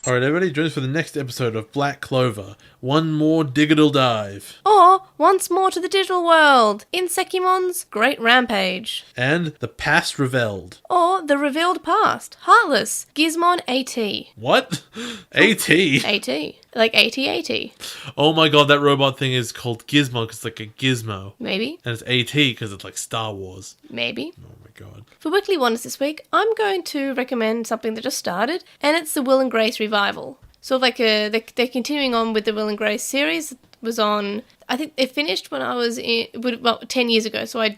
A: Alright, everybody, join us for the next episode of Black Clover. One more digital dive.
B: Or, once more to the digital world, in Sekimon's Great Rampage.
A: And The Past Revealed.
B: Or, The Revealed Past, Heartless, Gizmon AT.
A: What? AT?
B: AT. Like AT-AT.
A: Oh my god, that robot thing is called Gizmo because it's like a gizmo.
B: Maybe.
A: And it's AT because it's like Star Wars.
B: Maybe.
A: Oh my god.
B: For Weekly Wonders this week, I'm going to recommend something that just started, and it's the Will and Grace revival. Sort of like they're continuing on with the Will and Grace series. It was on, I think it finished when I was 10 years ago. So I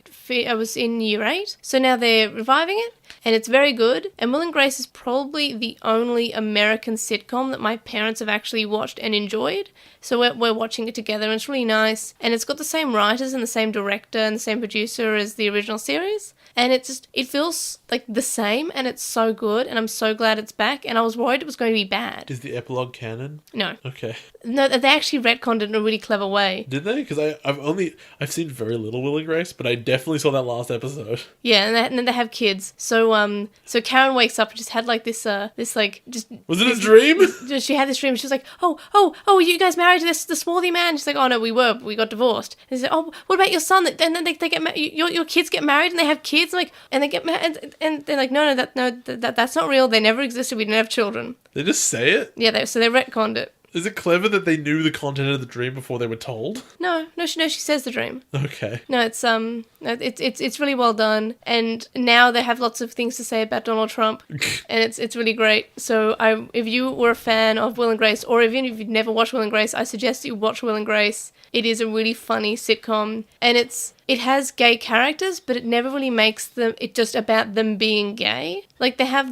B: was in year 8. So now they're reviving it, and it's very good. And Will and Grace is probably the only American sitcom that my parents have actually watched and enjoyed. So we're watching it together, and it's really nice. And it's got the same writers and the same director and the same producer as the original series. And it feels like the same, and it's so good, and I'm so glad it's back. And I was worried it was going to be bad.
A: Is the epilogue canon?
B: No.
A: Okay.
B: No, they actually retconned it in a really clever way.
A: Did they? Because I've seen very little Will and Grace, but I definitely saw that last episode.
B: Yeah, and then they have kids. So Karen wakes up and just had like this like just.
A: Was it a dream?
B: She had this dream. She was like, oh, you guys married to the smoothie man? She's like, oh no, we got divorced. And she said, oh, what about your son? And then they get your kids get married and they have kids. And they get married, and they're like, no, that's not real. They never existed. We didn't have children.
A: They just say it?
B: Yeah, so they retconned it.
A: Is it clever that they knew the content of the dream before they were told?
B: No, she says the dream.
A: Okay.
B: No, it's really well done, and now they have lots of things to say about Donald Trump, and it's really great. So if you were a fan of Will and Grace, or even if you've never watched Will and Grace, I suggest you watch Will and Grace. It is a really funny sitcom, and it has gay characters, but it never really makes it just about them being gay. Like they have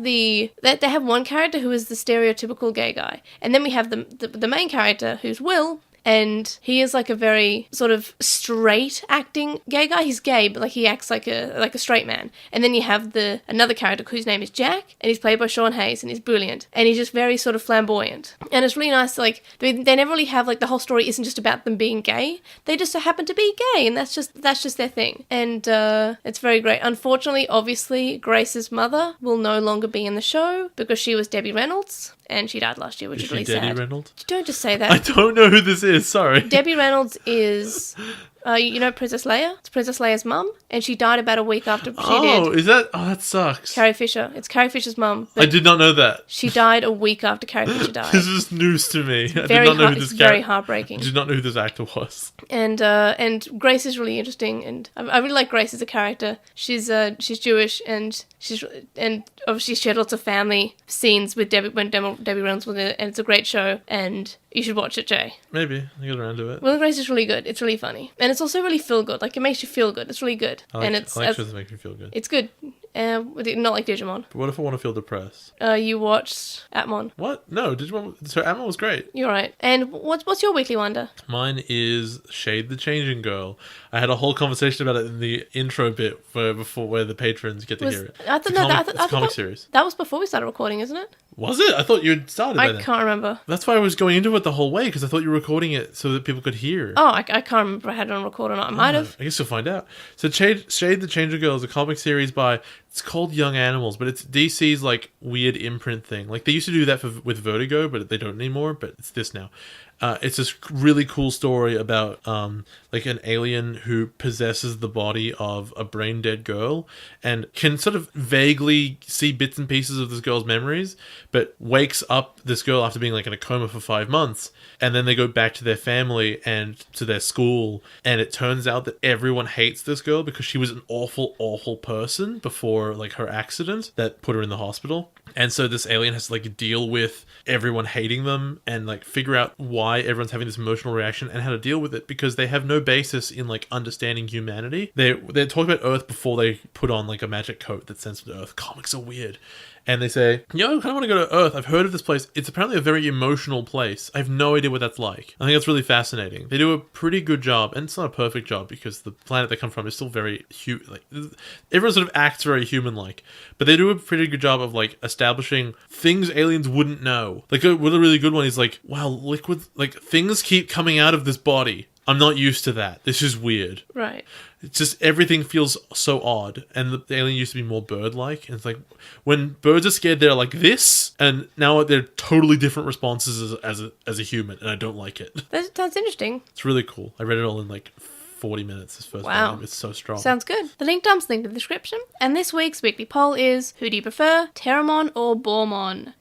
B: one character who is the stereotypical gay guy, and then we have the main character who's Will. And he is like a very sort of straight acting gay guy. He's gay, but like he acts like a straight man. And then you have another character whose name is Jack, and he's played by Sean Hayes, and he's brilliant. And he's just very sort of flamboyant. And it's really nice. Like they never really have like the whole story isn't just about them being gay. They just so happen to be gay, and that's just their thing. And it's very great. Unfortunately, obviously, Grace's mother will no longer be in the show because she was Debbie Reynolds. And she died last year, which is really sad.
A: Debbie Reynolds?
B: Don't just say that.
A: I don't know who this is, sorry.
B: Debbie Reynolds is, you know Princess Leia? It's Princess Leia's mum, and she died about a week after she did.
A: Oh, is that? Oh, that sucks.
B: Carrie Fisher. It's Carrie Fisher's mum.
A: I did not know that.
B: She died a week after Carrie Fisher died.
A: This is news to me. I did not know who this
B: very heartbreaking.
A: I did not know who this actor was.
B: And Grace is really interesting, and I really like Grace as a character. She's Jewish, and obviously she had lots of family scenes with Debbie Reynolds was in it, and it's a great show, and you should watch it, Jay.
A: Maybe. I'll get around to it.
B: Will and Grace is really good. It's really funny. And it's also really feel good. Like, it makes you feel good. It's really good.
A: I like shows that make me feel good.
B: It's good. Not like Digimon.
A: But what if I want to feel depressed?
B: You watched Atmon.
A: What? No, Digimon. So Atmon was great.
B: You're right. And what's your weekly wonder?
A: Mine is Shade the Changing Girl. I had a whole conversation about it in the intro bit before where the patrons get to hear it.
B: It's
A: a comic series.
B: That was before we started recording, isn't it?
A: Was it? I thought you had started by then.
B: I can't remember.
A: That's why I was going into it the whole way, because I thought you were recording it so that people could hear.
B: Oh, I can't remember if I had it on record or not. I might have.
A: I guess you'll find out. So Shade the Changing Girl is a comic series it's called Young Animals, but it's DC's like weird imprint thing. Like they used to do that with Vertigo, but they don't anymore, but it's this now. It's this really cool story about like an alien who possesses the body of a brain dead girl and can sort of vaguely see bits and pieces of this girl's memories, but wakes up this girl after being like in a coma for 5 months, and then they go back to their family and to their school, and it turns out that everyone hates this girl because she was an awful, awful person before like her accident that put her in the hospital. And so this alien has to like deal with everyone hating them and like figure out why everyone's having this emotional reaction and how to deal with it, because they have no basis in like understanding humanity. They talk about Earth before they put on like a magic coat that sends them to Earth. Comics are weird. And they say, I kind of want to go to Earth. I've heard of this place. It's apparently a very emotional place. I have no idea what that's like. I think that's really fascinating. They do a pretty good job, and it's not a perfect job because the planet they come from is still very everyone sort of acts very human-like. But they do a pretty good job of like establishing things aliens wouldn't know. Like a really good one is like, wow, liquid, like things keep coming out of this body. I'm not used to that. This is weird.
B: Right.
A: It's just everything feels so odd, and the alien used to be more bird-like. And it's like when birds are scared, they're like this, and now they're totally different responses as a human, and I don't like it.
B: That's interesting.
A: It's really cool. I read it all in like 40 minutes. This first volume. It's so strong.
B: Sounds good. The link dump's linked in the description. And this week's weekly poll is: who do you prefer, Terramon or Bormon?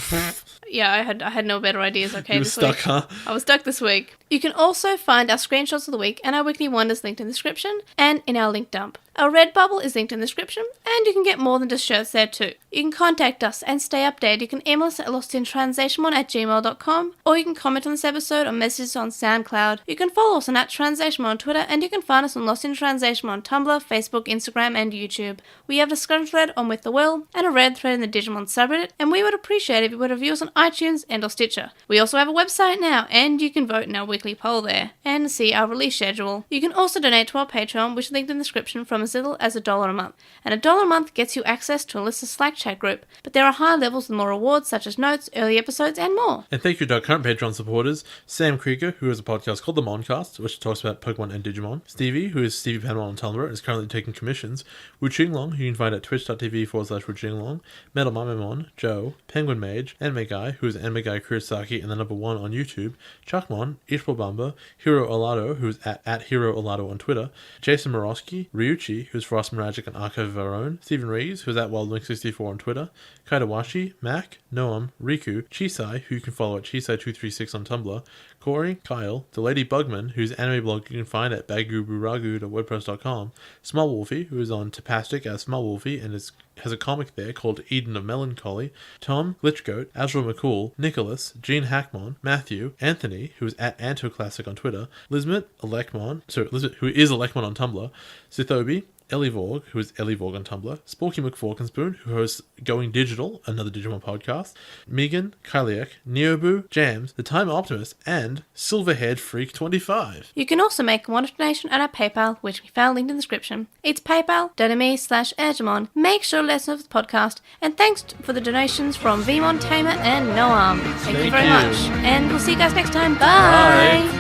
B: Yeah, I had no better ideas. Okay,
A: you were stuck, huh?
B: I was stuck this week. You can also find our screenshots of the week and our weekly wonders linked in the description and in our link dump. Our Redbubble is linked in the description, and you can get more than just shirts there too. You can contact us and stay updated. You can email us at LostinTranslationmon@gmail.com, or you can comment on this episode or message us on SoundCloud. You can follow us on @TranslationMon on Twitter, and you can find us on Lost in Translationmon on Tumblr, Facebook, Instagram, and YouTube. We have a discussion thread on With the Will, and a red thread in the Digimon subreddit, and we would appreciate if you would review us on iTunes and or Stitcher. We also have a website now, and you can vote in our weekly poll there, and see our release schedule. You can also donate to our Patreon, which is linked in the description, from as little as $1 a month. And $1 a month gets you access to a list of Slack chat group, but there are higher levels with more rewards such as notes, early episodes, and more.
A: And thank you to our current Patreon supporters, Sam Krieger, who has a podcast called The Moncast, which talks about Pokemon and Digimon, Stevie, who is Stevie Panama on Tumblr and is currently taking commissions, Wu Qinglong, who you can find at twitch.tv/Wu Qinglong, Metal Mamemon, Joe, Penguin Mage, Anime Guy, who is Anime Guy Kurosaki and the #1 on YouTube, Chuckmon, Ishbobamba, Hiro Olado, who is at Hiro Olado on Twitter, Jason Morosky, Ryuchi, who is Frost Magic and Archive of Our Own, Stephen Rees, who is at WildLink64 on Twitter, Kaidawashi, Mac, Noam, Riku, Chisai, who you can follow at Chisai236 on Tumblr, Corey, Kyle, the Lady Bugman, whose anime blog you can find at baguburagu.wordpress.com, Small Wolfie, who is on Tapastic as Small Wolfie and has a comic there called Eden of Melancholy, Tom, Glitchgoat, Azrael McCool, Nicholas, Gene Hackmon, Matthew, Anthony, who is at AntoClassic on Twitter, Lismet, Lismet, who is Alekmon on Tumblr, Sithobi, Ellie Vorg, who is Ellie Vorg on Tumblr, Sporky McForkenspoon, who hosts Going Digital, another Digimon podcast, Megan, Kyliak, Neobu, Jams, The Time Optimist, and Silverhaired Freak 25.
B: You can also make a one-off donation at our PayPal, which we found linked in the description. It's paypal.me/Edgemon. Make sure to let us know for the podcast, and thanks for the donations from Vmon, Tamer, and Noam. Thank you very much. And we'll see you guys next time. Bye.